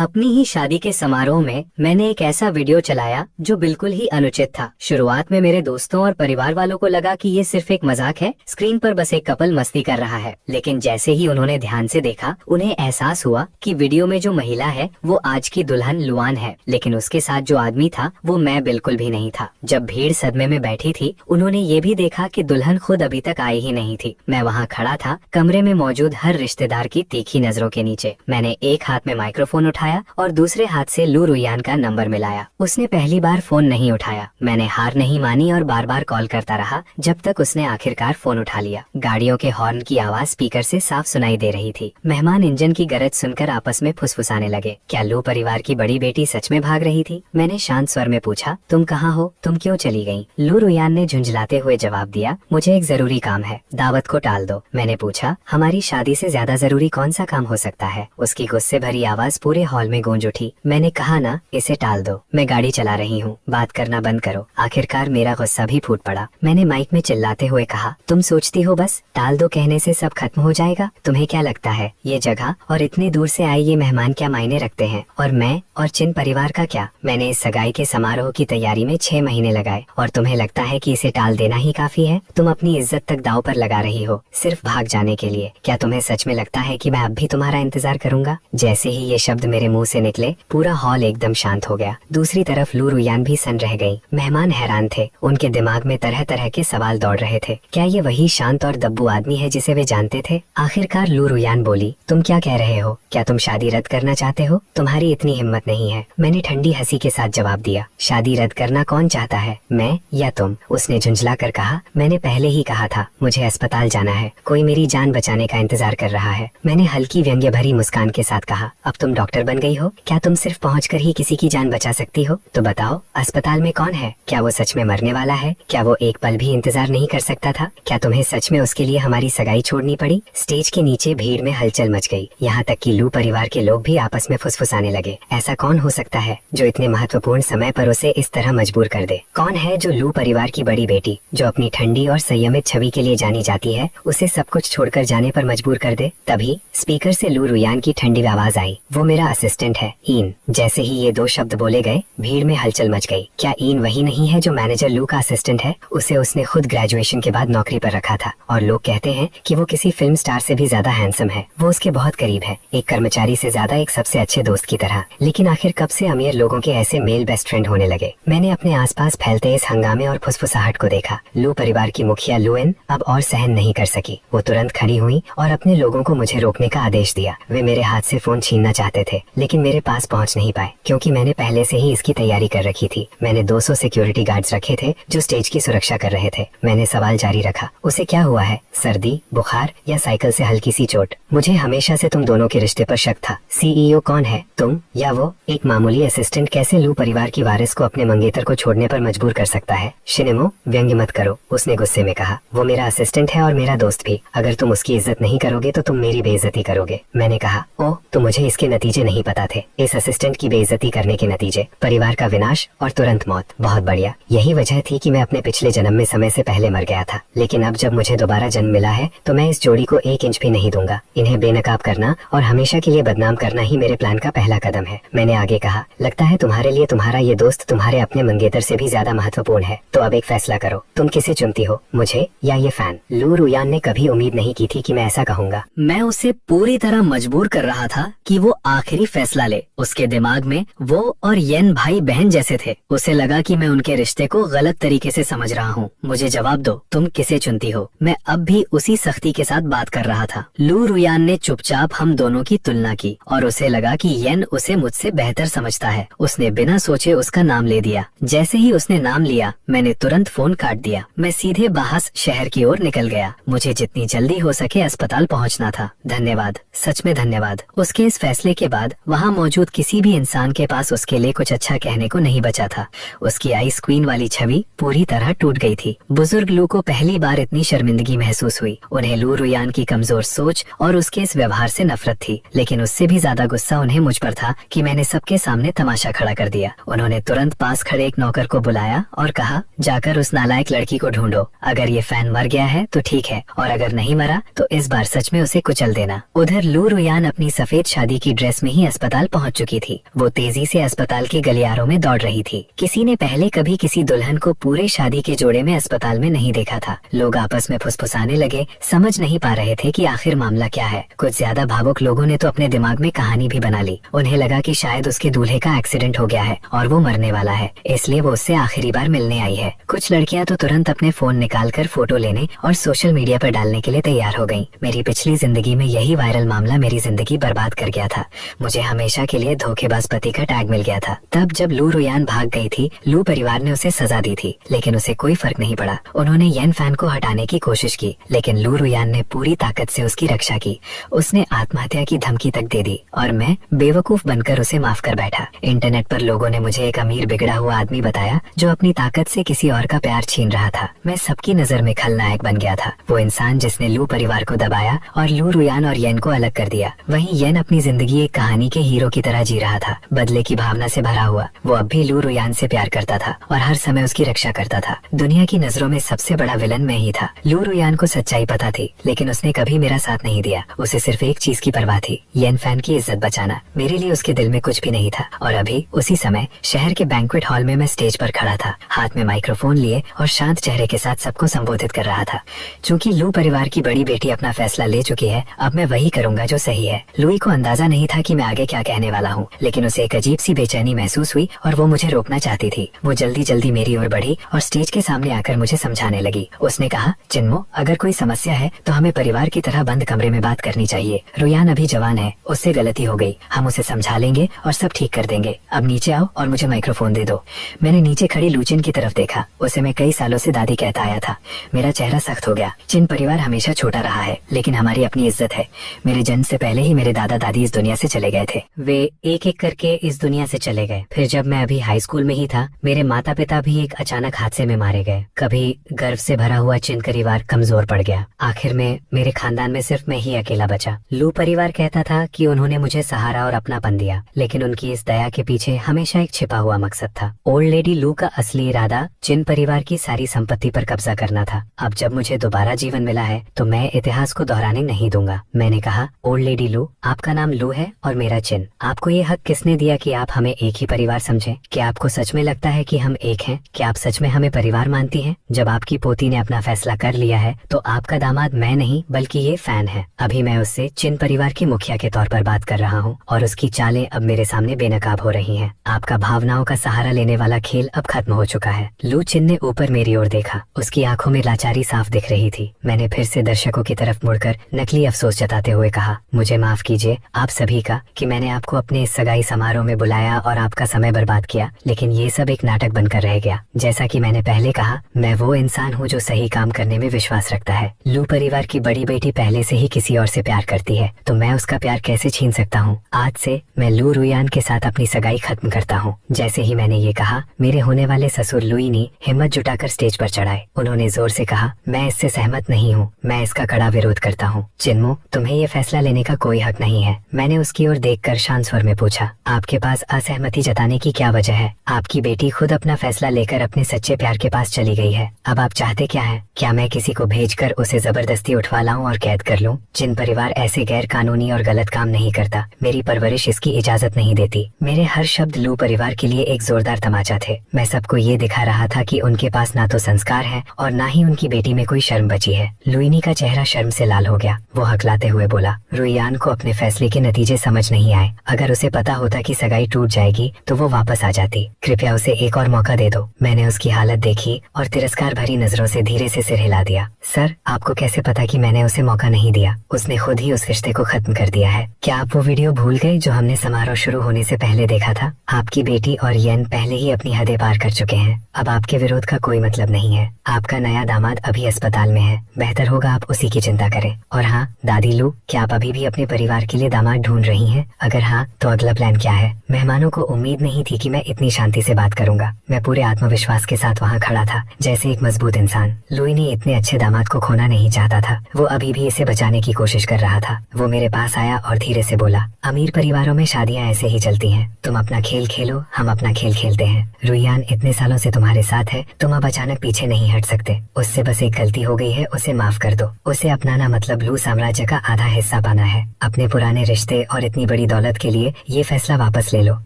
अपनी ही शादी के समारोह में मैंने एक ऐसा वीडियो चलाया जो बिल्कुल ही अनुचित था। शुरुआत में मेरे दोस्तों और परिवार वालों को लगा कि ये सिर्फ एक मजाक है, स्क्रीन पर बस एक कपल मस्ती कर रहा है। लेकिन जैसे ही उन्होंने ध्यान से देखा, उन्हें एहसास हुआ कि वीडियो में जो महिला है वो आज की दुल्हन लुआन है, लेकिन उसके साथ जो आदमी था वो मैं बिल्कुल भी नहीं था। जब भीड़ सदमे में बैठी थी, उन्होंने ये भी देखा कि दुल्हन खुद अभी तक आई ही नहीं थी। मैं वहाँ खड़ा था, कमरे में मौजूद हर रिश्तेदार की तीखी नजरों के नीचे। मैंने एक हाथ में माइक्रोफोन उठाया और दूसरे हाथ से लू रुयान का नंबर मिलाया। उसने पहली बार फोन नहीं उठाया। मैंने हार नहीं मानी और बार बार कॉल करता रहा, जब तक उसने आखिरकार फोन उठा लिया। गाड़ियों के हॉर्न की आवाज स्पीकर से साफ सुनाई दे रही थी। मेहमान इंजन की गरज सुनकर आपस में फुसफुसाने लगे। क्या लू परिवार की बड़ी बेटी सच में भाग रही थी? मैंने शांत स्वर में पूछा, तुम कहाँ हो? तुम क्यों चली गयी? लू रुयान ने झुंझलाते हुए जवाब दिया, मुझे एक जरूरी काम है, दावत को टाल दो। मैंने पूछा, हमारी शादी से ज्यादा जरूरी कौन सा काम हो सकता है? उसकी गुस्से भरी आवाज पूरे हॉल में गूंज उठी। मैंने कहा ना, इसे टाल दो, मैं गाड़ी चला रही हूँ, बात करना बंद करो। आखिरकार मेरा गुस्सा भी फूट पड़ा। मैंने माइक में चिल्लाते हुए कहा, तुम सोचती हो बस टाल दो कहने से सब खत्म हो जाएगा? तुम्हें क्या लगता है ये जगह और इतने दूर से आए ये मेहमान क्या मायने रखते हैं? और मैं और चिन परिवार का क्या? मैंने इस सगाई के समारोह की तैयारी में 6 महीने लगाए और तुम्हें लगता है कि इसे टाल देना ही काफी है? तुम अपनी इज्जत तक दांव पर लगा रही हो सिर्फ भाग जाने के लिए। क्या तुम्हें सच में लगता है कि मैं अब भी तुम्हारा इंतजार करूंगा? जैसे ही ये शब्द मेरे मुंह से निकले, पूरा हॉल एकदम शांत हो गया। दूसरी तरफ लू रुयान भी सन रह गई। मेहमान हैरान थे, उनके दिमाग में तरह तरह के सवाल दौड़ रहे थे। क्या ये वही शांत और दब्बू आदमी है जिसे वे जानते थे? आखिरकार लू रुयान बोली, तुम क्या कह रहे हो? क्या तुम शादी रद्द करना चाहते हो? तुम्हारी इतनी हिम्मत नहीं है। मैंने ठंडी हंसी के साथ जवाब दिया, शादी रद्द करना कौन चाहता है, मैं या तुम? उसने झुंझला कर कहा, मैंने पहले ही कहा था, मुझे अस्पताल जाना है, कोई मेरी जान बचाने का इंतजार कर रहा है। मैंने हल्की व्यंग्य भरी मुस्कान के साथ कहा, अब तुम डॉक्टर बन गई हो? क्या तुम सिर्फ पहुंचकर ही किसी की जान बचा सकती हो? तो बताओ, अस्पताल में कौन है? क्या वो सच में मरने वाला है? क्या वो एक पल भी इंतजार नहीं कर सकता था? क्या तुम्हें सच में उसके लिए हमारी सगाई छोड़नी पड़ी? स्टेज के नीचे भीड़ में हलचल मच गई, यहाँ तक कि लू परिवार के लोग भी आपस में फुसफुसाने लगे। ऐसा कौन हो सकता है जो इतने महत्वपूर्ण समय पर उसे इस तरह मजबूर कर दे? कौन है जो लू परिवार की बड़ी बेटी, जो अपनी ठंडी और संयमित छवि के लिए जानी जाती है, उसे सब कुछ छोड़कर जाने पर मजबूर कर दे? तभी स्पीकर से लू रुयान की ठंडी आवाज आई, वो मेरा असिस्टेंट है, ईन। जैसे ही ये 2 शब्द बोले गए, भीड़ में हलचल मच गई। क्या ईन वही नहीं है जो मैनेजर लू का असिस्टेंट है? उसे उसने खुद ग्रेजुएशन के बाद नौकरी पर रखा था और लोग कहते हैं कि वो किसी फिल्म स्टार से भी ज्यादा हैंडसम है। वो उसके बहुत करीब है, एक कर्मचारी से ज्यादा एक सबसे अच्छे दोस्त की तरह। लेकिन आखिर कब से अमीर लोगों के ऐसे मेल बेस्ट फ्रेंड होने लगे? मैंने अपने आसपास फैलते इस हंगामे और फुसफुसाहट को देखा। लू परिवार की मुखिया लुएन अब और सहन नहीं कर सकी। वो तुरंत खड़ी हुई और अपने लोगों को मुझे रोकने का आदेश दिया। वे मेरे हाथ से फोन छीनना चाहते थे, लेकिन मेरे पास पहुंच नहीं पाए, क्योंकि मैंने पहले से ही इसकी तैयारी कर रखी थी। मैंने 200 सिक्योरिटी गार्ड्स रखे थे जो स्टेज की सुरक्षा कर रहे थे। मैंने सवाल जारी रखा, उसे क्या हुआ है? सर्दी, बुखार या साइकिल से हल्की सी चोट? मुझे हमेशा से तुम दोनों के रिश्ते पर शक था। सीईओ कौन है, तुम या वो? एक मामूली असिस्टेंट कैसे लू परिवार की वारिस को अपने मंगेतर को छोड़ने पर मजबूर कर सकता है? शिनेमो, व्यंग्य मत करो, उसने गुस्से में कहा। वो मेरा असिस्टेंट है और मेरा दोस्त भी। अगर तुम उसकी इज्जत नहीं करोगे तो तुम मेरी बेइज्जती करोगे। मैंने कहा, ओह, तो मुझे इसके नतीजे नहीं पता थे। इस असिस्टेंट की बेइज्जती करने के नतीजे, परिवार का विनाश और तुरंत मौत। बहुत बढ़िया, यही वजह थी कि मैं अपने पिछले जन्म में समय से पहले मर गया था। लेकिन अब जब मुझे दोबारा जन्म मिला है तो मैं इस जोड़ी को 1 इंच भी नहीं दूंगा। इन्हें बेनकाब करना और हमेशा के लिए बदनाम करना ही मेरे प्लान का पहला कदम है। मैंने आगे कहा, लगता है तुम्हारे लिए तुम्हारा ये दोस्त तुम्हारे अपने मंगेतर से भी ज्यादा महत्वपूर्ण है। तो अब एक फैसला करो, तुम किसे चुनती हो, मुझे या ये फैन? लू रुयान ने कभी उम्मीद नहीं की थी कि मैं ऐसा कहूँगा। मैं उसे पूरी तरह मजबूर कर रहा था कि वो आखिरी फैसला ले। उसके दिमाग में वो और येन भाई बहन जैसे थे। उसे लगा कि मैं उनके रिश्ते को गलत तरीके से समझ रहा हूँ। मुझे जवाब दो, तुम किसे चुनती हो? मैं अब भी उसी सख्ती के साथ बात कर रहा था। लू रुयान ने चुपचाप हम दोनों की तुलना की और उसे लगा कि येन उसे मुझसे बेहतर समझता है। उसने बिना सोचे उसका नाम ले दिया। जैसे ही उसने नाम लिया, मैंने तुरंत फोन काट दिया। मैं सीधे बाहस शहर की ओर निकल गया। मुझे जितनी जल्दी हो सके अस्पताल पहुंचना था। धन्यवाद, सच में धन्यवाद। उसके इस फैसले के बाद वहाँ मौजूद किसी भी इंसान के पास उसके लिए कुछ अच्छा कहने को नहीं बचा था। उसकी आइस क्वीन वाली छवि पूरी तरह टूट गई थी। बुजुर्ग लू को पहली बार इतनी शर्मिंदगी महसूस हुई। उन्हें लू रुयान की कमजोर सोच और उसके इस व्यवहार से नफरत थी, लेकिन उससे भी ज्यादा गुस्सा उन्हें मुझ पर था कि मैंने सबके सामने तमाशा खड़ा कर दिया। उन्होंने तुरंत पास खड़े एक नौकर को बुलाया और कहा, जाकर उस नालायक लड़की को ढूंढो। अगर ये फैन मर गया है तो ठीक है, और अगर नहीं मरा तो इस बार सच में उसे कुचल देना। उधर लू रुयान अपनी सफेद शादी की ड्रेस में ही अस्पताल पहुंच चुकी थी। वो तेजी से अस्पताल के गलियारों में दौड़ रही थी। किसी ने पहले कभी किसी दुल्हन को पूरे शादी के जोड़े में अस्पताल में नहीं देखा था। लोग आपस में फुसफुसाने लगे, समझ नहीं पा रहे थे कि आखिर मामला क्या है। कुछ ज्यादा भावुक लोगों ने तो अपने दिमाग में कहानी भी बना ली। उन्हें लगा कि शायद उसके दूल्हे का एक्सीडेंट हो गया है और वो मरने वाला है, इसलिए वो उससे आखिरी बार मिलने आई है। कुछ लड़कियां तो तुरंत अपने फोन निकालकर फोटो लेने और सोशल मीडिया पर डालने के लिए तैयार हो गयी। मेरी पिछली जिंदगी में यही वायरल मामला मेरी जिंदगी बर्बाद कर गया था। मुझे हमेशा के लिए धोखेबाज पति का टैग मिल गया था। तब जब लू रुयान भाग गई थी, लू परिवार ने उसे सजा दी थी, लेकिन उसे कोई फर्क नहीं पड़ा। उन्होंने येन फैन को हटाने की कोशिश की, लेकिन लू रुयान ने पूरी ताकत से उसकी रक्षा की। उसने आत्महत्या की धमकी तक दे दी और मैं बेवकूफ बनकर उसे माफ कर बैठा। इंटरनेट पर लोगों ने मुझे एक अमीर बिगड़ा हुआ आदमी बताया जो अपनी ताकत से किसी और का प्यार छीन रहा था। मैं सबकी नजर में खलनायक बन गया था, वो इंसान जिसने लू परिवार को दबाया और लू रुयान और येन को अलग कर दिया। वहीं येन अपनी जिंदगी एक कहानी के हीरो की तरह जी रहा था, बदले की भावना से भरा हुआ। वो अब भी लू रुयान से प्यार करता था और हर समय उसकी रक्षा करता था। दुनिया की नजरों में सबसे बड़ा विलन मैं ही था। लू रुयान को सच्चाई पता थी, लेकिन उसने कभी मेरा साथ नहीं दिया। उसे सिर्फ एक चीज की परवाह थी, येन फैन की इज्जत बचाना। मेरे लिए उसके दिल में कुछ भी नहीं था। और अभी उसी समय शहर के बैंक्वेट हॉल में मैं स्टेज पर खड़ा था, हाथ में माइक्रोफोन लिए और शांत चेहरे के साथ सबको संबोधित कर रहा था। चूँकि लू परिवार की बड़ी बेटी अपना फैसला ले चुकी है, अब मैं वही करूंगा जो सही है। लुई को अंदाजा नहीं था कि मैं आगे क्या कहने वाला हूँ, लेकिन उसे एक अजीब सी बेचैनी महसूस हुई और वो मुझे रोकना चाहती थी। वो जल्दी जल्दी मेरी ओर बढ़ी और स्टेज के सामने आकर मुझे समझाने लगी। उसने कहा, चिन्मो, अगर कोई समस्या है तो हमें परिवार की तरह बंद कमरे में बात करनी चाहिए। रुयान अभी जवान है, उससे गलती हो गई, हम उसे समझा लेंगे और सब ठीक कर देंगे। अब नीचे आओ और मुझे माइक्रोफोन दे दो। मैंने नीचे खड़ी लूचिन की तरफ देखा। उसे मैं कई सालों से दादी कहता आया था। मेरा चेहरा सख्त हो गया। चिन परिवार हमेशा छोटा रहा है, लेकिन हमारी अपनी इज्जत है। मेरे जन्म से पहले ही मेरे दादा दादी इस दुनिया से चले गए थे। वे एक एक करके इस दुनिया से चले गए। फिर जब मैं अभी हाई स्कूल में ही था, मेरे माता पिता भी एक अचानक हादसे में मारे गए। कभी गर्व से भरा हुआ चिन परिवार कमजोर पड़ गया। आखिर में मेरे खानदान में सिर्फ मैं ही अकेला बचा। लू परिवार कहता था कि उन्होंने मुझे सहारा और अपनापन दिया, लेकिन उनकी इस दया के पीछे हमेशा एक छिपा हुआ मकसद था। ओल्ड लेडी लू का असली इरादा चिन परिवार की सारी संपत्ति पर कब्जा करना था। अब जब मुझे दोबारा जीवन मिला है तो मैं इतिहास को दोहराने नहीं दूंगा। मैंने कहा, ओल्ड लेडी लू, आपका नाम लू है और मेरा चिन। आपको ये हक किसने दिया कि आप हमें एक ही परिवार समझें? क्या आपको सच में लगता है कि हम एक हैं? क्या आप सच में हमें परिवार मानती हैं? जब आपकी पोती ने अपना फैसला कर लिया है तो आपका दामाद मैं नहीं बल्कि ये फैन है। अभी मैं उससे चिन परिवार की मुखिया के तौर पर बात कर रहा हूँ और उसकी चालें अब मेरे सामने बेनकाब हो रही हैं। आपका भावनाओं का सहारा लेने वाला खेल अब खत्म हो चुका है। लू चिन ने ऊपर मेरी ओर देखा। उसकी आंखों में लाचारी साफ दिख रही थी। मैंने फिर से दर्शकों की तरफ मुड़कर नकली अफसोस जताते हुए कहा, मुझे माफ कीजिए आप सभी का कि मैंने आपको अपने इस सगाई समारोह में बुलाया और आपका समय बर्बाद किया, लेकिन ये सब एक नाटक बनकर रह गया। जैसा कि मैंने पहले कहा, मैं वो इंसान हूँ जो सही काम करने में विश्वास रखता है। लू परिवार की बड़ी बेटी पहले से ही किसी और से प्यार करती है, तो मैं उसका प्यार कैसे छीन सकता हूँ? आज से मैं लू रुयान के साथ अपनी सगाई खत्म करता हूँ। जैसे ही मैंने ये कहा, मेरे होने वाले ससुर लुई ने हिम्मत जुटाकर स्टेज पर चढ़ाए। उन्होंने जोर से कहा, मैं इससे सहमत नहीं हूँ, मैं इसका कड़ा विरोध करता हूँ। चिन्मो, तुम्हें ये फैसला लेने का कोई हक नहीं है। मैंने उसकी ओर देखकर शांत स्वर में पूछा, आपके पास असहमति जताने की क्या वजह है? आपकी बेटी खुद अपना फैसला लेकर अपने सच्चे प्यार के पास चली गई है। अब आप चाहते क्या हैं? क्या मैं किसी को भेजकर उसे जबरदस्ती उठवा लाऊं और कैद कर लूं? जिन परिवार ऐसे गैर कानूनी और गलत काम नहीं करता, मेरी परवरिश इसकी इजाजत नहीं देती। मेरे हर शब्द लू परिवार के लिए एक जोरदार तमाचा थे। मैं सबको ये दिखा रहा था कि उनके पास ना तो संस्कार है और ना ही उनकी बेटी में कोई शर्म बची है। लुइनी का चेहरा शर्म से लाल हो गया। वो हकलाते हुए बोला, रुयान को अपने फैसले के नतीजे समझ नहीं आए। अगर उसे पता होता कि सगाई टूट जाएगी तो वो वापस आ जाती। कृपया उसे एक और मौका दे दो। मैंने उसकी हालत देखी और तिरस्कार भरी नजरों से धीरे से सिर हिला दिया। सर, आपको कैसे पता कि मैंने उसे मौका नहीं दिया? उसने खुद ही उस रिश्ते को खत्म कर दिया है। क्या आप वो वीडियो भूल गए जो हमने समारोह शुरू होने से पहले देखा था? आपकी बेटी और येन पहले ही अपनी हदें पार कर चुके हैं। अब आपके विरोध का कोई मतलब नहीं है। आपका नया दामाद अभी अस्पताल में है, बेहतर होगा आप उसी की चिंता करें। और हाँ, दादी लू, क्या आप अभी भी अपने परिवार के लिए दामाद ढूंढ रही हैं? अगर हाँ, तो अगला प्लान क्या है? मेहमानों को उम्मीद नहीं थी कि मैं इतनी शांति से बात करूंगा। मैं पूरे आत्मविश्वास के साथ वहाँ खड़ा था, जैसे एक मजबूत इंसान। लुइनी इतने अच्छे दामाद को खोना नहीं चाहता था। वो अभी भी इसे बचाने की कोशिश कर रहा था। वो मेरे पास आया और धीरे से बोला, अमीर परिवारों में शादियाँ ऐसे ही चलती हैं। तुम अपना खेल खेलो, हम अपना खेल खेलते हैं। रुयान इतने सालों से तुम्हारे साथ है, तुम अब अचानक पीछे नहीं हट सकते। उससे बस एक गलती हो गई है, उसे माफ कर दो। उसे अपनाना मतलब लू साम्राज्य का आधा हिस्सा पाना है। अपने पुराने रिश्ते और इतनी बड़ी बड़ी दौलत के लिए ये फैसला वापस ले लो।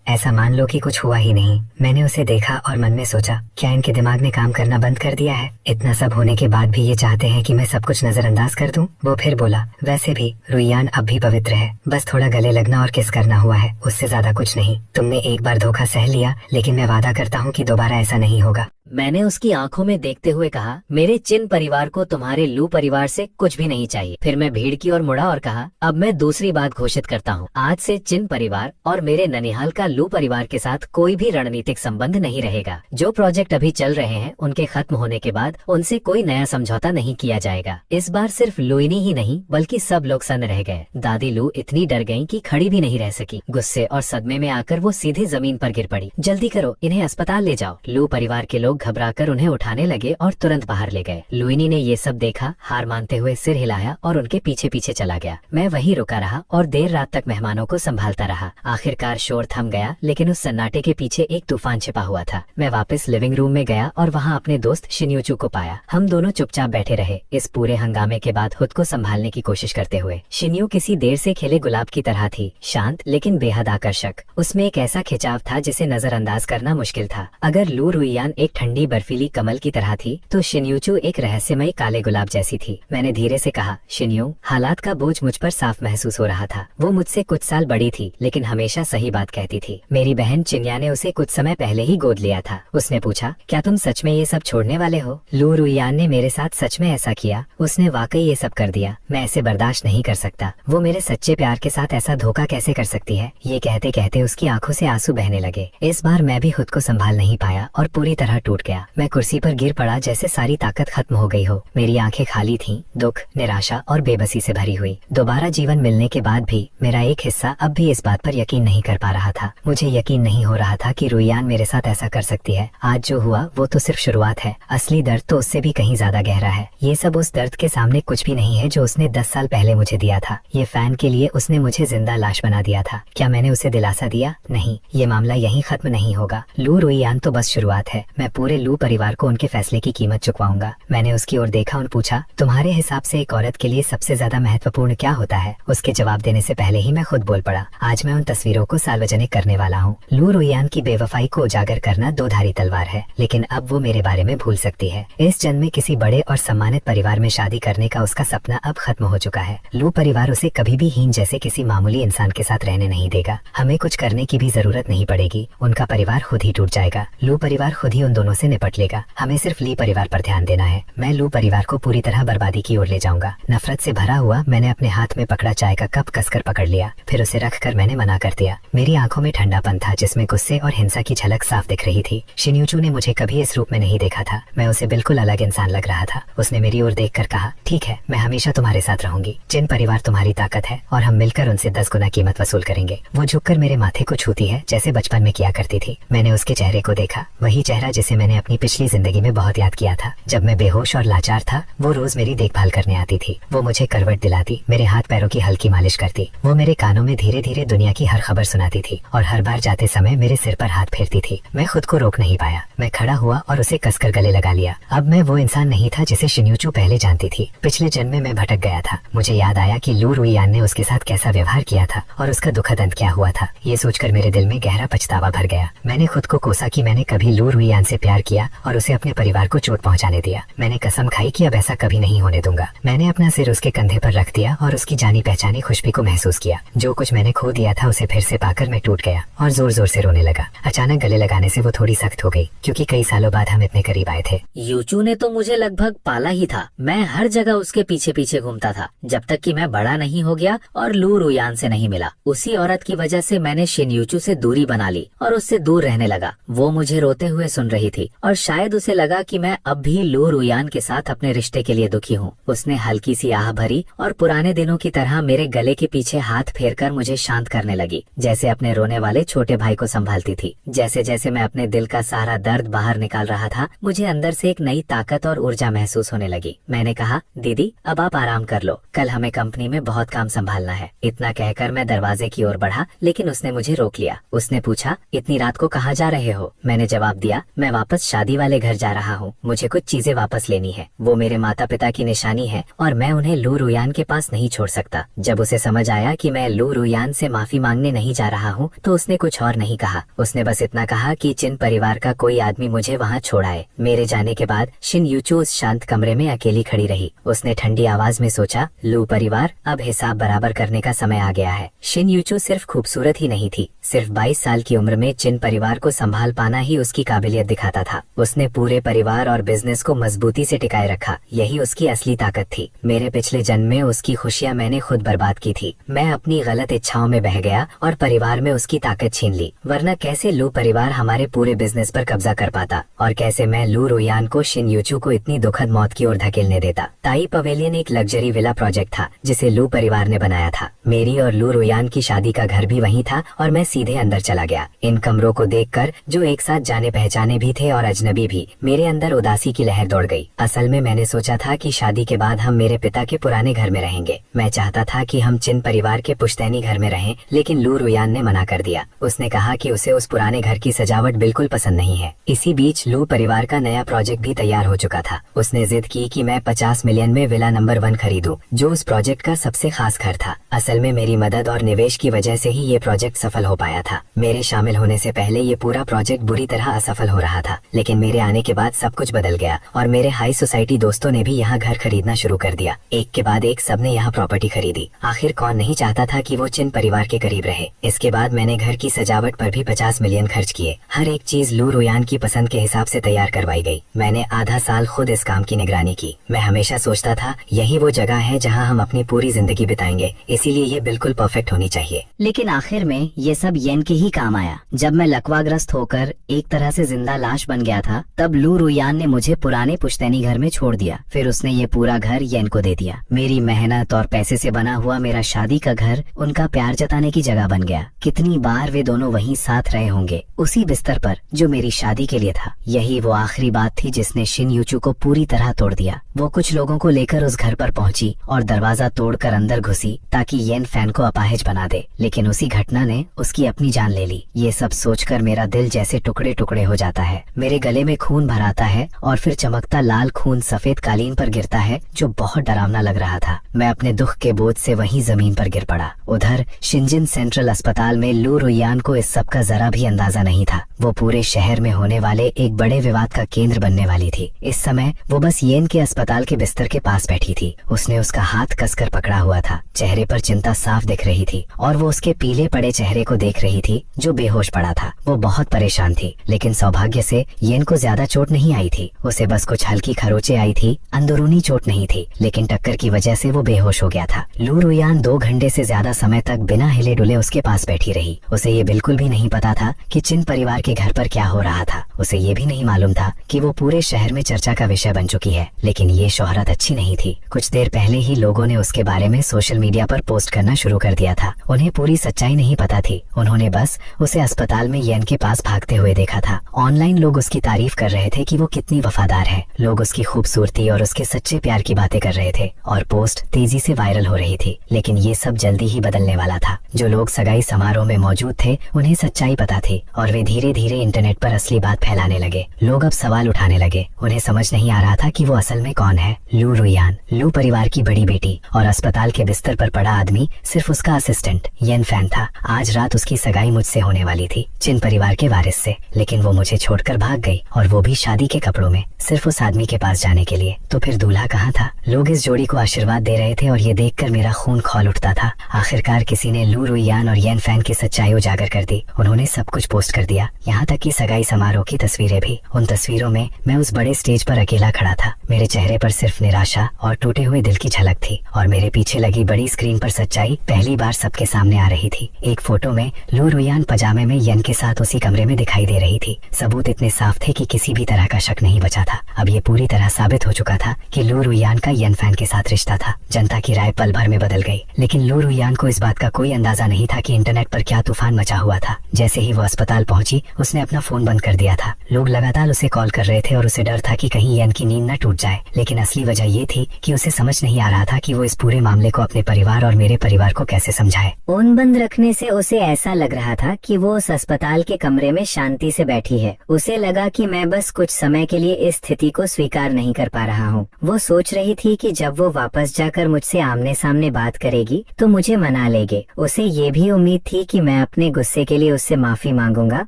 ऐसा मान लो कि कुछ हुआ ही नहीं। मैंने उसे देखा और मन में सोचा, क्या इनके दिमाग ने काम करना बंद कर दिया है? इतना सब होने के बाद भी ये चाहते हैं कि मैं सब कुछ नजरअंदाज कर दूं। वो फिर बोला, वैसे भी रुईयान अब भी पवित्र है, बस थोड़ा गले लगना और किस करना हुआ है, उससे ज्यादा कुछ नहीं। तुमने एक बार धोखा सह लिया, लेकिन मैं वादा करता हूँ कि दोबारा ऐसा नहीं होगा। मैंने उसकी आंखों में देखते हुए कहा, मेरे चिन परिवार को तुम्हारे लू परिवार से कुछ भी नहीं चाहिए। फिर मैं भीड़ की ओर मुड़ा और कहा, अब मैं दूसरी बात घोषित करता हूँ, आज से चिन परिवार और मेरे ननिहाल का लू परिवार के साथ कोई भी रणनीतिक संबंध नहीं रहेगा। जो प्रोजेक्ट अभी चल रहे हैं उनके खत्म होने के बाद उनसे कोई नया समझौता नहीं किया जाएगा। इस बार सिर्फ लुइनी ही नहीं बल्कि सब लोग सन्न रह गए। दादी लू इतनी डर गयी कि खड़ी भी नहीं रह सकी। गुस्से और सदमे में आकर वो सीधे जमीन पर गिर पड़ी। जल्दी करो, इन्हें अस्पताल ले जाओ। लू परिवार के लोग घबराकर उन्हें उठाने लगे और तुरंत बाहर ले गए। लुइनी ने ये सब देखा, हार मानते हुए सिर हिलाया और उनके पीछे पीछे चला गया। मैं वहीं रुका रहा और देर रात तक मेहमानों को संभालता रहा। आखिरकार शोर थम गया, लेकिन उस सन्नाटे के पीछे एक तूफान छिपा हुआ था। मैं वापस लिविंग रूम में गया और वहाँ अपने दोस्त शिन्यूचू को पाया। हम दोनों चुपचाप बैठे रहे, इस पूरे हंगामे के बाद खुद को संभालने की कोशिश करते हुए। शिन्यू किसी देर से खिले गुलाब की तरह थी, शांत लेकिन बेहद आकर्षक। उसमें एक ऐसा खिंचाव था जिसे नजरअंदाज करना मुश्किल था। अगर लू रुईयान एक ठंडी बर्फीली कमल की तरह थी तो शिन्यूचू एक रहस्यमयी काले गुलाब जैसी थी। मैंने धीरे से कहा, शिन्यू, हालात का बोझ मुझ पर साफ महसूस हो रहा था। वो मुझसे कुछ साल बड़ी थी, लेकिन हमेशा सही बात कहती थी। मेरी बहन चिन्या ने उसे कुछ समय पहले ही गोद लिया था। उसने पूछा, क्या तुम सच में ये सब छोड़ने वाले हो? लू रुईयान ने मेरे साथ सच में ऐसा किया? उसने वाकई ये सब कर दिया। मैं ऐसे बर्दाश्त नहीं कर सकता। वो मेरे सच्चे प्यार के साथ ऐसा धोखा कैसे कर सकती है? ये कहते कहते उसकी आंखों से आंसू बहने लगे। इस बार मैं भी खुद को संभाल नहीं पाया और पूरी तरह टूट गया। मैं कुर्सी पर गिर पड़ा जैसे सारी ताकत खत्म हो गई हो। मेरी आंखें खाली थीं, दुख, निराशा और बेबसी से भरी हुई। दोबारा जीवन मिलने के बाद भी मेरा एक हिस्सा अब भी इस बात पर यकीन नहीं कर पा रहा था। मुझे यकीन नहीं हो रहा था कि रुईयान मेरे साथ ऐसा कर सकती है। आज जो हुआ वो तो सिर्फ शुरुआत है, असली दर्द तो उससे भी कहीं ज्यादा गहरा है। ये सब उस दर्द के सामने कुछ भी नहीं है जो उसने 10 साल पहले मुझे दिया था। ये फैन के लिए उसने मुझे जिंदा लाश बना दिया था। क्या मैंने उसे दिलासा दिया? नहीं, ये मामला यहीं खत्म नहीं होगा। लू रुईयान तो बस शुरुआत है। मैं पूरे लू परिवार को उनके फैसले की कीमत चुकवाऊंगा। मैंने उसकी ओर देखा और पूछा, तुम्हारे हिसाब से एक औरत के लिए सबसे ज्यादा महत्वपूर्ण क्या होता है? उसके जवाब देने से पहले ही मैं खुद बोल पड़ा, आज मैं उन तस्वीरों को सार्वजनिक करने वाला हूँ। लू रुईयान की बेवफाई को उजागर करना दो धारी तलवार है, लेकिन अब वो मेरे बारे में भूल सकती है। इस जन्म में किसी बड़े और सम्मानित परिवार में शादी करने का उसका सपना अब खत्म हो चुका है। लू परिवार उसे कभी भी हीन जैसे किसी मामूली इंसान के साथ रहने नहीं देगा। हमें कुछ करने की भी जरूरत नहीं पड़ेगी, उनका परिवार खुद ही टूट जाएगा। लू परिवार खुद ही उन दोनों से निपट लेगा। हमें सिर्फ ली परिवार पर ध्यान देना है। मैं लू परिवार को पूरी तरह बर्बादी की ओर ले जाऊंगा। नफरत से भरा हुआ मैंने अपने हाथ में पकड़ा चाय का कप कसकर पकड़ लिया, फिर उसे रखकर मैंने मना कर दिया। मेरी आंखों में ठंडापन था जिसमें गुस्से और हिंसा की झलक साफ दिख रही थी। शिन्यूचू ने मुझे कभी इस रूप में नहीं देखा था। मैं उसे बिल्कुल अलग इंसान लग रहा था। उसने मेरी ओर देखकर कहा, ठीक है, मैं हमेशा तुम्हारे साथ रहूंगी। जिन परिवार तुम्हारी ताकत है और हम मिलकर उनसे 10 गुना कीमत वसूल करेंगे। वो झुककर मेरे माथे को छूती है जैसे बचपन में किया करती थी। मैंने उसके चेहरे को देखा, वही चेहरा जिसे मैंने अपनी पिछली जिंदगी में बहुत याद किया था। जब मैं बेहोश और लाचार था, वो रोज मेरी देखभाल करने आती थी। वो मुझे करवट दिलाती, मेरे हाथ पैरों की हल्की मालिश करती। वो मेरे कानों में धीरे धीरे दुनिया की हर खबर सुनाती थी और हर बार जाते समय मेरे सिर पर हाथ फेरती थी। मैं खुद को रोक नहीं पाया। मैं खड़ा हुआ और उसे कसकर गले लगा लिया। अब मैं वो इंसान नहीं था जिसे शिन्यूचू पहले जानती थी। पिछले जन्म में मैं भटक गया था। मुझे याद आया कि लू रुईयान ने उसके साथ कैसा व्यवहार किया था और उसका दुखद अंत क्या हुआ था। ये सोचकर मेरे दिल में गहरा पछतावा भर गया। मैंने खुद को कोसा कि मैंने कभी लू रुईयान से प्यार किया और उसे अपने परिवार को चोट पहुंचाने दिया। मैंने कसम खाई कि अब ऐसा कभी नहीं होने दूंगा। मैंने अपना सिर उसके कंधे पर रख दिया और उसकी जानी पहचानी खुशबू को महसूस किया। जो कुछ मैंने खो दिया था उसे फिर से पाकर मैं टूट गया और जोर जोर से रोने लगा। अचानक गले लगाने से वो थोड़ी सख्त हो गई, क्योंकि कई सालों बाद हम इतने करीब आए थे। यूचू ने तो मुझे लगभग पाला ही था। मैं हर जगह उसके पीछे पीछे घूमता था, जब तक कि मैं बड़ा नहीं हो गया और लू रुईयान से नहीं मिला। उसी औरत की वजह से मैंने शिन्यूचू से दूरी बना ली और उससे दूर रहने लगा। वो मुझे रोते हुए सुन रही थी और शायद उसे लगा कि मैं अब भी लू रुईयान के साथ अपने रिश्ते के लिए दुखी हूँ। उसने हल्की सी आह भरी और पुराने दिनों की तरह मेरे गले के पीछे हाथ फेरकर मुझे शांत करने लगी, जैसे अपने रोने वाले छोटे भाई को संभालती थी। जैसे जैसे मैं अपने दिल का सारा दर्द बाहर निकाल रहा था, मुझे अंदर से एक नई ताकत और ऊर्जा महसूस होने लगी। मैंने कहा, दीदी अब आप आराम कर लो, कल हमें कंपनी में बहुत काम संभालना है। इतना कहकर मैं दरवाजे की ओर बढ़ा, लेकिन उसने मुझे रोक लिया। उसने पूछा, इतनी रात को कहाँ जा रहे हो? मैंने जवाब दिया, मैं वापस शादी वाले घर जा रहा हूँ। मुझे कुछ चीजें वापस लेनी है। वो मेरे माता पिता की निशानी है और मैं उन्हें लू रुईयान के पास नहीं छोड़ सकता। जब उसे समझ आया कि मैं लू रुयान से माफी मांगने नहीं जा रहा हूँ, तो उसने कुछ और नहीं कहा। उसने बस इतना कहा कि चिन परिवार का कोई आदमी मुझे वहाँ छोड़ आए। मेरे जाने के बाद शिन यूचू उस शांत कमरे में अकेली खड़ी रही। उसने ठंडी आवाज में सोचा, लू परिवार, अब हिसाब बराबर करने का समय आ गया है। शिन यूचू सिर्फ खूबसूरत ही नहीं थी, सिर्फ 22 साल की उम्र में चिन परिवार को संभाल पाना ही उसकी काबिलियत दिखाता था। उसने पूरे परिवार और बिजनेस को मजबूती से टिकाए रखा, यही उसकी असली ताकत थी। मेरे पिछले जन्म में उसकी खुशियाँ मैंने खुद बर्बाद की थी। मैं अपनी गलत इच्छाओं में बह गया और परिवार में उसकी ताकत छीन ली, वरना कैसे लू परिवार हमारे पूरे बिजनेस पर कब्जा कर पाता, और कैसे मैं लू रुयान को शिन यूचू को इतनी दुखद मौत की ओर धकेलने देता। ताई पवेलियन एक लग्जरी विला प्रोजेक्ट था जिसे लू परिवार ने बनाया था। मेरी और लू रुयान की शादी का घर भी वहीं था और मैं सीधे अंदर चला गया। इन कमरों को देखकर, जो एक साथ जाने पहचाने भी थे और अजनबी भी, मेरे अंदर उदासी की लहर दौड़ गई। असल में मैंने सोचा था कि शादी के बाद हम मेरे पिता के पुराने घर में रहेंगे। मैं चाहता था कि हम चिन परिवार के पुश्तैनी घर में रहें, लेकिन लू रुयान ने मना कर दिया। उसने कहा कि उसे उस पुराने घर की सजावट बिल्कुल पसंद नहीं है। इसी बीच लू परिवार का नया प्रोजेक्ट भी तैयार हो चुका था। उसने जिद की कि मैं 50 मिलियन में विला नंबर 1 खरीदूं, जो उस प्रोजेक्ट का सबसे खास घर था। असल में मेरी मदद और निवेश की वजह से ही ये प्रोजेक्ट सफल हो पाया था। मेरे शामिल होने से पहले ये पूरा प्रोजेक्ट बुरी तरह असफल हो रहा था, लेकिन मेरे आने के बाद सब कुछ बदल गया और मेरे हाई सोसाइटी दोस्तों ने भी यहाँ घर खरीदना शुरू कर दिया। एक के बाद एक सबने यहाँ प्रॉपर्टी खरीदी। आखिर कौन नहीं चाहता था कि वो चिन परिवार के करीब रहे। इसके बाद मैंने घर की सजावट पर भी 50 मिलियन खर्च किए। हर एक चीज लू रुयान की पसंद के हिसाब से तैयार करवाई गई। मैंने आधा साल खुद इस काम की निगरानी की। मैं हमेशा सोचता था यही वो जगह है जहाँ हम अपनी पूरी जिंदगी बिताएंगे, इसीलिए ये बिल्कुल परफेक्ट होनी चाहिए। लेकिन आखिर में ये सब येन के ही काम आया। जब मैं लकवाग्रस्त होकर एक तरह से जिंदा लाश बन गया था, तब लू रुयान ने मुझे पुराने पुश्तैनी घर में छोड़ दिया। फिर उसने ये पूरा घर येन को दे दिया। मेरी मेहनत और पैसे से बना हुआ मेरा शादी का घर उनका प्यार जताने की जगह बन गया। कितनी बार वे दोनों वहीं साथ रहे होंगे, उसी बिस्तर पर जो मेरी शादी के लिए था। यही वो आखिरी बात थी जिसने शिन यूचू को पूरी तरह तोड़ दिया। वो कुछ लोगों को लेकर उस घर पर पहुंची और दरवाजा तोड़कर अंदर घुसी ताकि येन फैन को अपाहिज बना दे, लेकिन उसी घटना ने उसकी अपनी जान ले ली। ये सब सोचकर मेरा दिल जैसे टुकड़े टुकड़े हो जाता है। मेरे गले में खून भर आता है और फिर चमकता लाल खून सफेद कालीन पर गिरता है, जो बहुत डरावना लग रहा था। मैं अपने दुख के बोझ से वहीं जमीन पर गिर पड़ा। उधर शिंजिन सेंट्रल अस्पताल में लू रुयान को इस सब का जरा भी अंदाजा नहीं था। वो पूरे शहर में होने वाले एक बड़े विवाद का केंद्र बनने वाली थी। इस समय वो बस येन के अस्पताल के बिस्तर के पास बैठी थी। उसने उसका हाथ कसकर पकड़ा हुआ था। चेहरे पर चिंता साफ दिख रही थी और वो उसके पीले पड़े चेहरे को देख रही थी जो बेहोश पड़ा था। वो बहुत परेशान थी, लेकिन सौभाग्य से येन को ज्यादा चोट नहीं आई थी। उसे बस कुछ हल्की खरोंचे आई थी, अंदरूनी चोट नहीं थी, लेकिन टक्कर की वजह से वो बेहोश हो गया था। लू रुयान 2 घंटे से ज्यादा समय तक बिना हिले डुले उसके पास बैठी रही। उसे ये बिल्कुल भी नहीं पता था कि चिन परिवार के घर पर क्या हो रहा था। उसे ये भी नहीं मालूम था कि वो पूरे शहर में चर्चा का विषय बन चुकी है। लेकिन ये शोहरत अच्छी नहीं थी। कुछ देर पहले ही लोगों ने उसके बारे में सोशल मीडिया पर पोस्ट करना शुरू कर दिया था। उन्हें पूरी सच्चाई नहीं पता थी। उन्होंने बस उसे अस्पताल में येन के पास भागते हुए देखा था। ऑनलाइन लोग उसकी तारीफ कर रहे थे कि वो कितनी वफादार है। लोग उसकी खूबसूरती और उसके सच्चे प्यार की बातें कर रहे थे और पोस्ट तेजी से वायरल हो रही थी। लेकिन ये सब जल्दी ही बदलने वाला था। जो लोग सगाई समारोह में मौजूद थे उन्हें सच्चाई पता थी और वे धीरे धीरे इंटरनेट पर असली बात फैलाने लगे। लोग अब सवाल उठाने लगे। उन्हें समझ नहीं आ रहा था कि वो असल में कौन है। लू रुयान, लू परिवार की बड़ी बेटी, और अस्पताल के बिस्तर पर पड़ा आदमी सिर्फ उसका असिस्टेंट येन फैन था। आज रात उसकी सगाई मुझसे होने वाली थी, चिन परिवार के वारिस से, लेकिन वो मुझे छोड़कर भाग गई, और वो भी शादी के कपड़ों में, सिर्फ उस आदमी के पास जाने के लिए। तो फिर दूल्हा कहाँ था? लोग इस जोड़ी को आशीर्वाद दे रहे थे और ये देखकर मेरा खून खौल उठता था। आखिरकार किसी ने लू रुयान और येन फैन की सच्चाई उजागर कर दी। उन्होंने सब कुछ पोस्ट कर दिया, यहाँ तक कि सगाई समारोह की तस्वीरें भी। उन तस्वीरों में मैं उस बड़े स्टेज पर अकेला खड़ा था। मेरे चेहरे पर सिर्फ निराशा और टूटे हुए दिल की झलक थी, और मेरे पीछे लगी बड़ी स्क्रीन पर सच्चाई पहली बार सबके सामने आ रही थी। एक फोटो में लू रुयान पजामे में येन के साथ उसी कमरे में दिखाई दे रही थी। सबूत इतने साफ थे कि किसी भी तरह का शक नहीं बचा था। अब ये पूरी तरह साबित हो चुका था कि लू रुयान का येन फैन के साथ रिश्ता था। जनता की राय पल भर में बदल गई, लेकिन लू रुयान को इस बात का कोई अंदाजा नहीं था कि इंटरनेट पर क्या तूफान मचा हुआ था। जैसे ही वो अस्पताल पहुंची, उसने अपना फोन बंद कर दिया था। लोग लगातार उसे कॉल कर रहे थे और उसे डर था कि कहीं येन की नींद न टूट जाए। लेकिन असली वजह ये थी कि उसे समझ नहीं आ रहा था कि वो इस पूरे मामले को अपने परिवार और मेरे परिवार को कैसे समझाए। फोन बंद रखने से उसे ऐसा लग रहा था कि वो उस अस्पताल के कमरे में शांति से बैठी है। उसे लगा कि मैं बस कुछ समय के लिए इस स्थिति को स्वीकार नहीं कर पा रहा हूँ। वो सोच रही थी कि जब वो वापस जाकर मुझसे आमने सामने बात करेगी तो मुझे मना लेंगे। उसे ये भी उम्मीद थी कि मैं अपने गुस्से के लिए उससे माफी मांगूंगा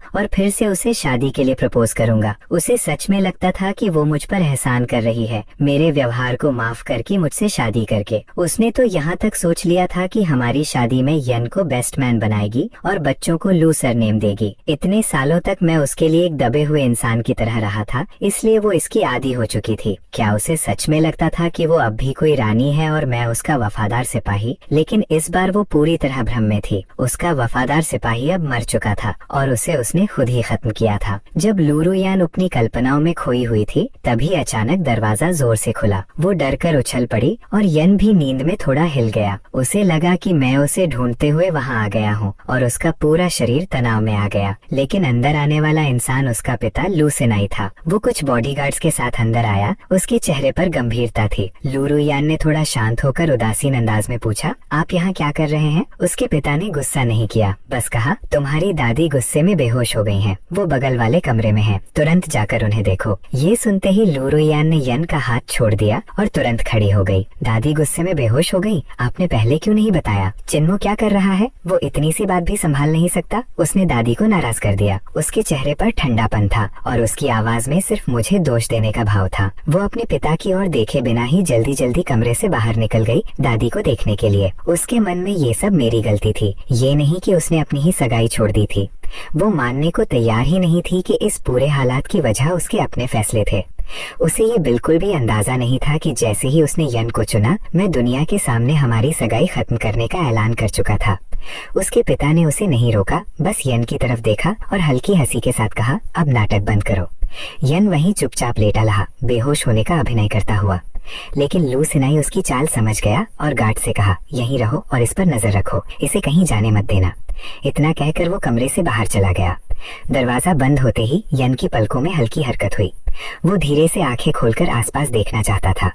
और फिर से उसे शादी के लिए प्रपोज करूंगा। उसे सच में लगता था कि वो मुझ पर एहसान कर रही है, मेरे व्यवहार को माफ करके मुझसे शादी करके। उसने तो यहाँ तक सोच लिया था कि हमारी शादी में यन को बेस्ट मैन बनाएगी और बच्चों को लू सरनेम देगी। इतने सालों तक मैं उसके लिए एक दबे हुए इंसान की तरह रहा था, इसलिए वो इसकी आदी हो चुकी थी। क्या उसे सच में लगता था कि वो अब भी कोई रानी है और मैं उसका वफादार सिपाही? लेकिन इस बार वो पूरी तरह भ्रम में थी। उसका वफादार सिपाही अब मर चुका था और उसे उसने खुद ही खत्म किया था। जब लू रुयान अपनी कल्पनाओं में खोई हुई थी, तभी अचानक दरवाजा जोर से खुला। वो डरकर उछल पड़ी और यन भी नींद में थोड़ा हिल गया। उसे लगा कि मैं उसे ढूंढते हुए वहाँ आ गया हूँ और उसका पूरा शरीर तनाव में आ गया। लेकिन अंदर आने वाला इंसान उसका पिता लू सेनाई था। वो कुछ बॉडीगार्ड्स के साथ अंदर आया। उसके चेहरे पर गंभीरता थी। लू रुयान ने थोड़ा शांत होकर उदासीन अंदाज में पूछा, आप यहाँ क्या कर रहे हैं? उसके पिता ने गुस्सा नहीं किया, बस कहा, तुम्हारी दादी गुस्से में बेहोश हो गई हैं। वो बगल वाले कमरे में है, तुरंत जाकर उन्हें देखो। ये सुनते ही लू रुयान ने यन का हाथ छोड़ दिया और तुरंत खड़ी हो गई। दादी गुस्से में बेहोश हो गई? आपने पहले क्यों नहीं बताया? चिन्मो क्या कर रहा है? वो इतनी सी बात भी संभाल नहीं सकता? उसने दादी को नाराज कर दिया। उसके चेहरे पर ठंडापन था और उसकी आवाज में सिर्फ मुझे दोष देने का भाव था। वो अपने पिता की ओर देखे बिना ही जल्दी जल्दी कमरे से बाहर निकल गई दादी को देखने के लिए। उसके मन में ये सब मेरी गलती थी, ये नहीं कि उसने अपनी ही सगाई छोड़ दी थी। वो मानने को तैयार ही नहीं थी कि इस पूरे हालात की वजह उसके अपने फैसले थे। उसे ये बिल्कुल भी अंदाजा नहीं था कि जैसे ही उसने यन को चुना, मैं दुनिया के सामने हमारी सगाई खत्म करने का ऐलान कर चुका था। उसके पिता ने उसे नहीं रोका, बस यन की तरफ देखा और हल्की हंसी के साथ कहा, अब नाटक बंद करो। यन वहीं चुपचाप लेटा रहा, बेहोश होने का अभिनय करता हुआ। लेकिन लू सेनाई उसकी चाल समझ गया और गार्ड से कहा, यहीं रहो और इस पर नजर रखो, इसे कहीं जाने मत देना। इतना कहकर वो कमरे से बाहर चला गया। दरवाजा बंद होते ही यन की पलकों में हल्की हरकत हुई। वो धीरे से आंखें खोलकर आसपास देखना चाहता था।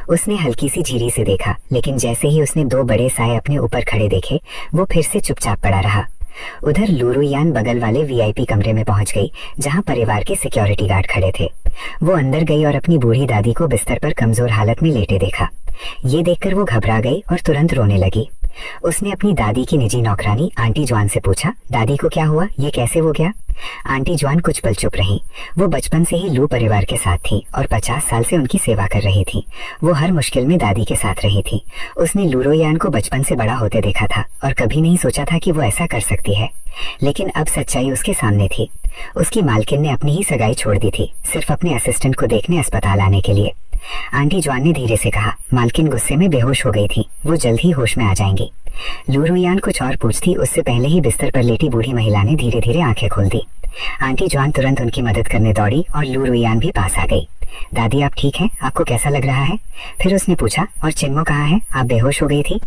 उसने हल्की सी झिरी से देखा, लेकिन जैसे ही उसने दो बड़े साए अपने ऊपर खड़े देखे, वो फिर से चुपचाप पड़ा रहा। उधर लू रुयान बगल वाले वीआईपी कमरे में पहुंच गई, जहां परिवार के सिक्योरिटी गार्ड खड़े थे। वो अंदर गई और अपनी बूढ़ी दादी को बिस्तर पर कमजोर हालत में लेटे देखा। ये देखकर वो घबरा गई और तुरंत रोने लगी। उसने अपनी दादी की निजी नौकरानी आंटी जॉन से पूछा, दादी को क्या हुआ? ये कैसे हो गया? आंटी जॉन कुछ पल चुप रही। वो बचपन से ही लू परिवार के साथ थी और 50 साल से उनकी सेवा कर रही थी। वो हर मुश्किल में दादी के साथ रही थी। उसने लू रुयान को बचपन से बड़ा होते देखा था और कभी नहीं सोचा था कि वो ऐसा कर सकती है। लेकिन अब सच्चाई उसके सामने थी। उसकी मालकिन ने अपनी ही सगाई छोड़ दी थी, सिर्फ अपने असिस्टेंट को देखने अस्पताल आने के लिए। आंटी जॉन ने धीरे से कहा, मालकिन गुस्से में बेहोश हो गई थी, वो जल्द ही होश में आ जाएंगी। लू रुयान कुछ और पूछती उससे पहले ही बिस्तर पर लेटी बूढ़ी महिला ने धीरे धीरे आंखें खोल दी। आंटी जॉन तुरंत उनकी मदद करने दौड़ी और लू रुयान भी पास आ गई। दादी आप ठीक हैं? आपको कैसा लग रहा है? फिर उसने पूछा, और चिन्मो कहाँ है? आप बेहोश हो गई थी।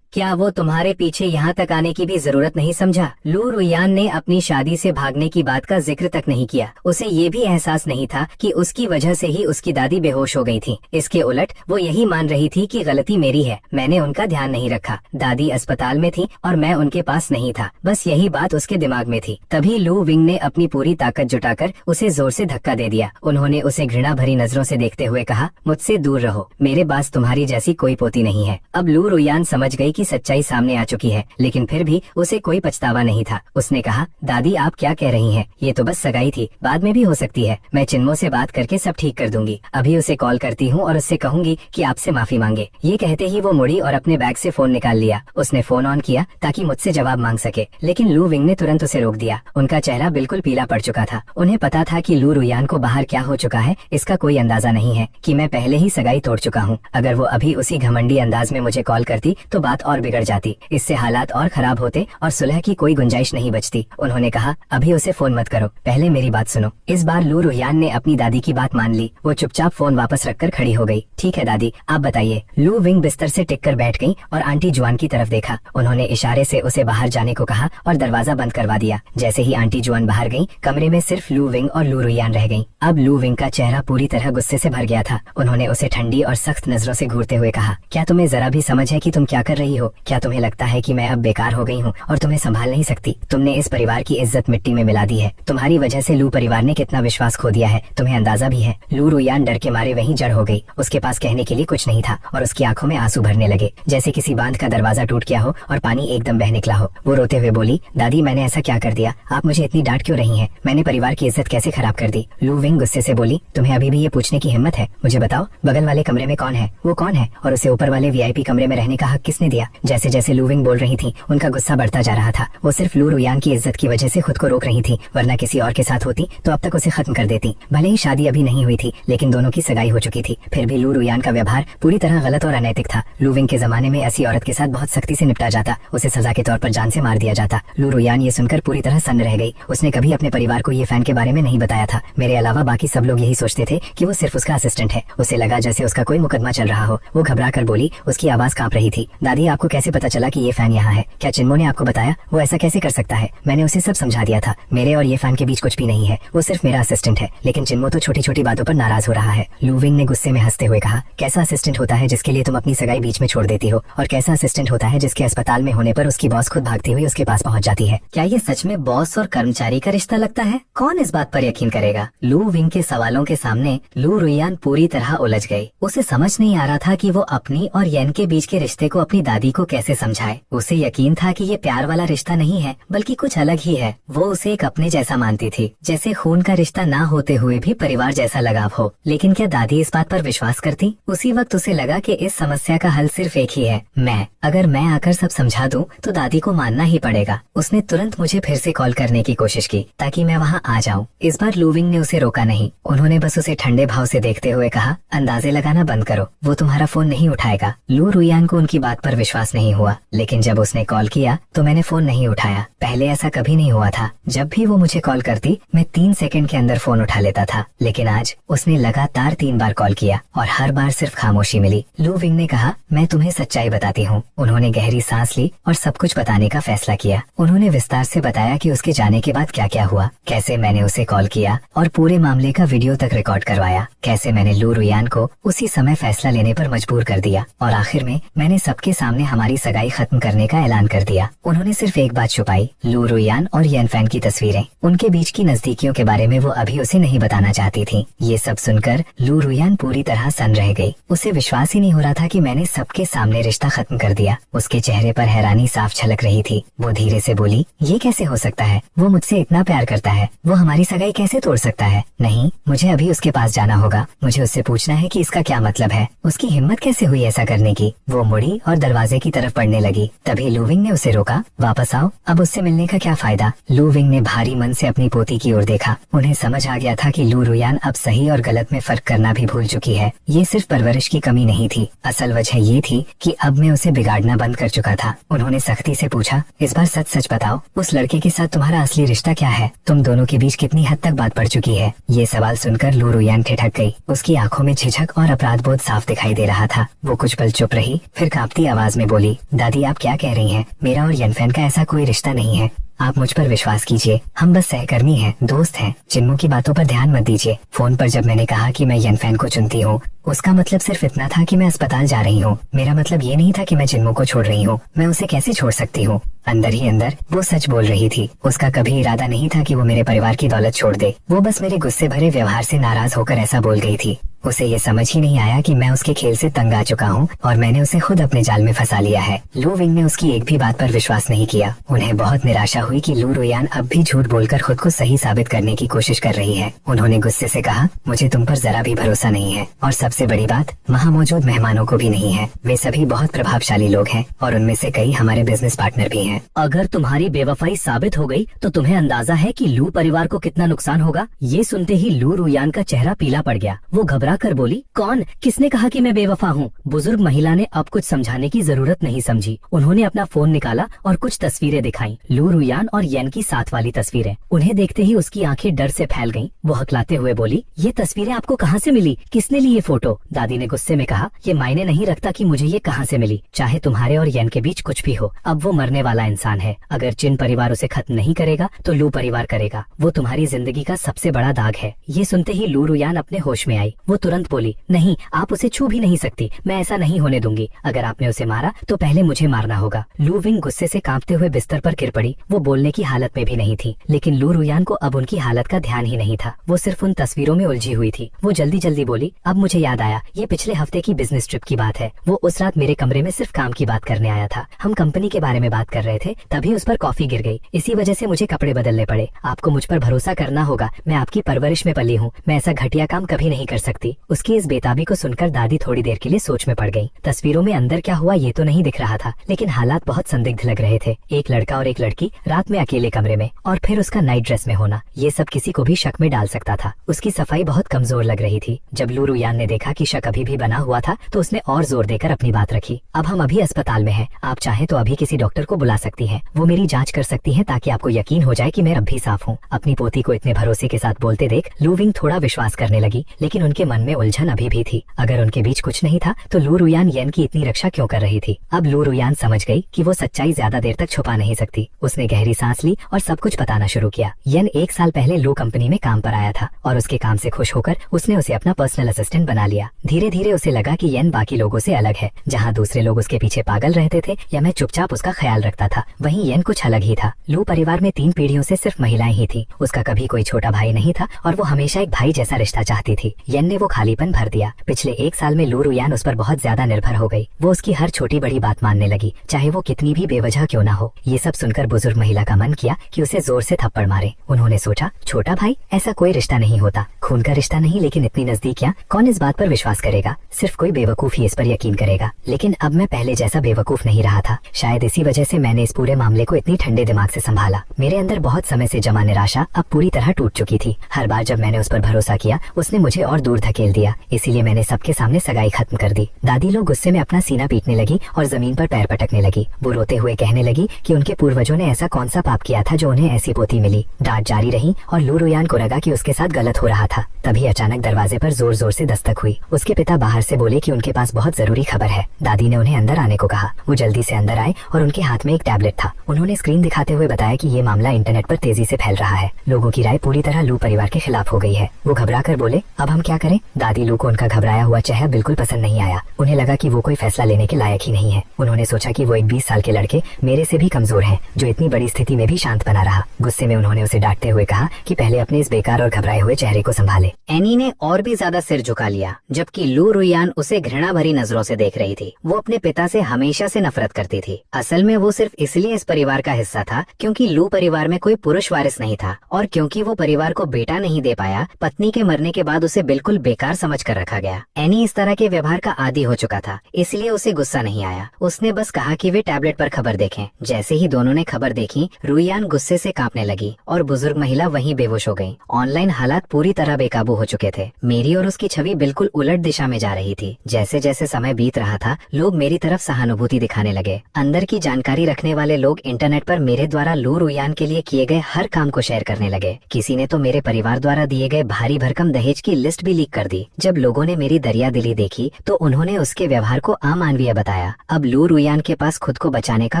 क्या वो तुम्हारे पीछे यहाँ तक आने की भी जरूरत नहीं समझा? लू रुयान ने अपनी शादी से भागने की बात का जिक्र तक नहीं किया। उसे ये भी एहसास नहीं था कि उसकी वजह से ही उसकी दादी बेहोश हो गई थी। इसके उलट वो यही मान रही थी कि गलती मेरी है, मैंने उनका ध्यान नहीं रखा। दादी अस्पताल में थी और मैं उनके पास नहीं था, बस यही बात उसके दिमाग में थी। तभी लू विंग ने अपनी पूरी ताकत जुटाकर उसे जोर से धक्का दे दिया। उन्होंने उसे घृणा भरी नजरों से देखते हुए कहा, मुझसे दूर रहो, मेरे पास तुम्हारी जैसी कोई पोती नहीं है। अब लू रुयान समझ गई सच्चाई सामने आ चुकी है, लेकिन फिर भी उसे कोई पछतावा नहीं था। उसने कहा, दादी आप क्या कह रही हैं? ये तो बस सगाई थी, बाद में भी हो सकती है। मैं चिन्मो से बात करके सब ठीक कर दूंगी। अभी उसे कॉल करती हूँ और उससे कहूंगी कि आपसे माफी मांगे। ये कहते ही वो मुड़ी और अपने बैग से फोन निकाल लिया। उसने फोन ऑन किया ताकि मुझसे जवाब मांग सके, लेकिन लू विंग ने तुरंत उसे रोक दिया। उनका चेहरा बिल्कुल पीला पड़ चुका था। उन्हें पता था कि लू रुयान को बाहर क्या हो चुका है, इसका कोई अंदाजा नहीं है कि मैं पहले ही सगाई तोड़ चुका हूँ। अगर वो अभी उसी घमंडी अंदाज में मुझे कॉल करती तो बात और बिगड़ जाती, इससे हालात और खराब होते और सुलह की कोई गुंजाइश नहीं बचती। उन्होंने कहा, अभी उसे फोन मत करो, पहले मेरी बात सुनो। इस बार लू रुयान ने अपनी दादी की बात मान ली। वो चुपचाप फोन वापस रखकर खड़ी हो गई। ठीक है दादी, आप बताइए। लू विंग बिस्तर से टिककर बैठ गई और आंटी जुआन की तरफ देखा। उन्होंने इशारे से उसे बाहर जाने को कहा और दरवाजा बंद करवा दिया। जैसे ही आंटी जुआन बाहर गई, कमरे में सिर्फ लू विंग और लू रुयान रह गई। अब लू विंग का चेहरा पूरी तरह गुस्से से भर गया था। उन्होंने उसे ठंडी और सख्त नजरों से घूरते हुए कहा, क्या तुम्हें जरा भी समझ है कि तुम क्या कर रही हो? हो? क्या तुम्हें लगता है कि मैं अब बेकार हो गई हूँ और तुम्हें संभाल नहीं सकती? तुमने इस परिवार की इज्जत मिट्टी में मिला दी है। तुम्हारी वजह से लू परिवार ने कितना विश्वास खो दिया है, तुम्हें अंदाजा भी है? लू रुयान डर के मारे वहीं जड़ हो गई। उसके पास कहने के लिए कुछ नहीं था और उसकी आंखों में आंसू भरने लगे, जैसे किसी बांध का दरवाजा टूट गया हो और पानी एकदम बह निकला हो। वो रोते हुए बोली, दादी मैंने ऐसा क्या कर दिया? आप मुझे इतनी डांट क्यों रही हैं? मैंने परिवार की इज्जत कैसे खराब कर दी? लू विंग गुस्से से बोली, तुम्हें अभी भी ये पूछने की हिम्मत है? मुझे बताओ, बगल वाले कमरे में कौन है? वो कौन है और उसे ऊपर वाले वीआईपी कमरे में रहने का हक किसने दिया? जैसे जैसे लू विंग बोल रही थी उनका गुस्सा बढ़ता जा रहा था। वो सिर्फ लू रुयान की इज्जत की वजह से खुद को रोक रही थी, वरना किसी और के साथ होती तो अब तक उसे खत्म कर देती। भले ही शादी अभी नहीं हुई थी, लेकिन दोनों की सगाई हो चुकी थी। फिर भी लू रुयान का व्यवहार पूरी तरह गलत और अनैतिक था। लू विंग के जमाने में ऐसी औरत के साथ बहुत सख्ती से निपटा जाता, उसे सजा के तौर पर जान से मार दिया जाता। लू रुयान ये सुनकर पूरी तरह सन्न रह गई। उसने कभी अपने परिवार को ये फैन के बारे में नहीं बताया था। मेरे अलावा बाकी सब लोग यही सोचते थे कि वो सिर्फ उसका असिस्टेंट है। उसे लगा जैसे उसका कोई मुकदमा चल रहा हो। वो घबरा कर बोली, उसकी आवाज कांप रही थी, दादी आपको कैसे पता चला कि ये फैन यहाँ है? क्या चिन्मो ने आपको बताया? वो ऐसा कैसे कर सकता है? मैंने उसे सब समझा दिया था। मेरे और ये फैन के बीच कुछ भी नहीं है, वो सिर्फ मेरा असिस्टेंट है। लेकिन चिन्मो तो छोटी छोटी बातों पर नाराज हो रहा है। लू विंग ने गुस्से में हंसते हुए कहा, कैसा असिस्टेंट होता है जिसके लिए तुम अपनी सगाई बीच में छोड़ देती हो? और कैसा असिस्टेंट होता है जिसके अस्पताल में होने पर उसकी बॉस खुद भागती हुई उसके पास पहुंच जाती है? क्या ये सच में बॉस और कर्मचारी का रिश्ता लगता है? कौन इस बात पर यकीन करेगा? लू विंग के सवालों के सामने लू रुयान पूरी तरह उलझ गई। उसे समझ नहीं आ रहा था कि वो अपनी और येन के बीच के रिश्ते को अपनी दादी को कैसे समझाए। उसे यकीन था कि ये प्यार वाला रिश्ता नहीं है, बल्कि कुछ अलग ही है। वो उसे एक अपने जैसा मानती थी, जैसे खून का रिश्ता ना होते हुए भी परिवार जैसा लगाव हो। लेकिन क्या दादी इस बात पर विश्वास करती? उसी वक्त उसे लगा कि इस समस्या का हल सिर्फ एक ही है, मैं। अगर मैं आकर सब समझा दूं तो दादी को मानना ही पड़ेगा। उसने तुरंत मुझे फिर से कॉल करने की कोशिश की ताकि मैं वहाँ आ जाऊँ। इस बार लू विंग ने उसे रोका नहीं। उन्होंने बस उसे ठंडे भाव से देखते हुए कहा, अंदाजे लगाना बंद करो, वो तुम्हारा फोन नहीं उठाएगा। लू रुयान को उनकी बात पर विश्वास नहीं हुआ, लेकिन जब उसने कॉल किया तो मैंने फोन नहीं उठाया। पहले ऐसा कभी नहीं हुआ था। जब भी वो मुझे कॉल करती मैं 3 सेकंड के अंदर फोन उठा लेता था, लेकिन आज उसने लगातार 3 बार कॉल किया और हर बार सिर्फ खामोशी मिली। लू विंग ने कहा, मैं तुम्हें सच्चाई बताती हूँ। उन्होंने गहरी सांस ली और सब कुछ बताने का फैसला किया। उन्होंने विस्तार से बताया कि उसके जाने के बाद क्या क्या हुआ, कैसे मैंने उसे कॉल किया और पूरे मामले का वीडियो तक रिकॉर्ड करवाया, कैसे मैंने लू रुयान को उसी समय फैसला लेने पर मजबूर कर दिया और आखिर में मैंने सबके सामने हमारी सगाई खत्म करने का ऐलान कर दिया। उन्होंने सिर्फ एक बात छुपाई, लू रुयान और येन फैन की तस्वीरें। उनके बीच की नजदीकियों के बारे में वो अभी उसे नहीं बताना चाहती थी। ये सब सुनकर लू रुयान पूरी तरह सन्न रह गई। उसे विश्वास ही नहीं हो रहा था कि मैंने सबके सामने रिश्ता खत्म कर दिया। उसके चेहरे पर हैरानी साफ झलक रही थी। वो धीरे से बोली, ये कैसे हो सकता है? वो मुझसे इतना प्यार करता है, वो हमारी सगाई कैसे तोड़ सकता है? नहीं, मुझे अभी उसके पास जाना होगा। मुझे उससे पूछना है कि इसका क्या मतलब है। उसकी हिम्मत कैसे हुई ऐसा करने की? वो मुड़ी और दरवाजे की तरफ बढ़ने लगी। तभी लू विंग ने उसे रोका, वापस आओ, अब उससे मिलने का क्या फायदा? लू विंग ने भारी मन से अपनी पोती की ओर देखा। उन्हें समझ आ गया था कि लू रुयान अब सही और गलत में फर्क करना भी भूल चुकी है। ये सिर्फ परवरिश की कमी नहीं थी, असल वजह ये थी कि अब मैं उसे बिगाड़ना बंद कर चुका था। उन्होंने सख्ती से पूछा, इस बार सच सच बताओ, उस लड़के के साथ तुम्हारा असली रिश्ता क्या है? तुम दोनों के बीच कितनी हद तक बात बढ़ चुकी है? ये सवाल सुनकर लू रुयान ठिठक गई। उसकी आंखों में झिझक और अपराध बोध साफ दिखाई दे रहा था। वो कुछ पल चुप रही, फिर कांपती आवाज में बोली, दादी आप क्या कह रही हैं? मेरा और येनफेन का ऐसा कोई रिश्ता नहीं है। आप मुझ पर विश्वास कीजिए, हम बस सहकर्मी हैं, दोस्त हैं। चिन्मो की बातों पर ध्यान मत दीजिए। फोन पर जब मैंने कहा कि मैं येनफेन को चुनती हूँ, उसका मतलब सिर्फ इतना था कि मैं अस्पताल जा रही हूँ। मेरा मतलब ये नहीं था कि मैं चिन्मो को छोड़ रही हूँ। मैं उसे कैसे छोड़ सकती हूँ? अंदर ही अंदर वो सच बोल रही थी। उसका कभी इरादा नहीं था कि वो मेरे परिवार की दौलत छोड़ दे। वो बस मेरे गुस्से भरे व्यवहार से नाराज होकर ऐसा बोल गई थी। उसे ये समझ ही नहीं आया कि मैं उसके खेल से तंग आ चुका हूँ और मैंने उसे खुद अपने जाल में फंसा लिया है। लू विंग ने उसकी एक भी बात पर विश्वास नहीं किया। उन्हें बहुत निराशा हुई कि लू रुयान अब भी झूठ बोलकर खुद को सही साबित करने की कोशिश कर रही है। उन्होंने गुस्से से कहा, मुझे तुम पर जरा भी भरोसा नहीं है और सबसे बड़ी बात, वहाँ मौजूद मेहमानों को भी नहीं है। वे सभी बहुत प्रभावशाली लोग हैं और उनमें से कई हमारे बिजनेस पार्टनर भी हैं। अगर तुम्हारी बेवफाई साबित हो गई तो तुम्हें अंदाजा है कि लू परिवार को कितना नुकसान होगा? ये सुनते ही लू रुयान का चेहरा पीला पड़ गया। वो घबरा कर बोली, कौन? किसने कहा कि मैं बेवफा हूँ? बुजुर्ग महिला ने अब कुछ समझाने की जरूरत नहीं समझी। उन्होंने अपना फोन निकाला और कुछ तस्वीरें दिखाई, लू रुयान और येन की साथ वाली तस्वीरें। उन्हें देखते ही उसकी आंखें डर से फैल गईं। वो हकलाते हुए बोली, ये तस्वीरें आपको कहाँ से मिली? किसने ली ये फोटो? फोटो। दादी ने गुस्से में कहा, ये मायने नहीं रखता कि मुझे ये कहाँ से मिली, चाहे तुम्हारे और येन के बीच कुछ भी हो। अब वो मरने वाला इंसान है। अगर जिन परिवार उसे खत्म नहीं करेगा तो लू परिवार करेगा। वो तुम्हारी जिंदगी का सबसे बड़ा दाग है। ये सुनते ही लू रुयान अपने होश में आई। वो तुरंत बोली, नहीं, आप उसे छू भी नहीं सकती। मैं ऐसा नहीं होने दूंगी। अगर आपने उसे मारा तो पहले मुझे मारना होगा। लू विंग गुस्से से कांपते हुए बिस्तर पर गिर पड़ी। वो बोलने की हालत में भी नहीं थी, लेकिन लू रुयान को अब उनकी हालत का ध्यान ही नहीं था। वो सिर्फ उन तस्वीरों में उलझी हुई थी। वो जल्दी जल्दी बोली, अब मुझे याद आया, ये पिछले हफ्ते की बिजनेस ट्रिप की बात है। वो उस रात मेरे कमरे में सिर्फ काम की बात करने आया था। हम कंपनी के बारे में बात कर रहे थे, तभी उस पर कॉफी गिर गई। इसी वजह से मुझे कपड़े बदलने पड़े। आपको मुझ पर भरोसा करना होगा। मैं आपकी परवरिश में पली हूँ। मैं ऐसा घटिया काम कभी नहीं कर सकती। उसकी इस बेताबी को सुनकर दादी थोड़ी देर के लिए सोच में पड़ गई। तस्वीरों में अंदर क्या हुआ ये तो नहीं दिख रहा था, लेकिन हालात बहुत संदिग्ध लग रहे थे। एक लड़का और एक लड़की रात में अकेले कमरे में, और फिर उसका नाइट ड्रेस में होना, ये सब किसी को भी शक में डाल सकता था। उसकी सफाई बहुत कमजोर लग रही थी। जब लू रुयान ने देखा कि शक अभी भी बना हुआ था तो उसने और जोर देकर अपनी बात रखी। अब हम अभी अस्पताल में हैं। आप चाहें तो अभी किसी डॉक्टर को बुला सकती हैं। वो मेरी जांच कर सकती हैं ताकि आपको यकीन हो जाए कि मैं अब भी साफ हूँ। अपनी पोती को इतने भरोसे के साथ बोलते देख लू विंग थोड़ा विश्वास करने लगी, लेकिन उनके मन में उलझन अभी भी थी। अगर उनके बीच कुछ नहीं था तो लू रुयान येन की इतनी रक्षा क्यों कर रही थी। अब लू रुयान समझ गई कि वो सच्चाई ज्यादा देर तक छुपा नहीं सकती। उसने गहरी सांस ली और सब कुछ बताना शुरू किया। येन 1 साल पहले लू कंपनी में काम पर आया था और उसके काम से खुश होकर उसने उसे अपना पर्सनल असिस्टेंट बना लिया। धीरे धीरे उसे लगा कि येन बाकी लोगों से अलग है। जहाँ दूसरे लोग उसके पीछे पागल रहते थे या मैं चुपचाप उसका ख्याल रखता था, वहीं येन कुछ अलग ही था। लू परिवार में 3 पीढ़ियों से सिर्फ महिलाएं ही थी। उसका कभी कोई छोटा भाई नहीं था और वो हमेशा एक भाई जैसा रिश्ता चाहती थी। येन ने वो खालीपन भर दिया। पिछले 1 साल में लू रुयान उस पर बहुत ज्यादा निर्भर हो गई। वो उसकी हर छोटी बड़ी बात मानने लगी, चाहे वो कितनी भी बेवजह क्यों ना हो। ये सब सुनकर बुजुर्ग महिला का मन किया कि उसे जोर से थप्पड़ मारे। उन्होंने सोचा, छोटा भाई, ऐसा कोई रिश्ता नहीं होता। खून का रिश्ता नहीं, लेकिन इतनी नजदीकियां, कौन इस बात पर विश्वास करेगा? सिर्फ कोई बेवकूफ ही इस पर यकीन करेगा। लेकिन अब मैं पहले जैसा बेवकूफ नहीं रहा था। शायद इसी वजह से मैंने इस पूरे मामले को इतनी ठंडे दिमाग से संभाला। मेरे अंदर बहुत समय से जमा निराशा अब पूरी तरह टूट चुकी थी। हर बार जब मैंने उस पर भरोसा किया, उसने मुझे और दूर धकेल दिया। इसीलिए मैंने सबके सामने सगाई खत्म कर दी। दादी लोग गुस्से में अपना सीना पीटने लगी और जमीन पर पैर पटकने लगी। वो रोते हुए कहने लगी कि उनके पूर्वजों ने ऐसा कौन सा पाप किया था जो उन्हें ऐसी पोती मिली। डांट जारी रही और लू रुयान को लगा कि उसके साथ गलत हो रहा था। तभी अचानक दरवाजे पर जोर जोर से दस्तक हुई। उसके पिता बाहर से बोले कि उनके पास बहुत जरूरी खबर है। दादी ने उन्हें अंदर आने को कहा। वो जल्दी से अंदर आए और उनके हाथ में एक टैबलेट था। उन्होंने स्क्रीन दिखाते हुए बताया कि ये मामला इंटरनेट पर तेजी से फैल रहा है। लोगों की राय पूरी तरह लू परिवार के खिलाफ हो गई है। वो घबराकर बोले, अब हम क्या करें? दादी लू को उनका घबराया हुआ चेहरा बिल्कुल पसंद नहीं आया। उन्हें लगा कि वो कोई फैसला लेने के लायक ही नहीं है। उन्होंने सोचा कि वो एक 20 साल के लड़के मेरे से भी कमजोर है, जो इतनी बड़ी स्थिति में भी शांत बना रहा। गुस्से में उन्होंने उसे डांटते हुए कहा कि पहले अपने इस बेकार और घबराए हुए चेहरे को संभाले। एनी ने और भी ज्यादा सिर झुका लिया, जबकि लू रुयान उसे घृणा भरी नजरों से देख रही थी। वो अपने पिता से हमेशा से नफरत करती थी। असल में वो सिर्फ इसलिए इस परिवार का हिस्सा था क्योंकि लू परिवार में कोई पुरुष वारिस नहीं था, और क्योंकि वो परिवार को बेटा नहीं दे पाया, पत्नी के मरने के बाद उसे बिल्कुल बेकार समझ कर रखा गया। एनी इस तरह के व्यवहार का आदी हो चुका था, इसलिए उसे गुस्सा नहीं आया। उसने बस कहा कि वे टैबलेट पर खबर देखें। जैसे ही दोनों ने खबर देखी, रुयान गुस्से से कांपने लगी और बुजुर्ग महिला वहीं बेहोश हो गई। ऑनलाइन हालात पूरी तरह बेकाबू हो चुके थे। मेरी और उसकी छवि बिल्कुल उलट दिशा में जा रही थी। जैसे जैसे समय बीत रहा था, लोग मेरी तरफ सहानुभूति दिखाने लगे। अंदर की जानकारी रखने वाले लोग इंटरनेट पर मेरे द्वारा लू रुयान के लिए किए गए हर काम को शेयर करने लगे। किसी ने तो मेरे परिवार द्वारा दिए गए भारी भरकम दहेज की लिस्ट भी लीक कर दी। जब लोगों ने मेरी दरिया दिली देखी तो उन्होंने उसके व्यवहार को अमानवीय बताया। अब लू रुयान के पास खुद को बचाने का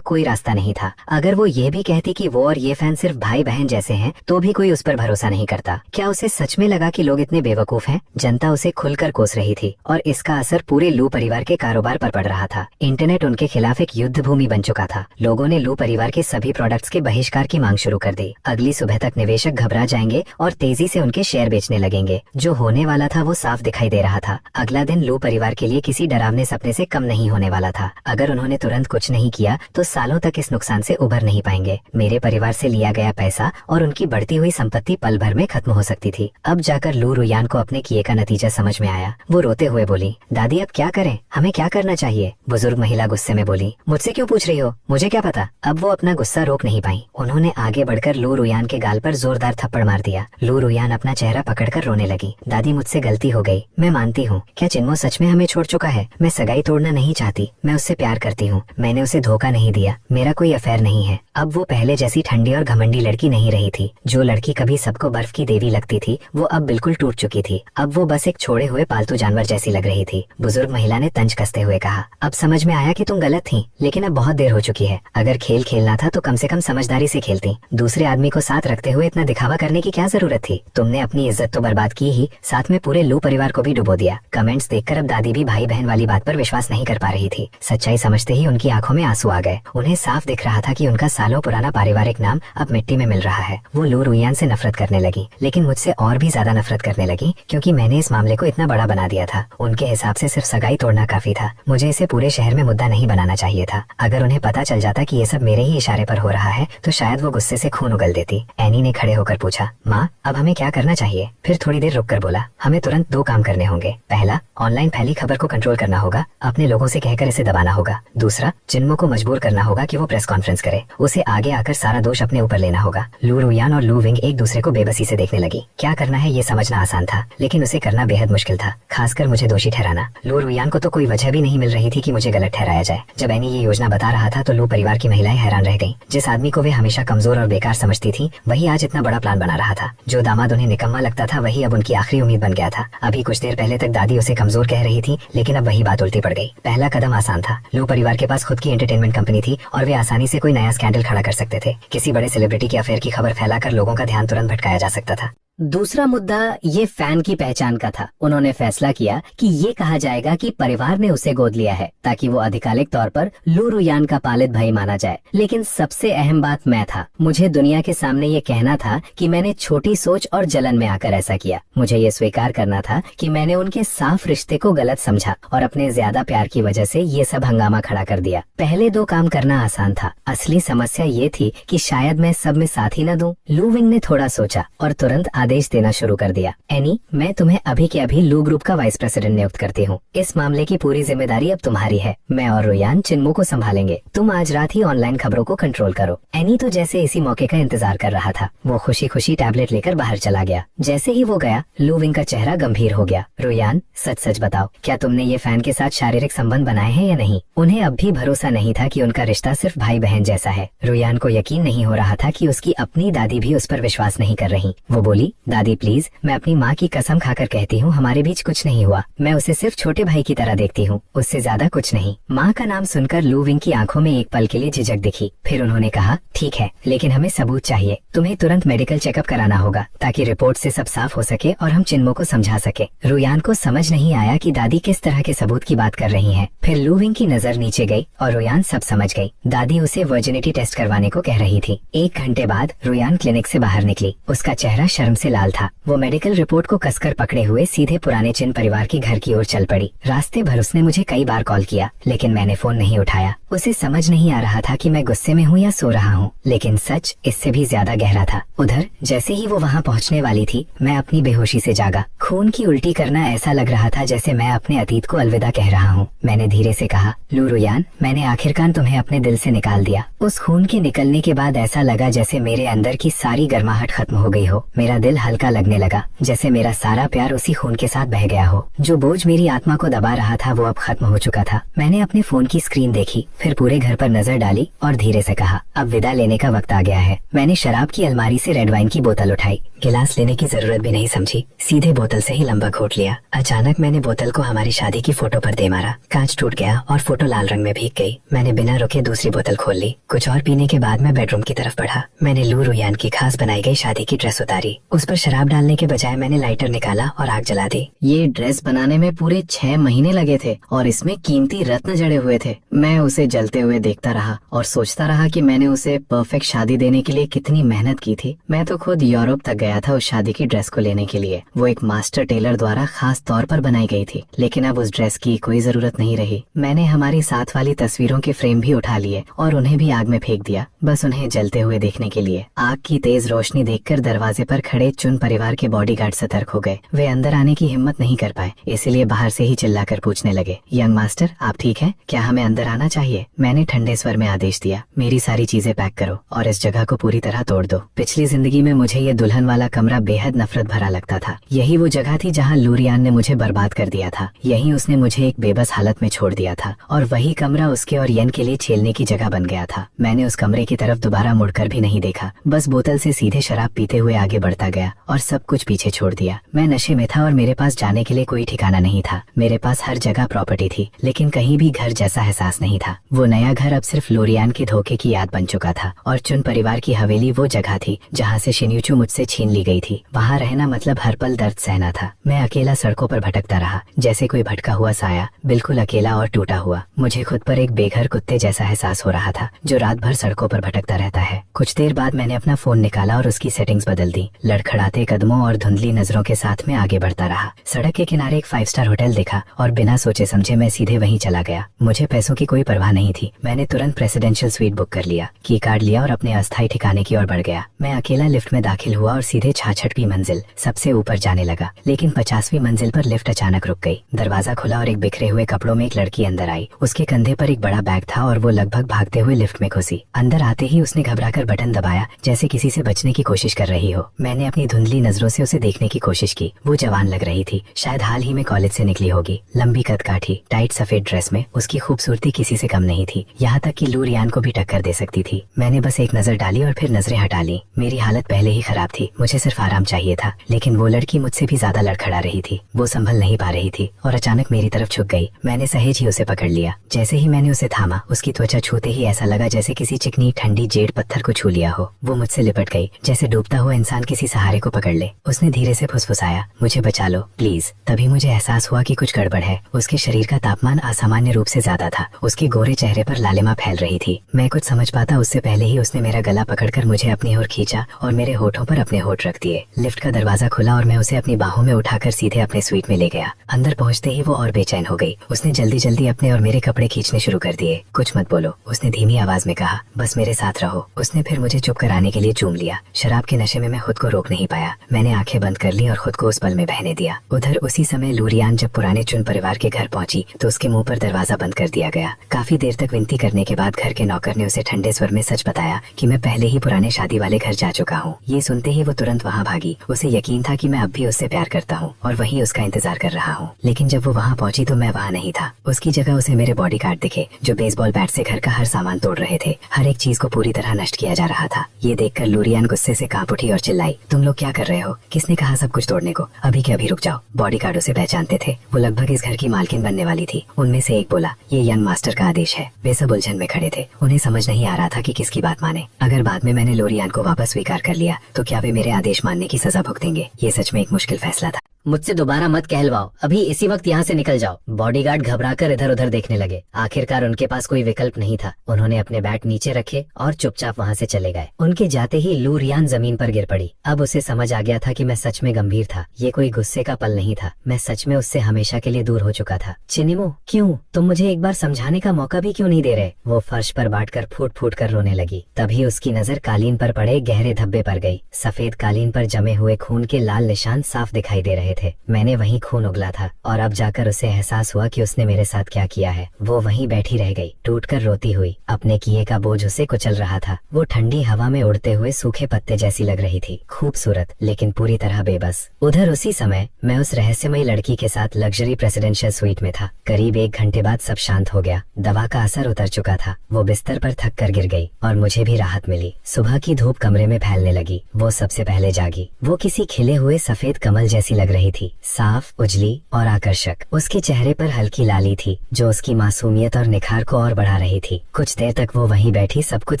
कोई रास्ता नहीं था। अगर वो ये भी कहती कि वो और ये फैन सिर्फ भाई बहन जैसे हैं, तो भी कोई उस पर भरोसा नहीं करता। क्या उसे सच में लगा कि लोग इतने बेवकूफ हैं? जनता उसे खुलकर कोस रही थी और इसका असर पूरे लू परिवार के कारोबार पर पड़ रहा था। इंटरनेट उनके खिलाफ एक युद्ध भूमि बन चुका था। लोगों ने लू परिवार के सभी प्रोडक्ट्स के बहिष्कार की मांग शुरू कर दी। अगली सुबह तक निवेशक घबरा जाएंगे और तेजी से उनके शेयर बेचने लगेंगे। जो होने वाला था वो साफ दिखाई दे रहा था। अगला दिन लू परिवार के लिए किसी डरावने सपने से कम नहीं होने वाला था। अगर उन्होंने तुरंत कुछ नहीं किया तो सालों तक इस नुकसान से उबर नहीं पाएंगे। मेरे परिवार से लिया गया पैसा और उनकी बढ़ती हुई संपत्ति पल भर में खत्म हो सकती थी। अब जाकर लू रुयान को अपने किए का नतीजा समझ में आया। वो रोते हुए बोली, दादी अब क्या करें? हमें क्या करना चाहिए? बुजुर्ग महिला गुस्से में बोली, मुझसे क्यों पूछ रही हो? मुझे क्या पता? अब वो अपना गुस्सा रोक नहीं पाई। उन्होंने आगे बढ़कर लू रुयान के गाल पर जोरदार थप्पड़ मार दिया। लू रुयान अपना चेहरा पकड़कर रोने लगी। दादी मुझसे गलती हो गई, मैं मानती हूँ। क्या चिन्मो सच में हमें छोड़ चुका है? मैं सगाई तोड़ना नहीं चाहती। मैं उससे प्यार करती हूँ। मैंने उसे धोखा नहीं दिया। मेरा कोई अफेयर नहीं है। अब वो पहले जैसी ठंडी और घमंडी लड़की नहीं रही थी। जो लड़की कभी सबको बर्फ की देवी लगती थी, वो अब अब बिल्कुल टूट चुकी थी। अब वो बस एक छोड़े हुए पालतू जानवर जैसी लग रही थी। बुजुर्ग महिला ने तंज कसते हुए कहा, अब समझ में आया कि तुम गलत थी, लेकिन अब बहुत देर हो चुकी है। अगर खेल खेलना था तो कम से कम समझदारी से खेलती। दूसरे आदमी को साथ रखते हुए इतना दिखावा करने की क्या जरूरत थी? तुमने अपनी इज्जत तो बर्बाद की ही, साथ में पूरे लू परिवार को भी डुबो दिया। कमेंट्स देखकर अब दादी भी भाई बहन वाली बात पर विश्वास नहीं कर पा रही थी। सच्चाई समझते ही उनकी आंखों में आंसू आ गए। उन्हें साफ दिख रहा था कि उनका सालों पुराना पारिवारिक नाम अब मिट्टी में मिल रहा है। वो लू रुयान से नफरत करने लगी, लेकिन मुझसे और भी ज्यादा नफरत करने लगी, क्योंकि मैंने इस मामले को इतना बड़ा बना दिया था। उनके हिसाब से सिर्फ सगाई तोड़ना काफी था। मुझे इसे पूरे शहर में मुद्दा नहीं बनाना चाहिए था। अगर उन्हें पता चल जाता कि ये सब मेरे ही इशारे पर हो रहा है तो शायद वो गुस्से से खून उगल देती। एनी ने खड़े होकर पूछा, माँ अब हमें क्या करना चाहिए? फिर थोड़ी देर रुककर बोला, हमें तुरंत 2 काम करने होंगे। पहला, ऑनलाइन फैली खबर को कंट्रोल करना होगा, अपने लोगों से कहकर इसे दबाना होगा। दूसरा, जिन्मो को मजबूर करना होगा कि वो प्रेस कॉन्फ्रेंस करे। उसे आगे आकर सारा दोष अपने ऊपर लेना होगा। लू रुयान और लू विंग एक दूसरे को बेबसी से देखने लगी। क्या करना है ये समझना आसान था, लेकिन उसे करना बेहद मुश्किल था, खासकर मुझे दोषी ठहराना। लू रुयान को तो कोई वजह भी नहीं मिल रही थी कि मुझे गलत ठहराया जाए। जब एनी ये योजना बता रहा था तो लू परिवार की महिलाएं हैरान रह गईं। जिस आदमी को वे हमेशा कमजोर और बेकार समझती थी, वही आज इतना बड़ा प्लान बना रहा था। जो दामाद उन्हें निकम्मा लगता था, वही अब उनकी आखिरी उम्मीद बन गया था। अभी कुछ देर पहले तक दादी उसे कमजोर कह रही थी, लेकिन अब वही बात उल्टी पड़ गई। पहला कदम आसान था। लू परिवार के पास खुद की एंटरटेनमेंट कंपनी थी और वे आसानी से कोई नया स्कैंडल खड़ा कर सकते थे। किसी बड़े सेलिब्रिटी के अफेयर की खबर फैलाकर लोगों का ध्यान तुरंत भटकाया जा सकता था। दूसरा मुद्दा ये फैन की पहचान का था। उन्होंने फैसला किया कि ये कहा जाएगा कि परिवार ने उसे गोद लिया है, ताकि वो आधिकारिक तौर पर लू रुयान का पालित भाई माना जाए। लेकिन सबसे अहम बात मैं था। मुझे दुनिया के सामने ये कहना था कि मैंने छोटी सोच और जलन में आकर ऐसा किया। मुझे ये स्वीकार करना था कि मैंने उनके साफ रिश्ते को गलत समझा और अपने ज्यादा प्यार की वजह से ये सब हंगामा खड़ा कर दिया। पहले 2 काम करना आसान था। असली समस्या ये थी कि शायद मैं सब में साथ ही न दूं। लू विंग ने थोड़ा सोचा और तुरंत आदेश देना शुरू कर दिया। एनी, मैं तुम्हें अभी के अभी लू ग्रुप का वाइस प्रेसिडेंट नियुक्त करती हूँ। इस मामले की पूरी जिम्मेदारी अब तुम्हारी है। मैं और रुयान चिन्मो को संभालेंगे। तुम आज रात ही ऑनलाइन खबरों को कंट्रोल करो। एनी तो जैसे इसी मौके का इंतजार कर रहा था। वो खुशी खुशी टैबलेट लेकर बाहर चला गया। जैसे ही वो गया, लू विंग का चेहरा गंभीर हो गया। रुयान, सच सच बताओ, क्या तुमने ये फैन के साथ शारीरिक संबंध बनाए हैं या नहीं? उन्हें अब भी भरोसा नहीं था कि उनका रिश्ता सिर्फ भाई बहन जैसा है। रुयान को यकीन नहीं हो रहा था कि उसकी अपनी दादी भी उस पर विश्वास नहीं कर रही। वो बोली, दादी प्लीज, मैं अपनी माँ की कसम खाकर कहती हूँ हमारे बीच कुछ नहीं हुआ। मैं उसे सिर्फ छोटे भाई की तरह देखती हूँ, उससे ज्यादा कुछ नहीं। माँ का नाम सुनकर लू विंग की आंखों में एक पल के लिए झिझक दिखी। फिर उन्होंने कहा, ठीक है, लेकिन हमें सबूत चाहिए। तुम्हें तुरंत मेडिकल चेकअप कराना होगा ताकि रिपोर्ट से सब साफ हो सके और हम चिन्मो को समझा सके। रुयान को समझ नहीं आया कि दादी किस तरह के सबूत की बात कर रही है। फिर लू विंग की नजर नीचे गई और रुयान सब समझ गई। दादी उसे वर्जिनिटी टेस्ट करवाने को कह रही थी। 1 घंटे बाद रुयान क्लिनिक से बाहर निकली। उसका चेहरा शर्म से लाल था। वो मेडिकल रिपोर्ट को कसकर पकड़े हुए सीधे पुराने चिन परिवार के घर की ओर चल पड़ी। रास्ते भर उसने मुझे कई बार कॉल किया, लेकिन मैंने फोन नहीं उठाया। उसे समझ नहीं आ रहा था कि मैं गुस्से में हूँ या सो रहा हूँ, लेकिन सच इससे भी ज्यादा गहरा था। उधर जैसे ही वो वहाँ पहुँचने वाली थी, मैं अपनी बेहोशी से जागा। खून की उल्टी करना ऐसा लग रहा था जैसे मैं अपने अतीत को अलविदा कह रहा हूँ। मैंने धीरे से कहा, लू रुयान, मैंने आखिरकार तुम्हें अपने दिल से निकाल दिया। उस खून के निकलने के बाद ऐसा लगा जैसे मेरे अंदर की सारी गर्माहट खत्म हो गई हो। मेरा दिल हल्का लगने लगा, जैसे मेरा सारा प्यार उसी खून के साथ बह गया हो। जो बोझ मेरी आत्मा को दबा रहा था वो अब खत्म हो चुका था। मैंने अपने फोन की स्क्रीन देखी, फिर पूरे घर पर नजर डाली और धीरे से कहा, अब विदा लेने का वक्त आ गया है। मैंने शराब की अलमारी से रेड वाइन की बोतल उठाई। गिलास लेने की जरूरत भी नहीं समझी, सीधे बोतल से ही लंबा घोट लिया। अचानक मैंने बोतल को हमारी शादी की फोटो पर दे मारा। कांच टूट गया और फोटो लाल रंग में भीग गई। मैंने बिना रुके दूसरी बोतल खोल ली। कुछ और पीने के बाद मैं बेडरूम की तरफ बढ़ा। मैंने लू रुयान की खास बनाई गई शादी की ड्रेस उतारी। उस पर शराब डालने के बजाय मैंने लाइटर निकाला और आग जला दी। ये ड्रेस बनाने में पूरे 6 महीने लगे थे और इसमें कीमती रत्न जड़े हुए थे। मैं उसे जलते हुए देखता रहा और सोचता रहा कि मैंने उसे परफेक्ट शादी देने के लिए कितनी मेहनत की थी। मैं तो खुद यूरोप तक गया था उस शादी की ड्रेस को लेने के लिए। वो एक मास्टर टेलर द्वारा खास तौर पर बनाई गई थी, लेकिन अब उस ड्रेस की कोई जरूरत नहीं रही। मैंने हमारी साथ वाली तस्वीरों के फ्रेम भी उठा लिए और उन्हें भी आग में फेंक दिया, बस उन्हें जलते हुए देखने के लिए। आग की तेज रोशनी देखकर दरवाजे पर खड़े चुन परिवार के बॉडीगार्ड सतर्क हो गए। वे अंदर आने की हिम्मत नहीं कर पाए, इसलिए बाहर से ही चिल्लाकर पूछने लगे, यंग मास्टर आप ठीक हैं? क्या हमें अंदर आना चाहिए? मैंने ठंडे स्वर में आदेश दिया, मेरी सारी चीजें पैक करो और इस जगह को पूरी तरह तोड़ दो। पिछली जिंदगी में मुझे ये दुल्हन वाला कमरा बेहद नफरत भरा लगता था। यही वो जगह थी जहाँ लूरियान ने मुझे बर्बाद कर दिया था। यहीं उसने मुझे एक बेबस हालत में छोड़ दिया था और वही कमरा उसके और येन के लिए छेलने की जगह बन गया था। मैंने उस कमरे की तरफ दोबारा मुड़कर भी नहीं देखा, बस बोतल से सीधे शराब पीते हुए आगे बढ़ता गया और सब कुछ पीछे छोड़ दिया। मैं नशे में था और मेरे पास जाने के लिए कोई ठिकाना नहीं था। मेरे पास हर जगह प्रॉपर्टी थी, लेकिन कहीं भी घर जैसा एहसास नहीं था। वो नया घर अब सिर्फ लूरियान के धोखे की याद बन चुका था और चुन परिवार की हवेली वो जगह थी जहाँ से शिन्यूचू मुझसे छीन ली गई थी। वहाँ रहना मतलब हर पल दर्द सहना था। मैं अकेला सड़कों पर भटकता रहा, जैसे कोई भटका हुआ साया, बिल्कुल अकेला और टूटा हुआ। मुझे खुद पर एक बेघर कुत्ते जैसा एहसास हो रहा था जो रात भर सड़कों पर भटकता रहता है। कुछ देर बाद मैंने अपना फोन निकाला और उसकी सेटिंग्स बदल दी। लड़खड़ाते कदमों और धुंधली नजरों के साथ में आगे बढ़ता रहा। सड़क के किनारे एक 5 स्टार होटल देखा और बिना सोचे समझे मैं सीधे वहीं चला गया। मुझे पैसों की कोई परवाह नहीं थी। मैंने तुरंत प्रेसिडेंशियल स्वीट बुक कर लिया, की कार्ड लिया और अपने अस्थायी ठिकाने की ओर बढ़ गया। मैं अकेला लिफ्ट में दाखिल हुआ और सीधे 66वीं मंजिल सबसे ऊपर जाने लगा, लेकिन 50वीं मंजिल पर लिफ्ट अचानक रुक गई। दरवाजा खुला और एक बिखरे हुए कपड़ों में एक लड़की अंदर आई। उसके कंधे पर एक बड़ा बैग था और वो लगभग भागते हुए लिफ्ट में घुसी। अंदर आते ही उसने घबराकर बटन दबाया, जैसे किसी से बचने की कोशिश कर रही हो। मैंने अपनी धुंधली नजरों से उसे देखने की कोशिश की। वो जवान लग रही थी, शायद हाल ही में कॉलेज से निकली होगी। लंबी कदकाठी, टाइट सफेद ड्रेस में उसकी खूबसूरती किसी से कम नहीं थी, यहाँ तक कि लूरियान को भी टक्कर दे सकती थी। मैंने बस एक नजर डाली और फिर नजरें हटा ली। मेरी हालत पहले ही खराब थी, मुझे सिर्फ आराम चाहिए था, लेकिन वो लड़की मुझसे भी ज्यादा लड़खड़ा रही थी। वो संभल नहीं पा रही थी और अचानक मेरी तरफ झुक गई। मैंने सहेज ही उसे पकड़ लिया। जैसे ही मैंने उसे थामा, उसकी त्वचा छूते ही ऐसा लगा जैसे किसी चिकनी ठंडी जेड पत्थर को छू लिया हो। वो मुझसे लिपट गई, जैसे डूबता हुआ इंसान किसी सहारे को पकड़ ले। उसने धीरे से फुसफुसाया, मुझे बचा लो प्लीज। तभी मुझे एहसास हुआ कि कुछ गड़बड़ है। उसके शरीर का तापमान असामान्य रूप से ज्यादा था। उसके गोरे चेहरे पर लालिमा फैल रही थी। मैं कुछ समझ पाता उससे पहले ही उसने मेरा गला पकड़कर मुझे अपनी ओर खींचा और मेरे होठों पर अपने होठ रख दिए। लिफ्ट का दरवाजा खुला और मैं उसे अपनी बाहों में उठाकर सीधे अपने स्वीट में ले गया। अंदर पहुंचते ही वो और बेचैन हो गई। उसने जल्दी जल्दी अपने और मेरे कपड़े खींचने शुरू कर दिए। कुछ मत बोलो, उसने धीमी आवाज में कहा, बस मेरे साथ रहो। उसने फिर मुझे चुप कराने के लिए चूम लिया। शराब के नशे में मैं खुद को रोक नहीं पाया। मैंने आंखें बंद कर ली और खुद को उस पल में बहने दिया। उधर उसी समय लूरियान जब पुराने चुन परिवार के घर पहुंची तो उसके मुंह पर दरवाजा बंद कर दिया गया। काफी देर तक विनती करने के बाद घर के नौकर ने उसे ठंडे स्वर में सच बताया कि मैं पहले ही पुराने शादी वाले घर जा चुका हूँ। ये सुनते ही वो तुरंत वहाँ भागी। उसे यकीन था कि मैं अब भी उससे प्यार करता हूँ और वहीं उसका इंतजार कर रहा हूँ। लेकिन जब वो वहाँ पहुंची तो मैं वहाँ नहीं था। उसकी जगह उसे मेरे बॉडीगार्ड दिखे, जो बेसबॉल बैट से घर का हर सामान तोड़ रहे थे। हर एक चीज को पूरी तरह नष्ट किया जा रहा था। ये देखकर लूरियान गुस्से से कांप उठी और चिल्लाई, तुम लोग क्या कर रहे हो? किसने कहा सब कुछ तोड़ने को? अभी के अभी रुक जाओ। बॉडीगार्ड उसे पहचानते थे। वो लगभग इस घर की मालकिन बनने वाली थी। उनमें से एक बोला, ये यंग मास्टर का आदेश है। वे सब उलझन में खड़े थे। उन्हें समझ नहीं आ रहा था कि किसकी बात माने। अगर बाद में मैंने लूरियान को वापस स्वीकार कर लिया तो क्या वे मेरे आदेश मानने की सजा भुगतेंगे? ये सच में एक मुश्किल फैसला था। मुझसे दोबारा मत कहलवाओ, अभी इसी वक्त यहाँ से निकल जाओ। बॉडीगार्ड घबराकर इधर उधर देखने लगे। आखिरकार उनके पास कोई विकल्प नहीं था। उन्होंने अपने बैट नीचे रखे और चुपचाप वहाँ से चले गए। उनके जाते ही लूरियान जमीन पर गिर पड़ी। अब उसे समझ आ गया था कि मैं सच में गंभीर था। ये कोई गुस्से का पल नहीं था। मैं सच में उससे हमेशा के लिए दूर हो चुका था। चिनिमो, क्यों? तुम मुझे एक बार समझाने का मौका भी क्यों नहीं दे रहे? वो फर्श पर बांटकर फूट फूट कर रोने लगी। तभी उसकी नजर कालीन पर पड़े गहरे धब्बे पर गई। सफेद कालीन पर जमे हुए खून के लाल निशान साफ दिखाई दे रहे थे। मैंने वहीं खून उगला था और अब जाकर उसे एहसास हुआ कि उसने मेरे साथ क्या किया है। वो वहीं बैठी रह गई, टूटकर रोती हुई। अपने किए का बोझ उसे कुचल रहा था। वो ठंडी हवा में उड़ते हुए सूखे पत्ते जैसी लग रही थी, खूबसूरत लेकिन पूरी तरह बेबस। उधर उसी समय मैं उस रहस्यमयी लड़की के साथ लग्जरी प्रेसिडेंशियल स्वीट में था। करीब 1 घंटे बाद सब शांत हो गया। दवा का असर उतर चुका था। वो बिस्तर पर थक कर गिर गई और मुझे भी राहत मिली। सुबह की धूप कमरे में फैलने लगी। वो सबसे पहले जागी। वो किसी खिले हुए सफेद कमल जैसी लग रही थी, साफ, उजली और आकर्षक। उसके चेहरे पर हल्की लाली थी जो उसकी मासूमियत और निखार को और बढ़ा रही थी। कुछ देर तक वो वहीं बैठी सब कुछ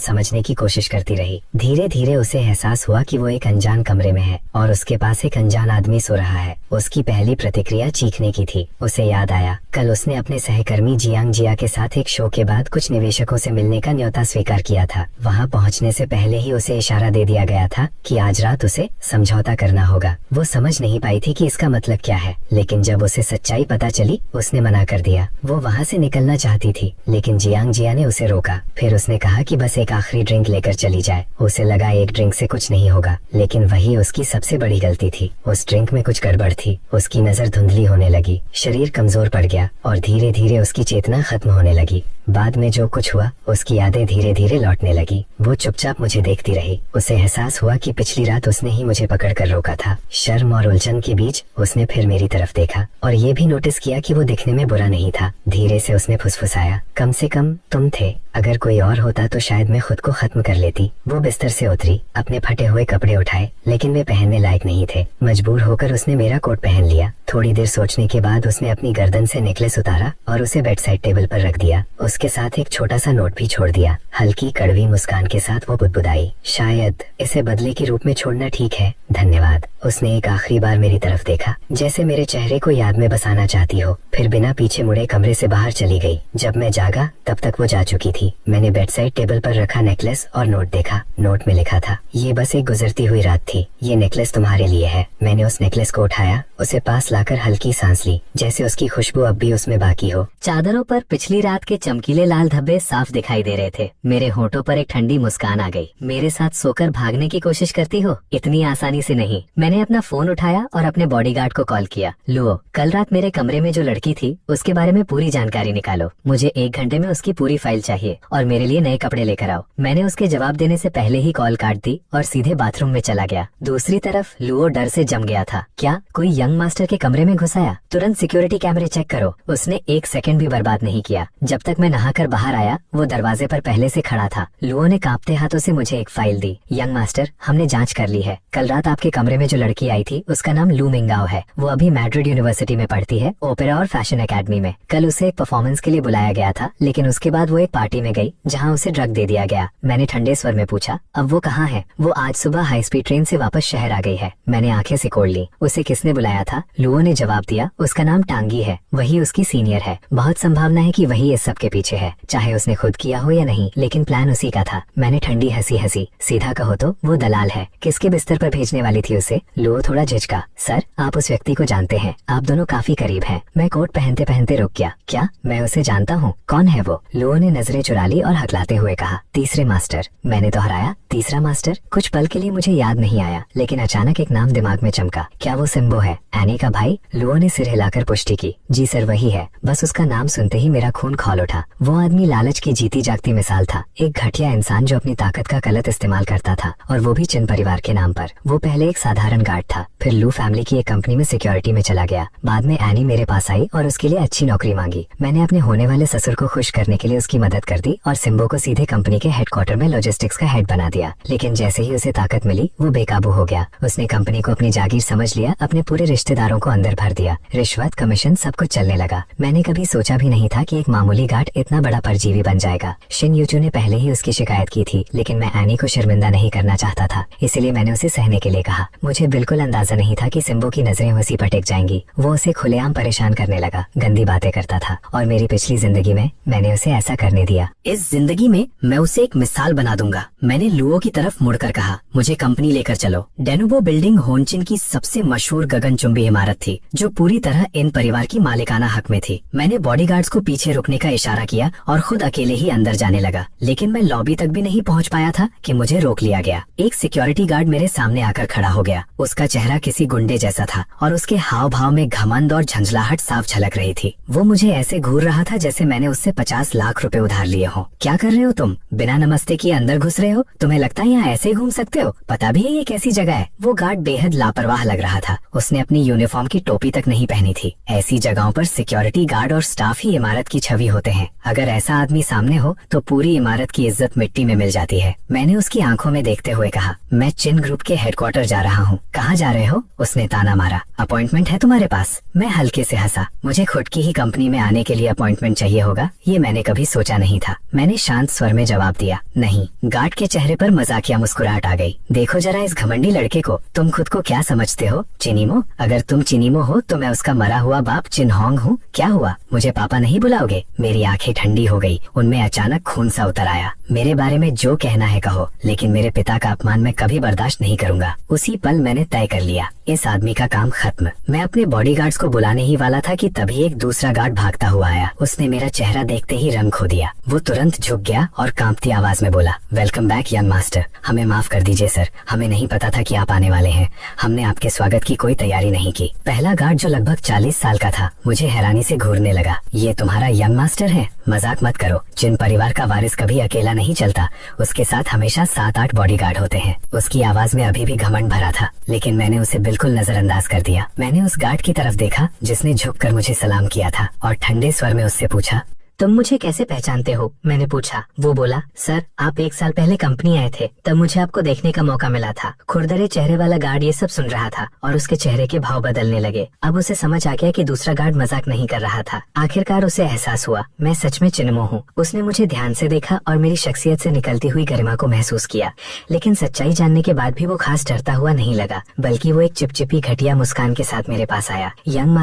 समझने की कोशिश करती रही। धीरे धीरे उसे एहसास हुआ कि वो एक अनजान कमरे में है और उसके पास एक अनजान आदमी सो रहा है। उसकी पहली प्रतिक्रिया चीखने की थी। उसे याद आया, कल उसने अपने सहकर्मी जियांग जिया के साथ एक शो के बाद कुछ निवेशकों से मिलने का न्योता स्वीकार किया था। वहाँ पहुँचने से पहले ही उसे इशारा दे दिया गया था कि आज रात उसे समझौता करना होगा। वो समझ नहीं पाई थी कि इसका मतलब क्या है, लेकिन जब उसे सच्चाई पता चली उसने मना कर दिया। वो वहाँ से निकलना चाहती थी, लेकिन जियांग जिया ने उसे रोका। फिर उसने कहा कि बस एक आखिरी ड्रिंक लेकर चली जाए। उसे लगा एक ड्रिंक से कुछ नहीं होगा, लेकिन वही उसकी सबसे बड़ी गलती थी। उस ड्रिंक में कुछ गड़बड़ थी। उसकी नजर धुंधली होने लगी, शरीर कमजोर पड़ गया और धीरे धीरे उसकी चेतना खत्म होने लगी। बाद में जो कुछ हुआ उसकी यादें धीरे धीरे लौटने लगी। वो चुपचाप मुझे देखती रही। उसे एहसास हुआ कि पिछली रात उसने ही मुझे पकड़ कर रोका था। शर्म और उलझन के बीच उसने फिर मेरी तरफ देखा और ये भी नोटिस किया कि वो दिखने में बुरा नहीं था। धीरे से उसने फुसफुसाया, कम से कम तुम थे, अगर कोई और होता तो शायद मैं खुद को खत्म कर लेती। वो बिस्तर से उतरी, अपने फटे हुए कपड़े उठाए, लेकिन वे पहनने लायक नहीं थे। मजबूर होकर उसने मेरा कोट पहन लिया। थोड़ी देर सोचने के बाद उसने अपनी गर्दन से नेकलेस उतारा और उसे बेड साइड टेबल पर रख दिया। उसके साथ एक छोटा सा नोट भी छोड़ दिया। हल्की कड़वी मुस्कान के साथ वो बुदबुदाई, शायद इसे बदले के रूप में छोड़ना ठीक है, धन्यवाद। उसने एक आखिरी बार मेरी तरफ देखा, जैसे मेरे चेहरे को याद में बसाना चाहती हो, फिर बिना पीछे मुड़े कमरे से बाहर चली गई। जब मैं जागा तब तक वो जा चुकी थी। मैंने बेड साइड टेबल पर रखा नेकलेस और नोट देखा। नोट में लिखा था, ये बस एक गुजरती हुई रात थी, ये नेकलेस तुम्हारे लिए है। मैंने उस नेकलेस को उठाया, उसे पास लाकर हल्की सांस ली, जैसे उसकी खुशबू अब भी उसमें बाकी हो। चादरों पर पिछली रात के चमकीले लाल धब्बे साफ दिखाई दे रहे थे। मेरे होठों पर एक ठंडी मुस्कान आ गई। मेरे साथ सोकर भागने की कोशिश करती हो? इतनी आसानी से नहीं। मैंने अपना फोन उठाया और अपने बॉडीगार्ड को कॉल किया। लुओ, कल रात मेरे कमरे में जो लड़की थी उसके बारे में पूरी जानकारी निकालो। मुझे 1 घंटे में उसकी पूरी फाइल चाहिए और मेरे लिए नए कपड़े लेकर आओ। मैंने उसके जवाब देने से पहले ही कॉल काट दी और सीधे बाथरूम में चला गया। दूसरी तरफ लुओ डर से जम गया था। क्या कोई यंग मास्टर के कमरे में घुस आया? तुरंत सिक्योरिटी कैमरे चेक करो। उसने 1 सेकंड भी बर्बाद नहीं किया। जब तक मैं नहाकर बाहर आया वो दरवाजे पर पहले से खड़ा था। लुओ ने कांपते हाथों से मुझे एक फाइल दी। यंग मास्टर, हमने जांच कर ली है। कल रात आपके कमरे में जो लड़की आई थी उसका नाम लू मिंगाओ है। वो अभी मैड्रिड यूनिवर्सिटी में पढ़ती है, ओपेरा और फैशन एकेडमी में। कल उसे एक परफॉर्मेंस के लिए बुलाया गया था, लेकिन उसके बाद वो एक पार्टी में गई जहाँ उसे ड्रग दे दिया गया। मैंने ठंडे स्वर में पूछा, अब वो कहाँ है? वो आज सुबह हाई स्पीड ट्रेन से वापस शहर आ गई है। मैंने आंखें सिकोड़ ली। उसे किसने बुलाया था? लुओ ने जवाब दिया, उसका नाम टांगी है, वही उसकी सीनियर है। बहुत संभावना है कि वही इस सब के पीछे है, चाहे उसने खुद किया हो या नहीं, लेकिन प्लान उसी का था। मैंने ठंडी हंसी हंसी। सीधा कहो तो वो दलाल है। किसके बिस्तर पर भेजने वाली थी उसे? लुओ थोड़ा झिझका। सर, आप उस व्यक्ति को जानते हैं, आप दोनों काफी करीब हैं। मैं कोट पहनते पहनते रुक गया। क्या मैं उसे जानता हूँ? कौन है वो? लुओ ने नजरें चुरा ली और हकलाते हुए कहा, तीसरे मास्टर। मैंने दोहराया, तीसरा मास्टर? कुछ पल के लिए मुझे याद नहीं आया, लेकिन अचानक एक नाम दिमाग में चमका। क्या वो सिम्बो है, एनी का भाई? लुओ ने सिर हिलाकर पुष्टि की। जी सर, वही है। बस उसका नाम सुनते ही मेरा खून खौल उठा। वो आदमी लालच की जीती जागती मिसाल था, एक घटिया इंसान जो अपनी ताकत का गलत इस्तेमाल करता था, और वो भी चिन परिवार के नाम पर। वो पहले एक साधारण गार्ड था, फिर लू फैमिली की एक कंपनी में सिक्योरिटी में चला गया। बाद में एनी मेरे पास आई और उसके लिए अच्छी नौकरी मांगी। मैंने अपने होने वाले ससुर को खुश करने के लिए उसकी मदद कर दी और सिम्बो को सीधे कंपनी के हेडक्वार्टर में लॉजिस्टिक्स का हेड बना दिया। लेकिन जैसे ही उसे ताकत मिली वो बेकाबू हो गया। उसने कंपनी को अपनी जागीर समझ लिया, अपने पूरे रिश्तेदारों को अंदर भर दिया। रिश्वत, कमीशन, सब कुछ चलने लगा। मैंने कभी सोचा भी नहीं था कि एक मामूली गार्ड इतना बड़ा परजीवी बन जाएगा। शिन यूचू ने पहले ही उसकी शिकायत की थी, लेकिन मैं एनी को शर्मिंदा नहीं करना चाहता था, इसलिए मैंने उसे सहने के लिए कहा। मुझे बिल्कुल अंदाजा नहीं था कि सिम्बो की नजरें उसी पर टिक जाएंगी। वो उसे खुलेआम परेशान करने लगा, गंदी बातें करता था, और मेरी पिछली जिंदगी में मैंने उसे ऐसा करने दिया। इस जिंदगी में मैं उसे एक मिसाल बना दूंगा। मैंने लुओ की तरफ मुड़कर कहा, मुझे कंपनी लेकर चलो। डेनुबो बिल्डिंग होनचिन की सबसे मशहूर गगनचुंबी इमारत थी, जो पूरी तरह इन परिवार की मालिकाना हक में थी। मैंने बॉडीगार्ड्स को पीछे रुकने का इशारा किया और खुद अकेले ही अंदर जाने लगा, लेकिन मैं लॉबी तक भी नहीं पहुंच पाया था कि मुझे रोक लिया गया। एक सिक्योरिटी गार्ड मेरे सामने आकर खड़ा हो गया। उसका चेहरा किसी गुंडे जैसा था और उसके हाव भाव में घमंड और झंझलाहट साफ झलक रही थी। वो मुझे ऐसे घूर रहा था जैसे मैंने उससे 50 लाख रुपए उधार लिए हो। क्या कर रहे हो तुम? बिना नमस्ते किए अंदर घुस रहे हो? तुम्हें लगता है यहाँ ऐसे घूम सकते हो? पता भी है ये कैसी जगह है? वो गार्ड बेहद लापरवाह लग रहा था। उसने अपनी यूनिफॉर्म की टोपी तक नहीं पहनी थी। ऐसी जगहों पर सिक्योरिटी गार्ड और स्टाफ ही इमारत की छवि होते हैं। अगर ऐसा आदमी सामने हो तो पूरी इमारत की इज्जत मिट्टी में मिल जाती है। मैंने उसकी आंखों में देखते हुए कहा, मैं चिन ग्रुप के हेडक्वार्टर जा रहा हूँ। कहाँ जा रहे हो? उसने ताना मारा। अपॉइंटमेंट है तुम्हारे पास? मैं हल्के से हंसा। मुझे खुद की ही कंपनी में आने के लिए अपॉइंटमेंट चाहिए होगा, ये मैंने कभी सोचा नहीं था। मैंने शांत स्वर में जवाब दिया, नहीं। गार्ड के चेहरे पर मजाकिया मुस्कुराहट आ गई। देखो जरा इस घमंडी लड़के को, तुम खुद को क्या समझते हो? चिनीमो? अगर तुम चिनीमो हो तो मैं उसका मरा हुआ बाप चिन्होंग हूँ। क्या हुआ? मुझे पापा नहीं बुलाओगे? मेरी आंखें ठंडी हो गई, उनमें अचानक खून सा उतर आया। मेरे बारे में जो कहना है कहो, लेकिन मेरे पिता का अपमान मैं कभी बर्दाश्त नहीं करूंगा। उसी पल मैंने तय कर लिया, इस आदमी का काम खत्म। मैं अपने बॉडीगार्ड्स को बुलाने ही वाला था कि तभी एक दूसरा गार्ड भागता हुआ आया। उसने मेरा चेहरा देखते ही रंग खो दिया। वो तुरंत झुक गया और कांपती आवाज में बोला, वेलकम बैक यंग मास्टर। हमें माफ कर दीजिए सर, हमें नहीं पता था कि आप आने वाले हैं। हमने आपके स्वागत की कोई तैयारी नहीं की। पहला गार्ड जो लगभग 40 साल का था मुझे हैरानी से घूरने लगा। ये तुम्हारा यंग मास्टर है? मजाक मत करो। जिन परिवार का वारिस कभी अकेला नहीं चलता उसके साथ हमेशा 7-8 बॉडीगार्ड होते हैं। उसकी आवाज में अभी भी घमंड भरा था, लेकिन मैंने उसे बिल्कुल नजरअंदाज कर दिया। मैंने उस गार्ड की तरफ देखा जिसने झुककर मुझे सलाम किया था और ठंडे स्वर में उससे पूछा, तुम मुझे कैसे पहचानते हो? मैंने पूछा। वो बोला, सर आप 1 साल पहले कंपनी आए थे, तब मुझे आपको देखने का मौका मिला था। खुरदरे चेहरे वाला गार्ड ये सब सुन रहा था और उसके चेहरे के भाव बदलने लगे। अब उसे समझ आ गया कि दूसरा गार्ड मजाक नहीं कर रहा था। आखिरकार उसे एहसास हुआ मैं सच में चिन्मो हूँ। उसने मुझे ध्यान से देखा और मेरी शख्सियत से निकलती हुई गरिमा को महसूस किया, लेकिन सच्चाई जानने के बाद भी वो खास डरता हुआ नहीं लगा, बल्कि वो एक चिपचिपी घटिया मुस्कान के साथ मेरे पास आया। यंग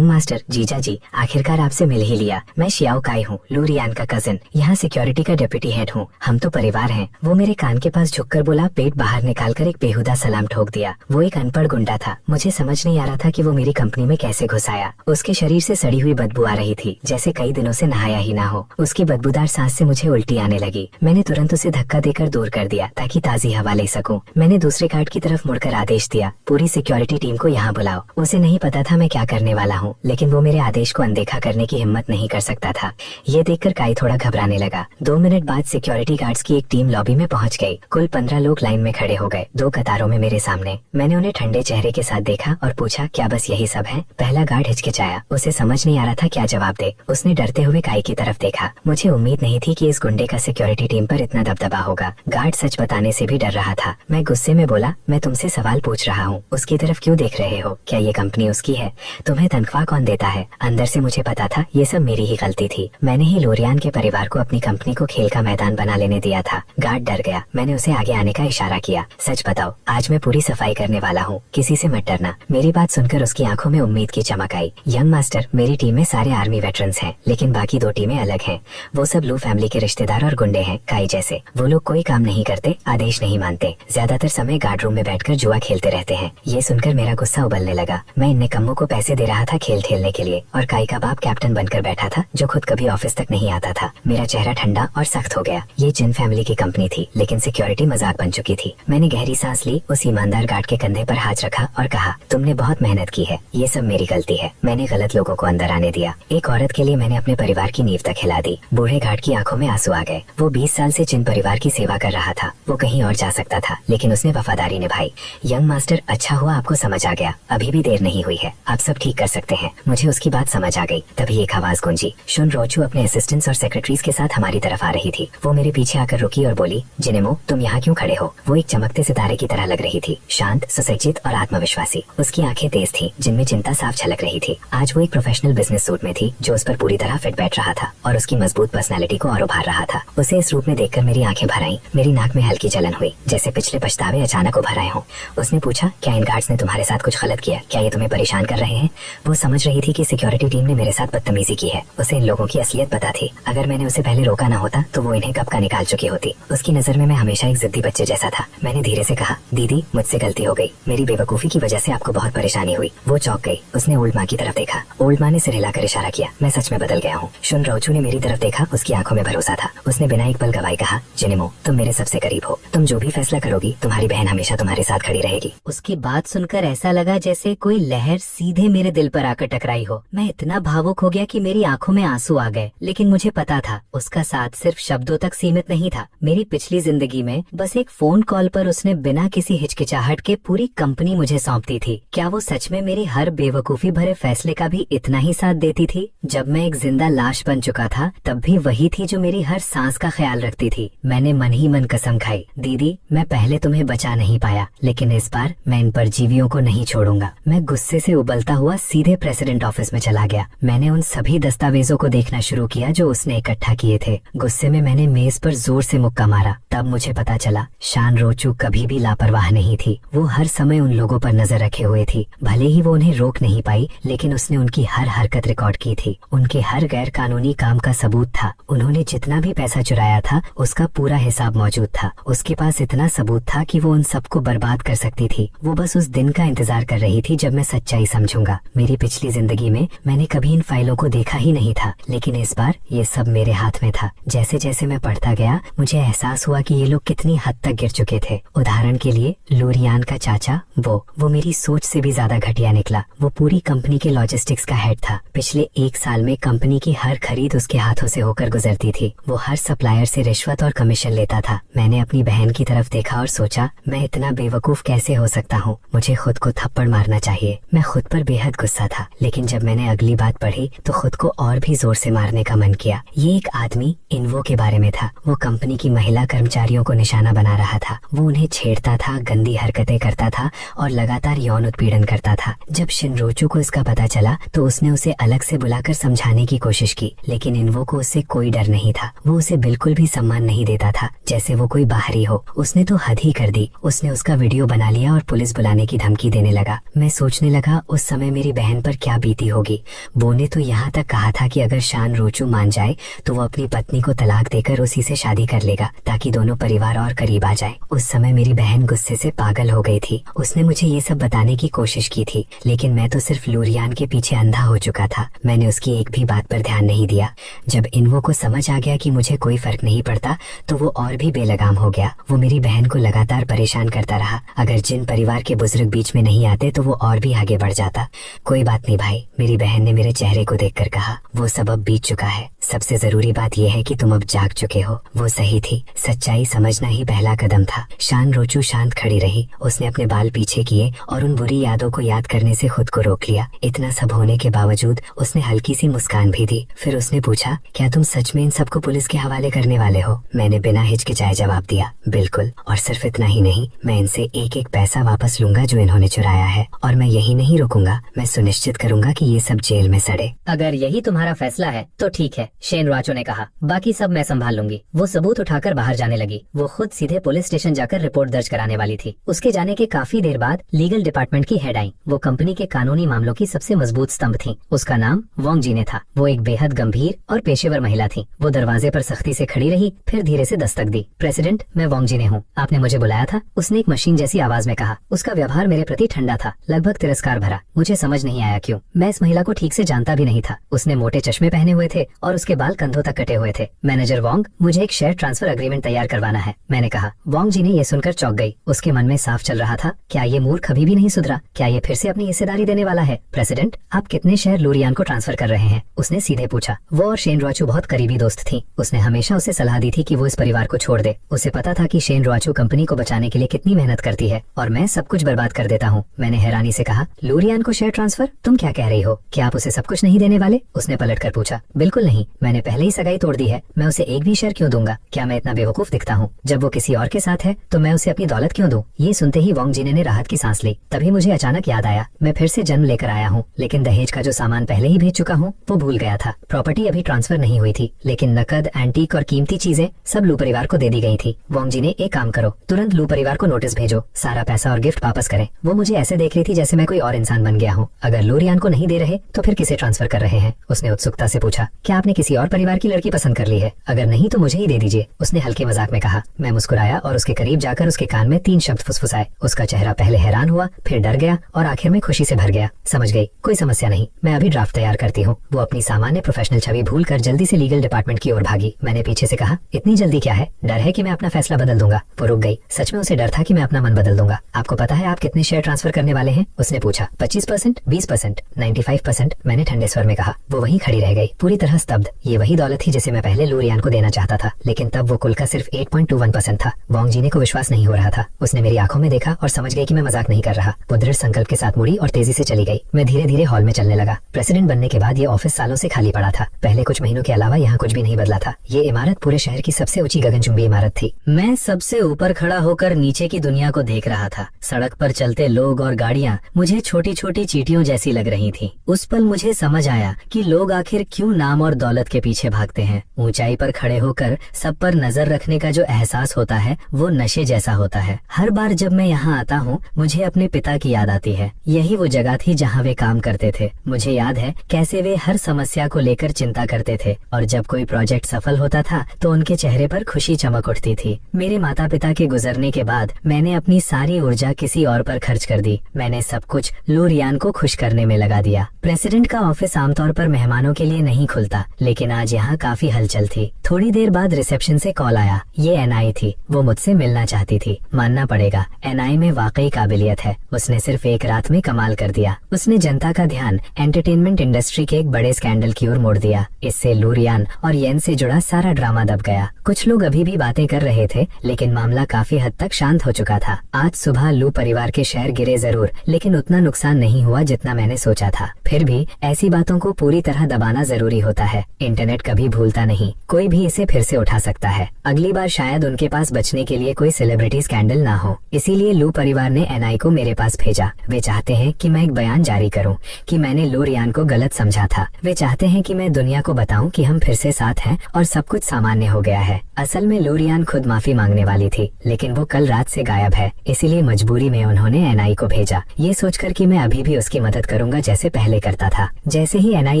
मास्टर, जीजा जी, आखिरकार आपसे मिल ही लिया। मैं शियाओ काई हूँ, लू रियान का कजिन, यहाँ सिक्योरिटी का डिप्टी हेड हूँ। हम तो परिवार हैं। वो मेरे कान के पास झुककर बोला, पेट बाहर निकालकर एक बेहुदा सलाम ठोक दिया। वो एक अनपढ़ गुंडा था। मुझे समझ नहीं आ रहा था कि वो मेरी कंपनी में कैसे घुस आया। उसके शरीर से सड़ी हुई बदबू आ रही थी, जैसे कई दिनों से नहाया ही ना हो। उसकी बदबूदार सांस से मुझे उल्टी आने लगी। मैंने तुरंत उसे धक्का देकर दूर कर दिया ताकि ताजी हवा ले सकूं। मैंने दूसरे गार्ड की तरफ मुड़कर आदेश दिया, पूरी सिक्योरिटी टीम को यहाँ बुलाओ। उसे नहीं पता था मैं क्या करने वाला हूँ, लेकिन वो मेरे आदेश को अनदेखा करने की हिम्मत नहीं कर सकता था। ये देखकर काई थोड़ा घबराने लगा। 2 मिनट बाद सिक्योरिटी गार्ड्स की एक टीम लॉबी में पहुंच गई। कुल 15 लोग लाइन में खड़े हो गए, 2 कतारों में मेरे सामने। मैंने उन्हें ठंडे चेहरे के साथ देखा और पूछा, क्या बस यही सब है? पहला गार्ड हिचकिचाया। उसे समझ नहीं आ रहा था क्या जवाब दे। उसने डरते हुए काई की तरफ देखा। मुझे उम्मीद नहीं थी कि इस गुंडे का सिक्योरिटी टीम पर इतना दबदबा होगा। गार्ड सच बताने से भी डर रहा था। मैं गुस्से में बोला, मैं तुमसे सवाल पूछ रहा हूँ, उसकी तरफ क्यों देख रहे हो? क्या ये कंपनी उसकी है? तुम्हें तनख्वाह कौन देता है? अंदर से मुझे पता था ये सब मेरी ही गलती थी। मैंने ही लोरियान के परिवार को अपनी कंपनी को खेल का मैदान बना लेने दिया था। गार्ड डर गया। मैंने उसे आगे आने का इशारा किया। सच बताओ, आज मैं पूरी सफाई करने वाला हूँ, किसी से मत डरना। मेरी बात सुनकर उसकी आंखों में उम्मीद की चमक आई। यंग मास्टर, मेरी टीम में सारे आर्मी वेटरन्स हैं, लेकिन बाकी 2 टीमें अलग हैं। वो सब लू फैमिली के रिश्तेदार और गुंडे हैं, काई जैसे। वो लोग कोई काम नहीं करते, आदेश नहीं मानते, ज्यादातर समय गार्ड रूम में बैठकर जुआ खेलते रहते हैं। ये सुनकर मेरा गुस्सा उबलने लगा। मैं इन निकम्मों को पैसे दे रहा था खेल खेलने के लिए, और काई का बाप कैप्टन बनकर बैठा था जो खुद कभी ऑफिस तक नहीं आता था। मेरा चेहरा ठंडा और सख्त हो गया। ये जिन फैमिली की कंपनी थी, लेकिन सिक्योरिटी मजाक बन चुकी थी। मैंने गहरी सांस ली, उस ईमानदार गार्ड के कंधे पर हाथ रखा और कहा, तुमने बहुत मेहनत की है, ये सब मेरी गलती है। मैंने गलत लोगों को अंदर आने दिया। एक औरत के लिए मैंने अपने परिवार की नींव तक हिला दी। बूढ़े गार्ड की आंखों में आंसू आ गए। वो 20 साल से जिन परिवार की सेवा कर रहा था, वो कहीं और जा सकता था, लेकिन उसने वफादारी निभाई। यंग मास्टर, अच्छा हुआ आपको समझ आ गया। अभी भी देर नहीं हुई है, आप सब ठीक कर सकते हैं। मुझे उसकी बात समझ आ गई। तभी एक आवाज गूंजी। शुन रोचू अपने असिस्टेंट्स और सेक्रेटरीज के साथ हमारी तरफ आ रही थी। वो मेरे पीछे आकर रुकी और बोली, जिनेमो, तुम यहाँ क्यों खड़े हो? वो एक चमकते सितारे की तरह लग रही थी, शांत, सुसज्जित और आत्मविश्वासी। उसकी आंखें तेज थी, जिनमें चिंता साफ झलक रही थी। आज वो एक प्रोफेशनल बिजनेस सूट में थी, जो उस पर पूरी तरह फिट बैठ रहा था और उसकी मजबूत पर्सनालिटी को और उभार रहा था। उसे इस रूप में देखकर मेरी आंखें भर आईं। मेरी नाक में हल्की जलन हुई, जैसे पिछले पछतावे अचानक उभर आए हों। उसने पूछा, क्या इन गार्ड्स ने तुम्हारे साथ कुछ गलत किया? क्या ये तुम्हें परेशान कर रहे हैं? वो समझ रही थी कि सिक्योरिटी टीम ने मेरे साथ बदतमीजी की है। उसे इन लोगों की असलियत पता थी। अगर मैंने उसे पहले रोका ना होता तो वो इन्हें कब का निकाल चुकी होती। उसकी नजर में मैं हमेशा एक जिद्दी बच्चे जैसा था। मैंने धीरे से कहा, दीदी, मुझसे गलती हो गई। मेरी बेवकूफी की वजह से आपको बहुत परेशानी हुई। वो चौंक गई। उसने ओल्ड माँ की तरफ देखा। ओल्ड माँ ने सिर हिलाकर इशारा किया। मैं सच में बदल गया हूँ। शुन रोचू ने मेरी तरफ देखा। उसकी आंखों में भरोसा था। उसने बिना एक पल गवाई कहा, जिनेमो, तुम मेरे सबसे करीब हो। तुम जो भी फैसला करोगी, तुम्हारी बहन हमेशा तुम्हारे साथ खड़ी रहेगी। उसकी बात सुनकर ऐसा लगा जैसे कोई लहर सीधे मेरे दिल पर आकर टकराई हो। मैं इतना भावुक हो गया कि मेरी आंखों में आंसू आ गए। लेकिन मुझे पता था उसका साथ सिर्फ शब्दों तक सीमित नहीं था। मेरी पिछली जिंदगी में बस एक फोन कॉल पर उसने बिना किसी हिचकिचाहट के पूरी कंपनी मुझे सौंप दी थी। क्या वो सच में मेरी हर बेवकूफी भरे फैसले का भी इतना ही साथ देती थी? जब मैं एक जिंदा लाश बन चुका था, तब भी वही थी जो मेरी हर सांस का ख्याल रखती थी। मैंने मन ही मन कसम खाई, दीदी, मैं पहले तुम्हें बचा नहीं पाया, लेकिन इस बार मैं इन परजीवियों को नहीं छोड़ूंगा। मैं गुस्से से उबलता हुआ सीधे प्रेसिडेंट ऑफिस में चला गया। मैंने उन सभी दस्तावेजों को देखना खाना शुरू किया जो उसने इकट्ठा किए थे। गुस्से में मैंने मेज पर जोर से मुक्का मारा। तब मुझे पता चला शान रोचू कभी भी लापरवाह नहीं थी। वो हर समय उन लोगों पर नजर रखे हुए थी। भले ही वो उन्हें रोक नहीं पाई, लेकिन उसने उनकी हर हरकत रिकॉर्ड की थी। उनके हर गैर कानूनी काम का सबूत था। उन्होंने जितना भी पैसा चुराया था उसका पूरा हिसाब मौजूद था। उसके पास इतना सबूत था कि वो उन सबको बर्बाद कर सकती थी। वो बस उस दिन का इंतजार कर रही थी जब मैं सच्चाई समझूंगा। मेरी पिछली जिंदगी में मैंने कभी इन फाइलों को देखा ही नहीं था, लेकिन इस बार ये सब मेरे हाथ में था। जैसे जैसे मैं पढ़ता गया मुझे एहसास हुआ कि ये लोग कितनी हद तक गिर चुके थे। उदाहरण के लिए लूरियान का चाचा, वो मेरी सोच से भी ज्यादा घटिया निकला। वो पूरी कंपनी के लॉजिस्टिक्स का हेड था। पिछले 1 साल में कंपनी की हर खरीद उसके हाथों से होकर गुजरती थी। वो हर सप्लायर से रिश्वत और कमीशन लेता था। मैंने अपनी बहन की तरफ देखा और सोचा, मैं इतना बेवकूफ कैसे हो सकता हूँ। मुझे खुद को थप्पड़ मारना चाहिए। मैं खुद पर बेहद गुस्सा था, लेकिन जब मैंने अगली बात पढ़ी तो खुद को और भी जोर से मारने का मन किया। ये एक आदमी इन्वो के बारे में था। वो कंपनी की महिला कर्मचारियों को निशाना बना रहा था। वो उन्हें छेड़ता था, गंदी हरकतें करता था और लगातार यौन उत्पीड़न करता था। जब शिनरोचू को इसका पता चला तो उसने उसे अलग से बुलाकर समझाने की कोशिश की, लेकिन इन्वो को उससे कोई डर नहीं था। वो उसे बिल्कुल भी सम्मान नहीं देता था, जैसे वो कोई बाहरी हो। उसने तो हद ही कर दी। उसने उसका वीडियो बना लिया और पुलिस बुलाने की धमकी देने लगा। मैं सोचने लगा उस समय मेरी बहन पर क्या बीती होगी। वो ने तो यहाँ तक कहा था कि अगर शान रोचू मान जाए तो वो अपनी पत्नी को तलाक देकर उसी से शादी कर लेगा ताकि दोनों परिवार और करीब आ जाए। उस समय मेरी बहन गुस्से से पागल हो गई थी। उसने मुझे ये सब बताने की कोशिश की थी, लेकिन मैं तो सिर्फ लूरियान के पीछे अंधा हो चुका था। मैंने उसकी एक भी बात पर ध्यान नहीं दिया। जब इन्वो को समझ आ गया कि मुझे कोई फर्क नहीं पड़ता तो वो और भी बेलगाम हो गया। वो मेरी बहन को लगातार परेशान करता रहा। अगर जिन परिवार के बुजुर्ग बीच में नहीं आते तो वो और भी आगे बढ़ जाता। कोई बात नहीं भाई, मेरी बहन ने मेरे चेहरे को देखकर कहा, वो सब अब बीत चुका है। सबसे जरूरी बात यह है कि तुम अब जाग चुके हो। वो सही थी। सच्चाई समझना ही पहला कदम था। शान रोचू शांत खड़ी रही। उसने अपने बाल पीछे किए और उन बुरी यादों को याद करने से खुद को रोक लिया। इतना सब होने के बावजूद उसने हल्की सी मुस्कान भी दी। फिर उसने पूछा, क्या तुम सच में इन सबको पुलिस के हवाले करने वाले हो? मैंने बिना हिचकिचाए जवाब दिया, बिल्कुल। और सिर्फ इतना ही नहीं, मैं इनसे एक एक पैसा वापस लूंगा जो इन्होंने चुराया है। और मैं यही नहीं रुकूंगा, मैं सुनिश्चित करूंगा कि ये सब जेल में सड़े। अगर यही तुम्हारा फैसला है तो ठीक है, शेन रोचू ने कहा। बाकी सब मैं संभाल लूंगी। वो सबूत उठाकर बाहर जाने लगी। वो खुद सीधे पुलिस स्टेशन जाकर रिपोर्ट दर्ज कराने वाली थी। उसके जाने के काफी देर बाद लीगल डिपार्टमेंट की हेड आई। वो कंपनी के कानूनी मामलों की सबसे मजबूत स्तंभ थी। उसका नाम वोंग जीने था। वो एक बेहद गंभीर और पेशेवर महिला थी। वो दरवाजे पर सख्ती से खड़ी रही, फिर धीरे से दस्तक दी। प्रेसिडेंट, मैं वोंग जीने हूँ। आपने मुझे बुलाया था? उसने एक मशीन जैसी आवाज में कहा। उसका व्यवहार मेरे प्रति ठंडा था, लगभग तिरस्कार भरा। मुझे समझ नहीं आया क्यों। मैं इस महिला को ठीक से जानता भी नहीं था। उसने मोटे चश्मे पहने हुए थे और उसके बाल कंधों तक कटे हुए थे। मैनेजर वोंग, मुझे एक शेयर ट्रांसफर अग्रीमेंट तैयार करवाना है, मैंने कहा। वोंग जी ने ये सुनकर चौंक गई। उसके मन में साफ चल रहा था, क्या ये मूर्ख अभी भी नहीं सुधरा? क्या ये फिर से अपनी हिस्सेदारी देने वाला है? प्रेसिडेंट, आप कितने शेयर लूरियान को ट्रांसफर कर रहे हैं? उसने सीधे पूछा। वो और शेन रोचू बहुत करीबी दोस्त थी। उसने हमेशा उसे सलाह दी थी कि वो इस परिवार को छोड़ दे। उसे पता था कि शेन रोचू कंपनी को बचाने के लिए कितनी मेहनत करती है और मैं सब कुछ बर्बाद कर देता हूँ। मैंने हैरानी से कहा, लूरियान को शेयर ट्रांसफर? तुम क्या कह रही हो? क्या आप उसे सब कुछ नहीं देने वाले? उसने पलट कर पूछा। बिल्कुल नहीं, मैंने पहले ही सगाई तोड़ दी है। मैं उसे एक भी शेयर क्यों दूंगा? क्या मैं इतना बेवकूफ दिखता हूँ? जब वो किसी और के साथ है तो मैं उसे अपनी दौलत क्यों दूं? ये सुनते ही वोंग जीने ने राहत की सांस ली। तभी मुझे अचानक याद आया, मैं फिर से जन्म लेकर आया हूँ, लेकिन दहेज का जो सामान पहले ही भेज चुका हूँ वो भूल गया था। प्रॉपर्टी अभी ट्रांसफर नहीं हुई थी, लेकिन नकद, एंटीक और कीमती चीजें सब लू परिवार को दे दी गई थी। वोंग जी ने, एक काम करो, तुरंत लू परिवार को नोटिस भेजो, सारा पैसा और गिफ्ट वापस करें। वो मुझे ऐसे देख रही थी जैसे मैं कोई और इंसान बन गया हूँ। अगर लूरियान को नहीं दे रहे तो फिर किसे ट्रांसफर कर रहे हैं? उसने उत्सुकता से पूछा। क्या आपने किसी और परिवार की लड़की पसंद कर ली है? अगर नहीं तो मुझे ही दे दीजिए, उसने हल्के मजाक में कहा। मैं मुस्कुराया और उसके करीब जाकर उसके कान में 3 शब्द फुसफुसाए। उसका चेहरा पहले हैरान हुआ, फिर डर गया और आखिर में खुशी से भर गया। समझ गई, कोई समस्या नहीं, मैं अभी ड्राफ्ट तैयार करती हूँ। वो अपनी सामान्य प्रोफेशनल छवि भूलकर जल्दी से लीगल डिपार्टमेंट की ओर भागी। मैंने पीछे से कहा, इतनी जल्दी क्या है? डर है कि मैं अपना फैसला बदल दूंगा? वो रुक गई। सच में उसे डर था कि मैं अपना मन बदल दूंगा। आपको पता है आप कितने शेयर ट्रांसफर करने वाले हैं? उसने पूछा। 25%, 20%, 95%, मैंने ठंडे स्वर में कहा। वो वहीं खड़ी रह गई, पूरी तरह स्तब्ध। ये वही दौलत थी जिसे मैं पहले लूरियान को देना चाहता था, लेकिन तब वो कुल का सिर्फ 8.21% था। वोंग जीने को विश्वास नहीं हो रहा था। उसने मेरी आंखों में देखा और समझ गई कि मैं मजाक नहीं कर रहा। वो दृढ़ संकल्प के साथ मुड़ी और तेजी से चली गई। मैं धीरे धीरे हॉल में चलने लगा। प्रेसिडेंट बनने के बाद ये ऑफिस सालों से खाली पड़ा था। पहले कुछ महीनों के अलावा यहाँ कुछ भी नहीं बदला था। ये इमारत पूरे शहर की सबसे ऊंची गगनचुंबी इमारत थी। मैं सबसे ऊपर खड़ा होकर नीचे की दुनिया को देख रहा था। सड़क पर चलते लोग और गाड़ियाँ मुझे छोटी छोटी चींटियों जैसी लग रही थी। उस पल मुझे समझ आया कि लोग आखिर क्यों नाम और दौलत के पीछे भागते हैं। ऊंचाई पर खड़े होकर सब पर नजर रखने का जो एहसास होता है वो नशे जैसा होता है। हर बार जब मैं यहाँ आता हूँ मुझे अपने पिता की याद आती है। यही वो जगह थी जहाँ वे काम करते थे। मुझे याद है कैसे वे हर समस्या को लेकर चिंता करते थे और जब कोई प्रोजेक्ट सफल होता था तो उनके चेहरे पर खुशी चमक उठती थी। मेरे माता पिता के गुजरने के बाद मैंने अपनी सारी ऊर्जा किसी और पर खर्च कर दी। मैंने सब कुछ लू रियान को खुश करने में लगा दिया। प्रेसिडेंट का ऑफिस आमतौर पर मेहमानों के लिए नहीं खुलता, लेकिन आज यहाँ काफी हलचल थी। थोड़ी देर बाद रिसेप्शन से कॉल आया। ये एनआई थी। वो मुझसे मिलना चाहती थी। मानना पड़ेगा एनआई में वाकई काबिलियत है। उसने सिर्फ एक रात में कमाल कर दिया। उसने जनता का ध्यान एंटरटेनमेंट इंडस्ट्री के एक बड़े स्कैंडल की ओर मोड़ दिया। इससे लू रियान और येन से जुड़ा सारा ड्रामा दब गया। कुछ लोग अभी भी बातें कर रहे थे, लेकिन मामला काफी हद तक शांत हो चुका था। आज सुबह लू परिवार के शेयर गिरे जरूर, लेकिन उतना नुकसान नहीं हुआ जितना मैंने सोचा था। फिर भी ऐसी बातों को पूरी तरह दबाना जरूरी होता है। इंटरनेट कभी भूलता नहीं, कोई भी इसे फिर से उठा सकता है। अगली बार शायद उनके पास बचने के लिए कोई सेलिब्रिटी स्कैंडल ना हो। इसीलिए लू परिवार ने एनआई को मेरे पास भेजा। वे चाहते हैं कि मैं एक बयान जारी करूं कि मैंने लू रियान को गलत समझा था। वे चाहते हैं कि मैं दुनिया को बताऊं कि हम फिर से साथ हैं और सब कुछ सामान्य हो गया है। असल में लू रियान खुद माफी मांगने वाली थी, लेकिन वो कल रात से गायब है। इसीलिए मजबूरी में उन्होंने एनआई को भेजा, ये सोचकर कि मैं अभी भी उसकी मदद करूंगा जैसे पहले करता था। जैसे ही एनआई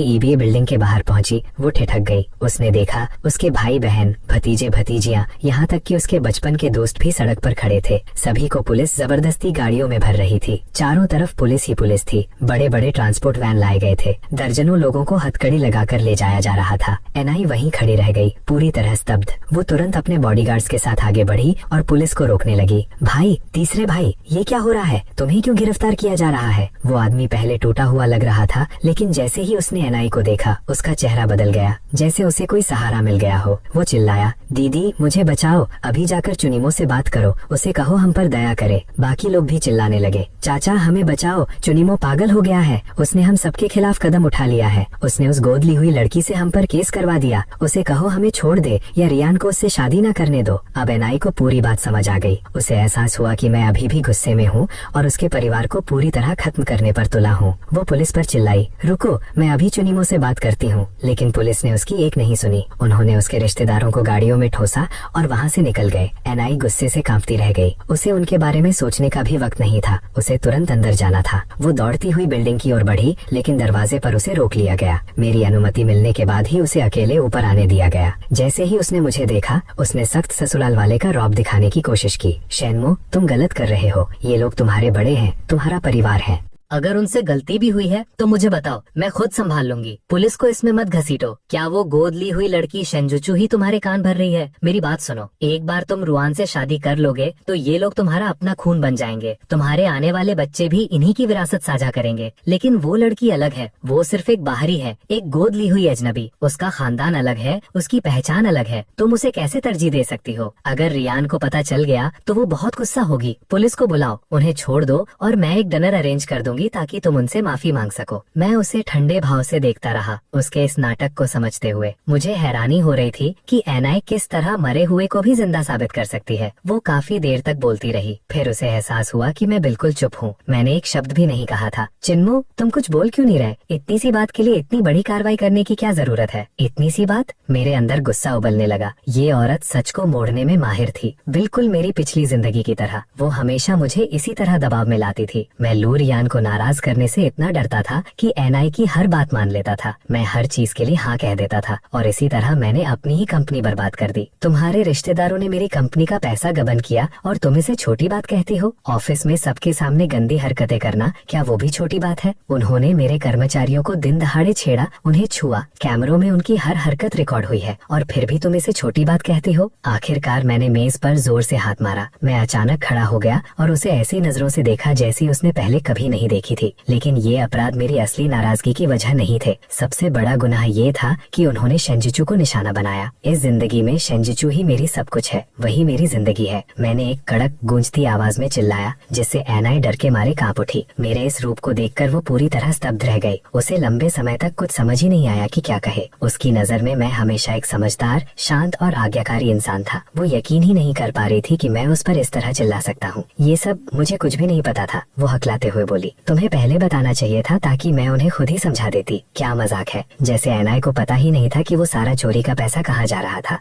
ईबीए बिल्डिंग के बाहर पहुंची, वो ठिठक गई। उसने देखा उसके भाई बहन, भतीजे भतीजियां, यहाँ तक कि उसके बचपन के दोस्त भी सड़क पर खड़े थे। सभी को पुलिस जबरदस्ती गाड़ियों में भर रही थी। चारों तरफ पुलिस ही पुलिस थी। बड़े बड़े ट्रांसपोर्ट वैन लाए गए थे। दर्जनों लोगों को हथकड़ी लगाकर ले जाया जा रहा था। एनआई वहीं खड़ी रह गई, पूरी तरह स्तब्ध। वो तुरंत अपने बॉडीगार्ड्स के साथ आगे बढ़ी और पुलिस को रोकने लगी। भाई, तीसरे भाई, ये क्या हो रहा है? तुम्हें क्यों गिरफ्तार किया जा रहा है? वो आदमी पहले टूटा हुआ लग रहा था, लेकिन जैसे ही उसने एनआई को देखा उसका चेहरा बदल गया, जैसे उसे कोई सहारा मिल गया हो। वो चिल्लाया, दीदी मुझे बचाओ, अभी जाकर चुनिमो से बात करो, उसे कहो हम पर दया करे। बाकी लोग भी चिल्लाने लगे, चाचा हमें बचाओ, चुनिमो पागल हो गया है, उसने हम सबके खिलाफ कदम उठा लिया है, उसने उस गोद ली हुई लड़की से हम पर केस करवा दिया, उसे कहो हमें छोड़ दे या रियान को उससे शादी न करने दो। अब एनआई को पूरी बात समझ आ गई। उसे एहसास हुआ कि मैं अभी भी गुस्से में हूँ और उसके परिवार को पूरी तरह खत्म करने पर तुला हूँ। वो पुलिस पर चिल्लाई, रुको मैं अभी चुनिमो से बात करती हूँ। लेकिन पुलिस ने उसकी एक नहीं सुनी। उन्होंने उसके रिश्तेदारों को गाड़ियों में ठोसा और वहाँ से निकल गए। एनआई गुस्से से कांपती रह गई। उसे उनके बारे में सोचने का भी वक्त नहीं था। उसे तुरंत अंदर जाना था। वो दौड़ती हुई बिल्डिंग की ओर बढ़ी, लेकिन दरवाजे पर उसे रोक लिया गया। मेरी अनुमति मिलने के बाद ही उसे अकेले ऊपर आने दिया गया। जैसे ही उसने मुझे देखा, उसने सख्त ससुराल वाले का रौब दिखाने की कोशिश की। शेनमो, तुम गलत कर रहे हो, ये लोग तुम्हारे बड़े हैं, तुम्हारा परिवार है। अगर उनसे गलती भी हुई है तो मुझे बताओ, मैं खुद संभाल लूंगी। पुलिस को इसमें मत घसीटो। क्या वो गोद ली हुई लड़की शेंजुचू ही तुम्हारे कान भर रही है? मेरी बात सुनो, एक बार तुम रुआन से शादी कर लोगे तो ये लोग तुम्हारा अपना खून बन जाएंगे। तुम्हारे आने वाले बच्चे भी इन्हीं की विरासत साझा करेंगे। लेकिन वो लड़की अलग है, वो सिर्फ एक बाहरी है, एक गोद ली हुई अजनबी। उसका खानदान अलग है, उसकी पहचान अलग है। तुम उसे कैसे तरजीह दे सकती हो? अगर रियान को पता चल गया तो वो बहुत गुस्सा होगी। पुलिस को बुलाओ, उन्हें छोड़ दो और मैं एक डिनर अरेंज कर दूंगी ताकि तुम उनसे माफी मांग सको। मैं उसे ठंडे भाव से देखता रहा, उसके इस नाटक को समझते हुए। मुझे हैरानी हो रही थी कि एनआई किस तरह मरे हुए को भी जिंदा साबित कर सकती है। वो काफी देर तक बोलती रही, फिर उसे एहसास हुआ कि मैं बिल्कुल चुप हूँ। मैंने एक शब्द भी नहीं कहा था। चिन्मो, तुम कुछ बोल क्यों नहीं रहे? इतनी सी बात के लिए इतनी बड़ी कार्रवाई करने की क्या जरूरत है? इतनी सी बात? मेरे अंदर गुस्सा उबलने लगा। ये औरत सच को मोड़ने में माहिर थी, बिल्कुल मेरी पिछली जिंदगी की तरह। वो हमेशा मुझे इसी तरह दबाव में लाती थी। मैं लू रियान को नाराज करने से इतना डरता था कि एनआई की हर बात मान लेता था। मैं हर चीज के लिए हाँ कह देता था और इसी तरह मैंने अपनी ही कंपनी बर्बाद कर दी। तुम्हारे रिश्तेदारों ने मेरी कंपनी का पैसा गबन किया और तुम इसे छोटी बात कहती हो? ऑफिस में सबके सामने गंदी हरकतें करना, क्या वो भी छोटी बात है? उन्होंने मेरे कर्मचारियों को दिन दहाड़े छेड़ा, उन्हें छुआ, कैमरों में उनकी हर हरकत रिकॉर्ड हुई है और फिर भी तुम इसे छोटी बात कहती हो? आखिरकार मैंने मेज पर जोर से हाथ मारा। मैं अचानक खड़ा हो गया और उसे ऐसी नजरों से देखा जैसी उसने पहले कभी नहीं देखी थी। लेकिन ये अपराध मेरी असली नाराजगी की वजह नहीं थे। सबसे बड़ा गुनाह ये था कि उन्होंने शेंजिचू को निशाना बनाया। इस जिंदगी में शेंजिचू ही मेरी सब कुछ है, वही मेरी जिंदगी है। मैंने एक कड़क गूंजती आवाज में चिल्लाया, जिससे एनआई डर के मारे कांप उठी। मेरे इस रूप को देखकर वो पूरी तरह स्तब्ध रह गई। उसे लंबे समय तक कुछ समझ ही नहीं आया कि क्या कहे। उसकी नजर में मैं हमेशा एक समझदार, शांत और आज्ञाकारी इंसान था। वो यकीन ही नहीं कर पा रही थी कि मैं उस पर इस तरह चिल्ला सकता हूँ। ये सब मुझे कुछ भी नहीं पता था। वो हकलाते हुए बोली, तुम्हें पहले बताना चाहिए था ताकि मैं उन्हें खुद ही समझा देती। क्या मजाक है, जैसे एनाई को पता ही नहीं था कि वो सारा चोरी का पैसा कहाँ जा रहा था।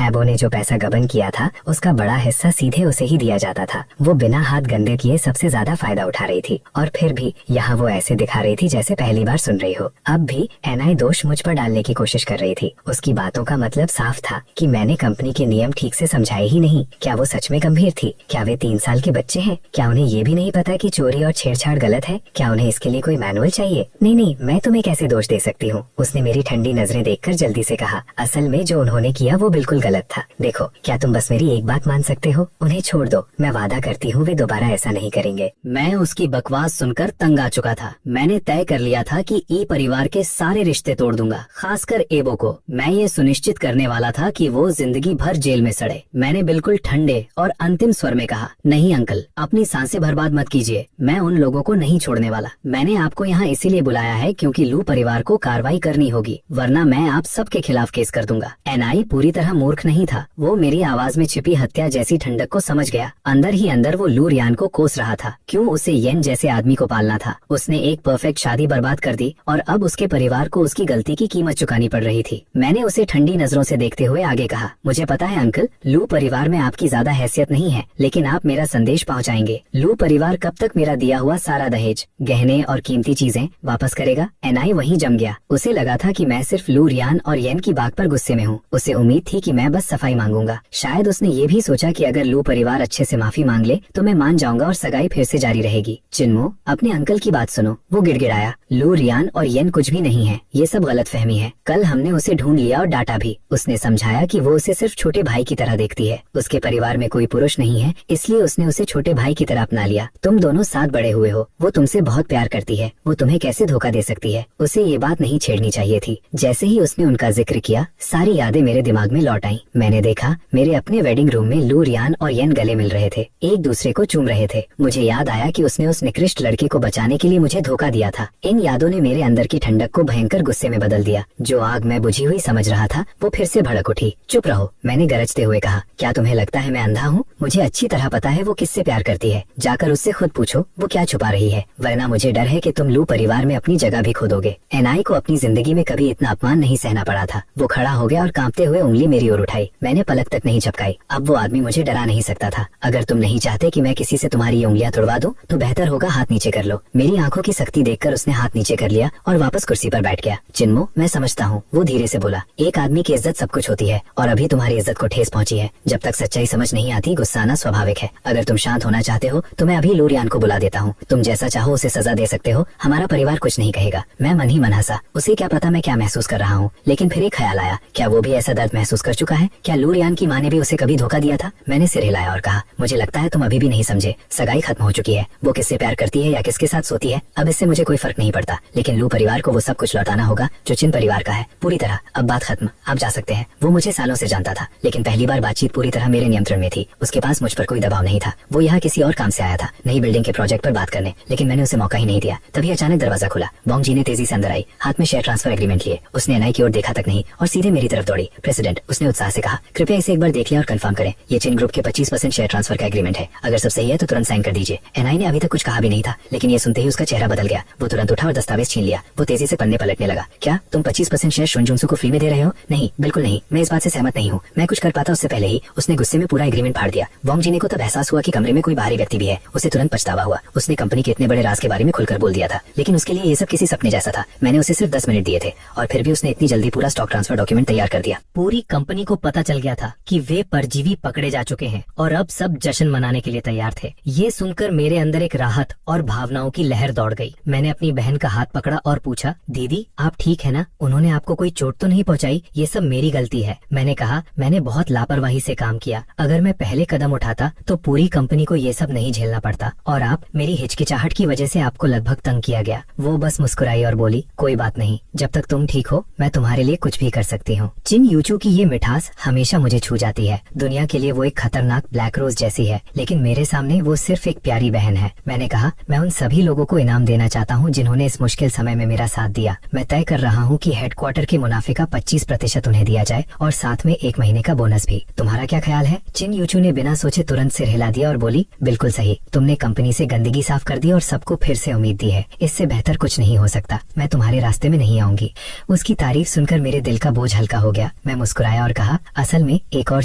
एबो ने जो पैसा गबन किया था उसका बड़ा हिस्सा सीधे उसे ही दिया जाता था। वो बिना हाथ गंदे किए सबसे ज्यादा फायदा उठा रही थी और फिर भी यहाँ वो ऐसे दिखा रही थी जैसे पहली बार सुन रही हो। अब भी एनाई दोष मुझ पर डालने की कोशिश कर रही थी। उसकी बातों का मतलब साफ था कि मैंने कंपनी के नियम ठीक से समझाए ही नहीं। क्या वो सच में गंभीर थी? क्या वे 3 साल के बच्चे हैं? क्या उन्हें ये भी नहीं पता कि चोरी और छेड़छाड़ गलत है? क्या उन्हें इसके लिए कोई मैनुअल चाहिए? नहीं, मैं तुम्हें कैसे दोष दे सकती हूँ? उसने मेरी ठंडी नजरें देखकर जल्दी से कहा, असल में जो उन्होंने किया वो बिल्कुल गलत था। देखो, क्या तुम बस मेरी एक बात मान सकते हो? उन्हें छोड़ दो, मैं वादा करती हूँ वे दोबारा ऐसा नहीं करेंगे। मैं उसकी बकवास सुनकर तंग आ चुका था। मैंने तय कर लिया था कि ई परिवार के सारे रिश्ते तोड़ दूंगा, खासकर एबो को। मैं ये सुनिश्चित करने वाला था कि वो जिंदगी भर जेल में सड़े। मैंने बिल्कुल ठंडे और अंतिम स्वर में कहा, नहीं अंकल, अपनी सांसें बर्बाद मत कीजिए, मैं उन लोगों को नहीं छोड़ने वाला। मैंने आपको यहाँ इसीलिए बुलाया है क्योंकि लू परिवार को कार्रवाई करनी होगी, वरना मैं आप सबके खिलाफ केस कर दूंगा। एनाई पूरी तरह मूर्ख नहीं था। वो मेरी आवाज में छिपी हत्या जैसी ठंडक को समझ गया। अंदर ही अंदर वो लू रियान को कोस रहा था। क्यों उसे येन जैसे आदमी को पालना था? उसने एक परफेक्ट शादी बर्बाद कर दी और अब उसके परिवार को उसकी गलती की कीमत चुकानी पड़ रही थी। मैंने उसे ठंडी नजरों से देखते हुए आगे कहा, मुझे पता है अंकल, लू परिवार में आपकी ज्यादा हैसियत नहीं है, लेकिन आप मेरा संदेश पहुंचाएंगे। लू परिवार कब तक मेरा दिया हुआ सारा दहेज, गहने और कीमती चीजें वापस करेगा? एनाई वहीं जम गया। उसे लगा था कि मैं सिर्फ लू रियान और येन की बात पर गुस्से में हूँ। उसे उम्मीद थी कि मैं बस सफाई मांगूंगा। शायद उसने ये भी सोचा कि अगर लू परिवार अच्छे से माफी मांग ले तो मैं मान जाऊंगा और सगाई फिर से जारी रहेगी। चिन्मो, अपने अंकल की बात सुनो। वो गिड़गिड़ाया, लू रियान और येन कुछ भी नहीं है, ये सब गलतफहमी है। कल हमने उसे ढूंढ लिया और डांटा भी। उसने समझाया कि वो उसे सिर्फ छोटे भाई की तरह देखती है। उसके परिवार में कोई पुरुष नहीं है, इसलिए उसने उसे छोटे भाई की तरह अपना लिया। तुम दोनों साथ बड़े हुए हो। वो तुमसे बहुत प्यार करती है। वो तुम्हें कैसे धोखा दे सकती है? उसे ये बात नहीं छेड़नी चाहिए थी। जैसे ही उसने उनका जिक्र किया, सारी यादें मेरे दिमाग में लौट आईं। मैंने देखा मेरे अपने वेडिंग रूम में लू रियान और येन गले मिल रहे थे, एक दूसरे को चूम रहे थे। मुझे याद आया कि उसने उस निकृष्ट लड़के को बचाने के लिए मुझे धोखा दिया था। इन यादों ने मेरे अंदर की ठंडक को भयंकर गुस्से में बदल दिया। जो आग मैं बुझी हुई समझ रहा था वो फिर से भड़क उठी। चुप रहो, मैंने गरजते हुए कहा। क्या तुम्हें लगता है मैं अंधा हूँ? मुझे अच्छी तरह पता है वो किससे प्यार करती है। जाकर उससे खुद पूछो वो क्या छुपा रही है, वरना मुझे डर है कि तुम लू परिवार में अपनी जगह भी खो दोगे। एनाई को अपनी जिंदगी में कभी इतना अपमान नहीं सहना पड़ा था। वो खड़ा हो गया और कांपते हुए उंगली मेरी ओर उठाई। मैंने पलक तक नहीं झपकाई। अब वो आदमी मुझे डरा नहीं सकता था। अगर तुम नहीं चाहते कि मैं किसी से तुम्हारी उंगलियां तोड़वा दूं, तो बेहतर होगा हाथ नीचे कर लो। मेरी आंखों की सख्ती देखकर उसने हाथ नीचे कर लिया और वापस कुर्सी पर बैठ गया। चिन्मो, मैं समझता हूँ, वो धीरे से बोला। एक आदमी की इज्जत सब कुछ होती है और अभी तुम्हारी इज्जत को ठेस पहुंची है। जब तक सच्चाई समझ नहीं आती, गुस्सा आना स्वाभाविक है। अगर तुम शांत होना चाहते हो तो मैं अभी लू रियान को बुला देता हूँ। तुम जैसा चाहो उसे सजा दे सकते हो, हमारा परिवार कुछ नहीं कहेगा। मैं मन ही मन हंसा। उसे क्या पता मैं क्या महसूस कर रहा हूँ, लेकिन फिर एक ख्याल आया, क्या वो भी ऐसा दर्द महसूस कर चुका है? क्या लू रियान की माँ ने भी उसे कभी धोखा दिया था? मैंने सिर हिलाया और कहा, मुझे लगता है तुम अभी भी नहीं समझे। सगाई खत्म हो चुकी है। वो किससे प्यार करती है या किसके साथ सोती है, अब इससे मुझे कोई फर्क नहीं पड़ता। लेकिन लू परिवार को वो सब कुछ लौटाना होगा जो चिन परिवार का है, पूरी तरह। अब बात खत्म, आप जा सकते हैं। वो मुझे सालों से जानता था, लेकिन पहली बार बातचीत पूरी तरह मेरे नियंत्रण में थी। उसके पास मुझ पर कोई दबाव नहीं था। वो यहाँ किसी और काम से आया था, नई बिल्डिंग के प्रोजेक्ट पर बात करने, लेकिन मैंने उसे मौका ही नहीं दिया। तभी अचानक दरवाजा खुला। बोंग जी ने तेजी से अंदर आई, हाथ में शेयर ट्रांसफर एग्रीमेंट लिए। उसने एनाई की ओर देखा तक नहीं और सीधे मेरी तरफ दौड़ी। प्रेसिडेंट, उसने उत्साह से कहा, कृपया इसे एक बार देख लिया और कंफर्म करें। ये चिन ग्रुप के 25% शेयर ट्रांसफर का एग्रीमेंट है। अगर सब सही है तो तुरंत साइन कर दीजिए। एनाई ने अभी तक कुछ कहा भी नहीं था, लेकिन ये सुनते ही उसका चेहरा बदल गया। वो तुरंत उठा और दस्तावेज छीन लिया। वो तेजी से पन्ने पलटने लगा। क्या तुम 25% शेयर शुनजुनसु को फ्री में दे रहे हो? नहीं, बिल्कुल नहीं, मैं इस बात से सहमत नहीं हूँ। मैं कुछ कर पाता उससे पहले ही उसने गुस्से में पूरा एग्रीमेंट फाड़ दिया। बोंग जी को तब एहसास हुआ कि कमरे में कोई बाहरी व्यक्ति भी है। उसे तुरंत पछतावा हुआ। उसने कंपनी के इतने बड़े राज के बारे में खुलकर बोल दिया था, लेकिन उसके लिए ये सब किसी सपने जैसा था। मैंने उसे सिर्फ 10 मिनट दिए थे और फिर भी उसने इतनी जल्दी पूरा स्टॉक ट्रांसफर डॉक्यूमेंट तैयार कर दिया। पूरी कंपनी को पता चल गया था कि वे परजीवी पकड़े जा चुके हैं और अब सब जश्न मनाने के लिए तैयार थे। ये सुनकर मेरे अंदर एक राहत और भावनाओं की लहर दौड़ गई। मैंने अपनी बहन का हाथ पकड़ा और पूछा, दीदी आप ठीक है ना? उन्होंने आपको कोई चोट तो नहीं पहुंचाई? ये सब मेरी गलती है। मैंने कहा, मैंने बहुत लापरवाही से काम किया। अगर मैं पहले कदम उठाता तो पूरी कंपनी को ये सब नहीं झेलना पड़ता और आप मेरी हिचकिचाहट की वजह से आपको लगभग तंग किया गया। वो बस मुस्कुराई और बोली, कोई बात नहीं, जब तक तुम ठीक हो मैं तुम्हारे लिए कुछ भी कर सकती हूँ। चिन यूचू की ये मिठास हमेशा मुझे छू जाती है। दुनिया के लिए वो एक खतरनाक ब्लैक रोज जैसी है, लेकिन मेरे सामने वो सिर्फ एक प्यारी बहन है। मैंने कहा, मैं उन सभी लोगों को इनाम देना चाहता हूँ जिन्होंने इस मुश्किल समय में मेरा साथ दिया। मैं तय कर रहा हूँ कि हेडक्वार्टर के मुनाफे का 25% उन्हें दिया जाए और साथ में 1 महीने का बोनस भी। तुम्हारा क्या ख्याल है? चिन यूचू ने बिना सोचे तुरंत सिर हिला दिया और बोली, बिल्कुल सही। तुमने कंपनी से गंदगी साफ कर दी और सबको फिर से उम्मीद दी है। इससे बेहतर कुछ नहीं हो सकता। मैं तुम्हारे रास्ते में नहीं आऊंगी। उसकी तारीफ सुनकर मेरे दिल का बोझ हल्का हो गया। मैं मुस्कुराया और कहा, असल में एक और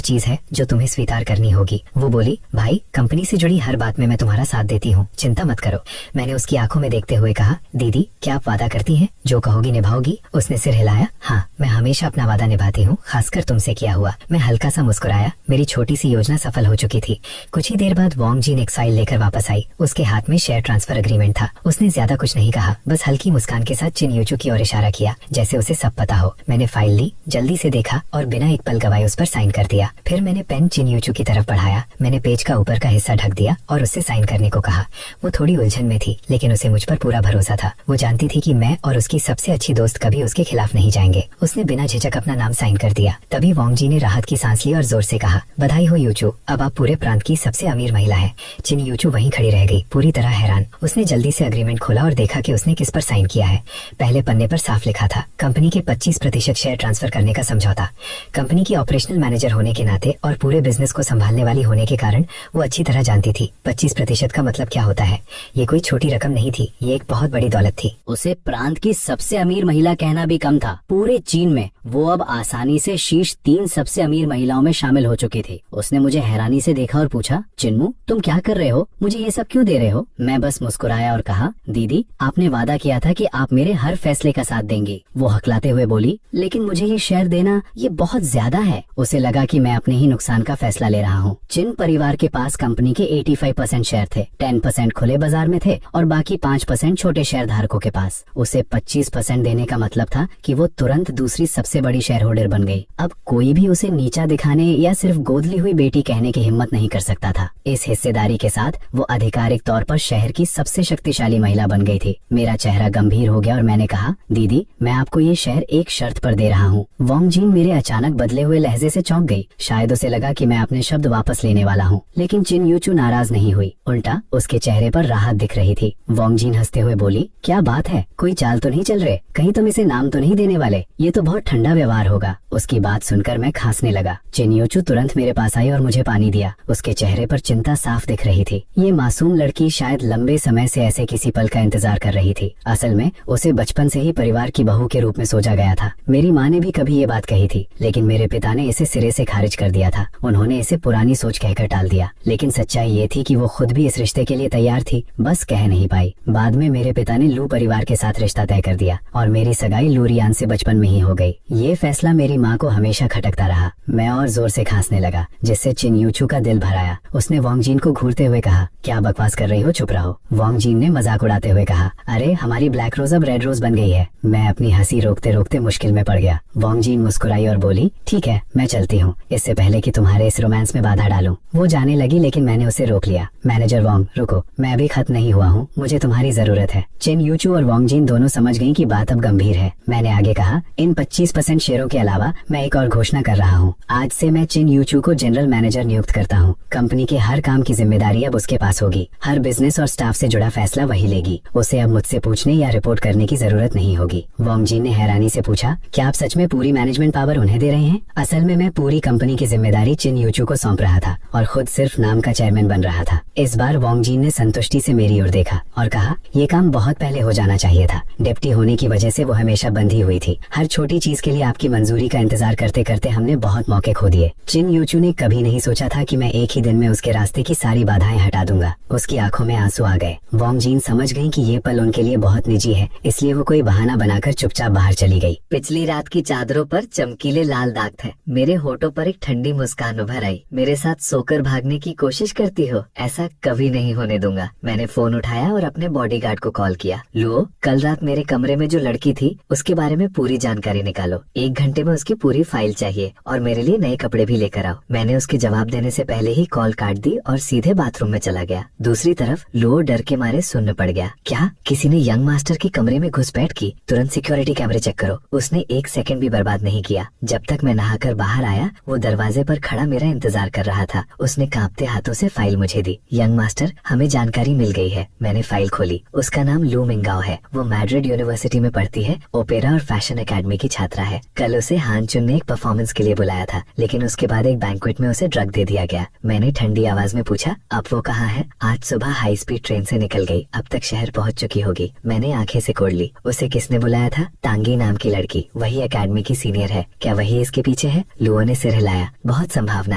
चीज है जो तुम्हें स्वीकार करनी होगी। वो बोली, भाई, कंपनी से जुड़ी हर बात में मैं तुम्हारा साथ देती हूँ, चिंता मत करो। मैंने उसकी आंखों में देखते हुए कहा, दीदी, क्या आप वादा करती हैं? जो कहोगी निभाओगी? उसने सिर हिलाया। हाँ, मैं हमेशा अपना वादा निभाती हूँ, खासकर तुमसे किया हुआ। मैं हल्का सा मुस्कुराया। मेरी छोटी सी योजना सफल हो चुकी थी। कुछ ही देर बाद वॉन्ग जीन एक फाइल लेकर वापस आई। उसके हाथ में शेयर ट्रांसफर एग्रीमेंट था। उसने ज्यादा कुछ नहीं कहा, बस हल्की मुस्कान के साथ चिन यूचू की ओर इशारा किया, जैसे उसे सब पता हो। मैंने फाइल ली, जल्दी से देखा और बिना एक पल गवाए उस पर साइन कर दिया। फिर मैंने पेन चिन यूचू की तरफ बढ़ाया। मैंने पेज का ऊपर का हिस्सा ढक दिया और उससे साइन करने को कहा। वो थोड़ी उलझन में थी, लेकिन उसे मुझ पर पूरा भरोसा था। वो जानती थी कि मैं और उसकी सबसे अच्छी दोस्त कभी उसके खिलाफ नहीं जाएंगे। उसने बिना झिझक अपना नाम साइन कर दिया। तभी वॉन्ग जी ने राहत की सांस ली और जोर से कहा, बधाई हो यूचू, अब आप पूरे प्रांत की सबसे अमीर महिला है। चिन यूचू वहीं खड़ी रह गई, पूरी तरह हैरान। उसने जल्दी से अग्रीमेंट खोला और देखा कि उसने किस पर साइन किया है। पहले पन्ने पर साफ लिखा था, कंपनी के 25% शेयर ट्रांसफर करने का समझौता। कंपनी की ऑपरेशनल मैनेजर होने के नाते और पूरे बिजनेस को संभालने वाली होने के कारण वो अच्छी तरह जानती थी 25% का मतलब क्या होता है। ये कोई छोटी रकम नहीं थी, ये एक बहुत बड़ी दौलत थी। उसे प्रांत की सबसे अमीर महिला कहना भी कम था। पूरे चीन में वो अब आसानी से शीर्ष 3 सबसे अमीर महिलाओं में शामिल हो चुकी थी। उसने मुझे हैरानी से देखा और पूछा, चिन्मू, तुम क्या कर रहे हो? मुझे ये सब क्यों दे रहे हो? मैं बस मुस्कुराया और कहा, दीदी, आपने वादा किया था कि आप मेरे हर फैसले का साथ देंगी। वो हकलाते हुए बोली, लेकिन मुझे ये शेयर देना ये बहुत ज्यादा है। उसे लगा कि मैं अपने ही नुकसान का फैसला ले रहा हूँ। चिन परिवार के पास कंपनी के 85% शेयर थे। 10% खुले बाजार में थे और बाकी 5% छोटे शेयर धारकों के पास। उसे 25% देने का मतलब था कि वो तुरंत दूसरी सबसे बड़ी शेयर होल्डर बन गई। अब कोई भी उसे नीचा दिखाने या सिर्फ गोद ली हुई बेटी कहने की हिम्मत नहीं कर सकता था। इस हिस्सेदारी के साथ वो आधिकारिक तौर पर शहर की सबसे शक्तिशाली महिला बन गई थी। मेरा चेहरा गंभीर हो गया और मैंने कहा, दीदी, मैं आपको ये शेयर एक शर्त पर दे रहा हूँ। वॉन्ग जीन मेरे अचानक बदले हुए लहजे से चौंक गई। शायद उसे लगा कि मैं अपने शब्द वापस लेने वाला हूँ, लेकिन चिन यूचू नाराज नहीं हुई। उल्टा उसके चेहरे पर राहत दिख रही थी। वॉन्ग जीन हंसते हुए बोली, क्या बात है, कोई चाल तो नहीं चल रहे? कहीं तुम इसे नाम तो नहीं देने वाले? ये तो बहुत ठंडा व्यवहार होगा। उसकी बात सुनकर मैं खांसने लगा। चिन यूचू तुरंत मेरे पास आई और मुझे पानी दिया। उसके चेहरे पर चिंता साफ दिख रही थी। ये मासूम लड़की शायद लंबे समय से ऐसे किसी पल का इंतजार कर रही थी। असल में उसे बचपन से ही परिवार की बहू के रूप में सोचा गया था। मेरी माँ ने भी कभी ये बात कही थी, लेकिन मेरे पिता ने इसे सिरे से खारिज कर दिया था। उन्होंने इसे पुरानी सोच कहकर टाल दिया। लेकिन सच्चाई ये थी कि वो खुद भी इस रिश्ते के लिए तैयार थी, बस कह नहीं पाई। बाद में मेरे पिता ने लू परिवार के साथ रिश्ता तय कर दिया और मेरी सगाई लूरियान से बचपन में ही हो गई। ये फैसला मेरी माँ को हमेशा खटकता रहा। मैं और जोर से खांसने लगा, जिससे चिन यूचू का दिल भर आया। उसने वॉन्ग जीन को घूरते हुए कहा, क्या बकवास कर रही हो, चुप रहो। वॉन्ग जीन ने मजाक उड़ाते हुए कहा, अरे हमारी ब्लैक रोज अब रेड रोज बन गई है। मैं अपनी हंसी रोकते रोकते मुश्किल में पड़ गया। वॉन्ग जीन मुस्कुराई और बोली, ठीक है, मैं चलती हूँ, इससे पहले कि तुम्हारे इस रोमांस में बाधा डालूं। वो जाने लगी, लेकिन मैंने उसे रोक लिया। मैनेजर वॉन्ग, रुको, मैं अभी खत्म नहीं हुआ हूँ, मुझे तुम्हारी जरूरत है। चिन यूचू और वॉन्ग जीन दोनों समझ गयी कि बात अब गंभीर है। मैंने आगे कहा, इन 25% शेयरों के अलावा मैं एक और घोषणा कर रहा हूँ। आज से मैं चिन यूचू को जनरल मैनेजर नियुक्त करता हूँ। कंपनी के हर काम की जिम्मेदारी अब उसके पास होगी। हर बिजनेस और स्टाफ से जुड़ा फैसला वही लेगी। उसे अब मुझसे पूछने या रिपोर्ट करने की जरूरत नहीं होगी। वॉन्ग जीन ने हैरानी से पूछा, क्या आप सच में पूरी मैनेजमेंट पावर उन्हें दे रहे हैं? असल में मैं पूरी कंपनी की जिम्मेदारी चिन यूचू को सौंप रहा था और खुद सिर्फ नाम का चेयरमैन बन रहा था। इस बार वॉन्ग जीन ने संतुष्टि से मेरी ओर देखा और कहा, ये काम बहुत पहले हो जाना चाहिए था। डिप्टी होने की वजह से वो हमेशा बंधी हुई थी। हर छोटी चीज के लिए आपकी मंजूरी का इंतजार करते करते हमने बहुत मौके खो दिए। चिन यूचू ने कभी नहीं सोचा था कि मैं एक ही दिन में उसके रास्ते की सारी बाधाएं हटा दूंगा। उसकी आंखों में आंसू आ गए। वॉन्ग जीन समझ गई कि ये पल उनके लिए बहुत निजी है, इसलिए वो कोई बहाना बनाकर चुपचाप बाहर चली गई। पिछली रात की चादरों पर चमकीले लाल दाग थे। मेरे होठों पर एक ठंडी मुस्कान उभर आई। मेरे साथ सोकर भागने की कोशिश करती हो? ऐसा कभी नहीं होने दूंगा। मैंने फोन उठाया और अपने बॉडीगार्ड को कॉल किया। लो, कल रात मेरे कमरे में जो लड़की थी उसके बारे में पूरी जानकारी निकालो। 1 घंटे में उसकी पूरी फाइल चाहिए और मेरे लिए नए कपड़े भी लेकर आओ। मैंने उसके जवाब देने से पहले ही कॉल काट दी और सीधे बाथरूम में चला गया। दूसरी तरफ लो डर के मारे सुन्न पड़ गया। क्या किसी ने यंग मास्टर के कमरे में घुसपैठ की? तुरंत सिक्योरिटी कैमरे चेक करो। उसने 1 सेकंड भी बर्बाद नहीं किया। जब तक मैं नहाकर बाहर आया, वो दरवाजे पर खड़ा मेरा इंतजार कर रहा था। उसने कांपते हाथों से फाइल मुझे दी। यंग मास्टर, हमें जानकारी मिल गई है। मैंने फाइल खोली। उसका नाम लू मिंगाओ है। वो मैड्रिड यूनिवर्सिटी में पढ़ती है, ओपेरा और फैशन एकेडमी की छात्रा है। कल उसे हानचुन ने एक परफॉर्मेंस के लिए बुलाया था, लेकिन उसके बाद एक बैंक्वेट में उसे ड्रग दे दिया गया। मैंने ठंडी आवाज में पूछा, अब वो कहाँ है? आज सुबह हाई स्पीड ट्रेन से निकल गई, अब तक शहर पहुंच चुकी होगी। मैंने आंखें सिकोड़ ली। उसे किसने बुलाया था? टांगी नाम की लड़की, वही एकेडमी की सीनियर है। क्या वही इसके पीछे है? लुओ ने सिर हिलाया। बहुत संभावना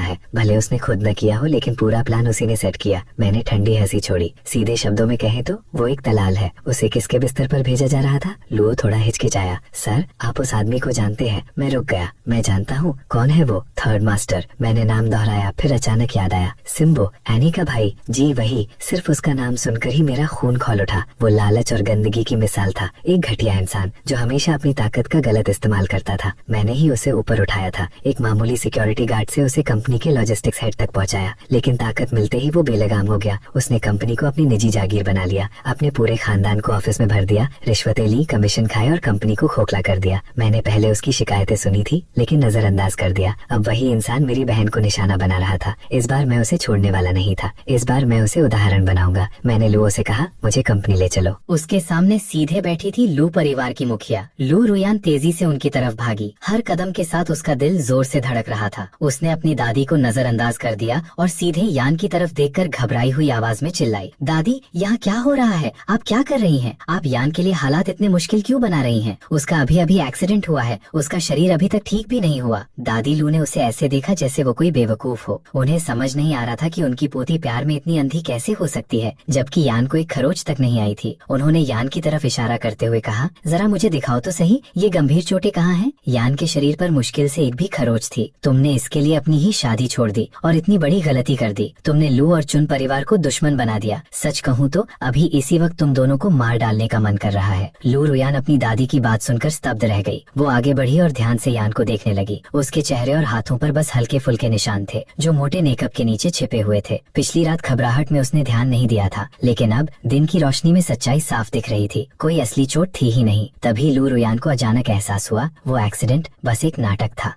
है, भले उसने खुद न किया हो, लेकिन पूरा प्लान उसी ने सेट किया। मैंने ठंडी हंसी छोड़ी। सीधे शब्दों में कहें तो वो एक दलाल है। उसे किसके बिस्तर पर भेजा जा रहा था? लुओ थोड़ा हिचकिचाया। सर, आप उस आदमी को जानते हैं? मैं रुक गया। मैं जानता हूँ। कौन है वो? Third master. मैंने नाम दोहराया, फिर अचानक याद आया, सिम्बो, एनी का भाई। जी वही। सिर्फ उसका नाम सुनकर ही मेरा खून खौल उठा। वो लालच और गंदगी की मिसाल था, एक घटिया इंसान जो हमेशा अपनी ताकत का गलत इस्तेमाल करता था। मैंने ही उसे ऊपर उठाया था, एक मामूली सिक्योरिटी गार्ड से उसे कंपनी के लॉजिस्टिक्स हेड तक पहुंचाया, लेकिन ताकत मिलते ही वो बेलगाम हो गया। उसने कंपनी को अपनी निजी जागीर बना लिया, अपने पूरे खानदान को ऑफिस में भर दिया, रिश्वतें ली, कमीशन खाए और कंपनी को खोखला कर दिया। मैंने पहले उसकी शिकायतें सुनी थी, लेकिन नजरअंदाज कर दिया। अब वही इंसान मेरी बहन को निशाना बना रहा था। इस बार मैं उसे छोड़ने वाला नहीं था। इस बार मैं उसे उदाहरण बनाऊंगा। मैंने लुओ से कहा, मुझे कंपनी ले चलो। उसके सामने सीधे बैठी थी लू परिवार की मुखिया। लू रुयान तेजी से उनकी तरफ भागी। हर कदम के साथ उसका दिल जोर से धड़क रहा था। उसने अपनी दादी को नजरअंदाज कर दिया और सीधे यान की तरफ देखकर घबराई हुई आवाज में चिल्लाई, दादी, यहाँ क्या हो रहा है? आप क्या कर रही हैं? आप यान के लिए हालात इतने मुश्किल क्यों बना रही हैं? उसका अभी अभी एक्सीडेंट हुआ है, उसका शरीर अभी तक ठीक भी नहीं हुआ। दादी लू ने उसे ऐसे देखा जैसे वो कोई बेवकूफ हो। उन्हें समझ नहीं आ रहा था कि उनकी पोती प्यार में इतनी अंधी कैसे हो सकती है, जबकि यान को एक खरोच तक नहीं आई थी। उन्होंने यान की तरफ इशारा करते हुए कहा, जरा मुझे दिखाओ तो सही, ये गंभीर चोटें कहाँ हैं? यान के शरीर पर मुश्किल से एक भी खरोच थी। तुमने इसके लिए अपनी ही शादी छोड़ दी और इतनी बड़ी गलती कर दी। तुमने लू और चुन परिवार को दुश्मन बना दिया। सच कहूँ तो अभी इसी वक्त तुम दोनों को मार डालने का मन कर रहा है। लू रुयान अपनी दादी की बात सुनकर स्तब्ध रह गई। वो आगे बढ़ी और ध्यान से यान को देखने लगी। उसके चेहरे और हाथों पर बस हल्के फुल्के निशान थे, जो मोटे मेकअप के नीचे छिपे हुए थे। पिछली रात घबराहट में उसने ध्यान नहीं दिया था, लेकिन अब दिन की रोशनी में सच्चाई साफ दिख रही थी। कोई असली चोट थी ही नहीं। तभी लू रुयान को अचानक एहसास हुआ, वो एक्सीडेंट बस एक नाटक था।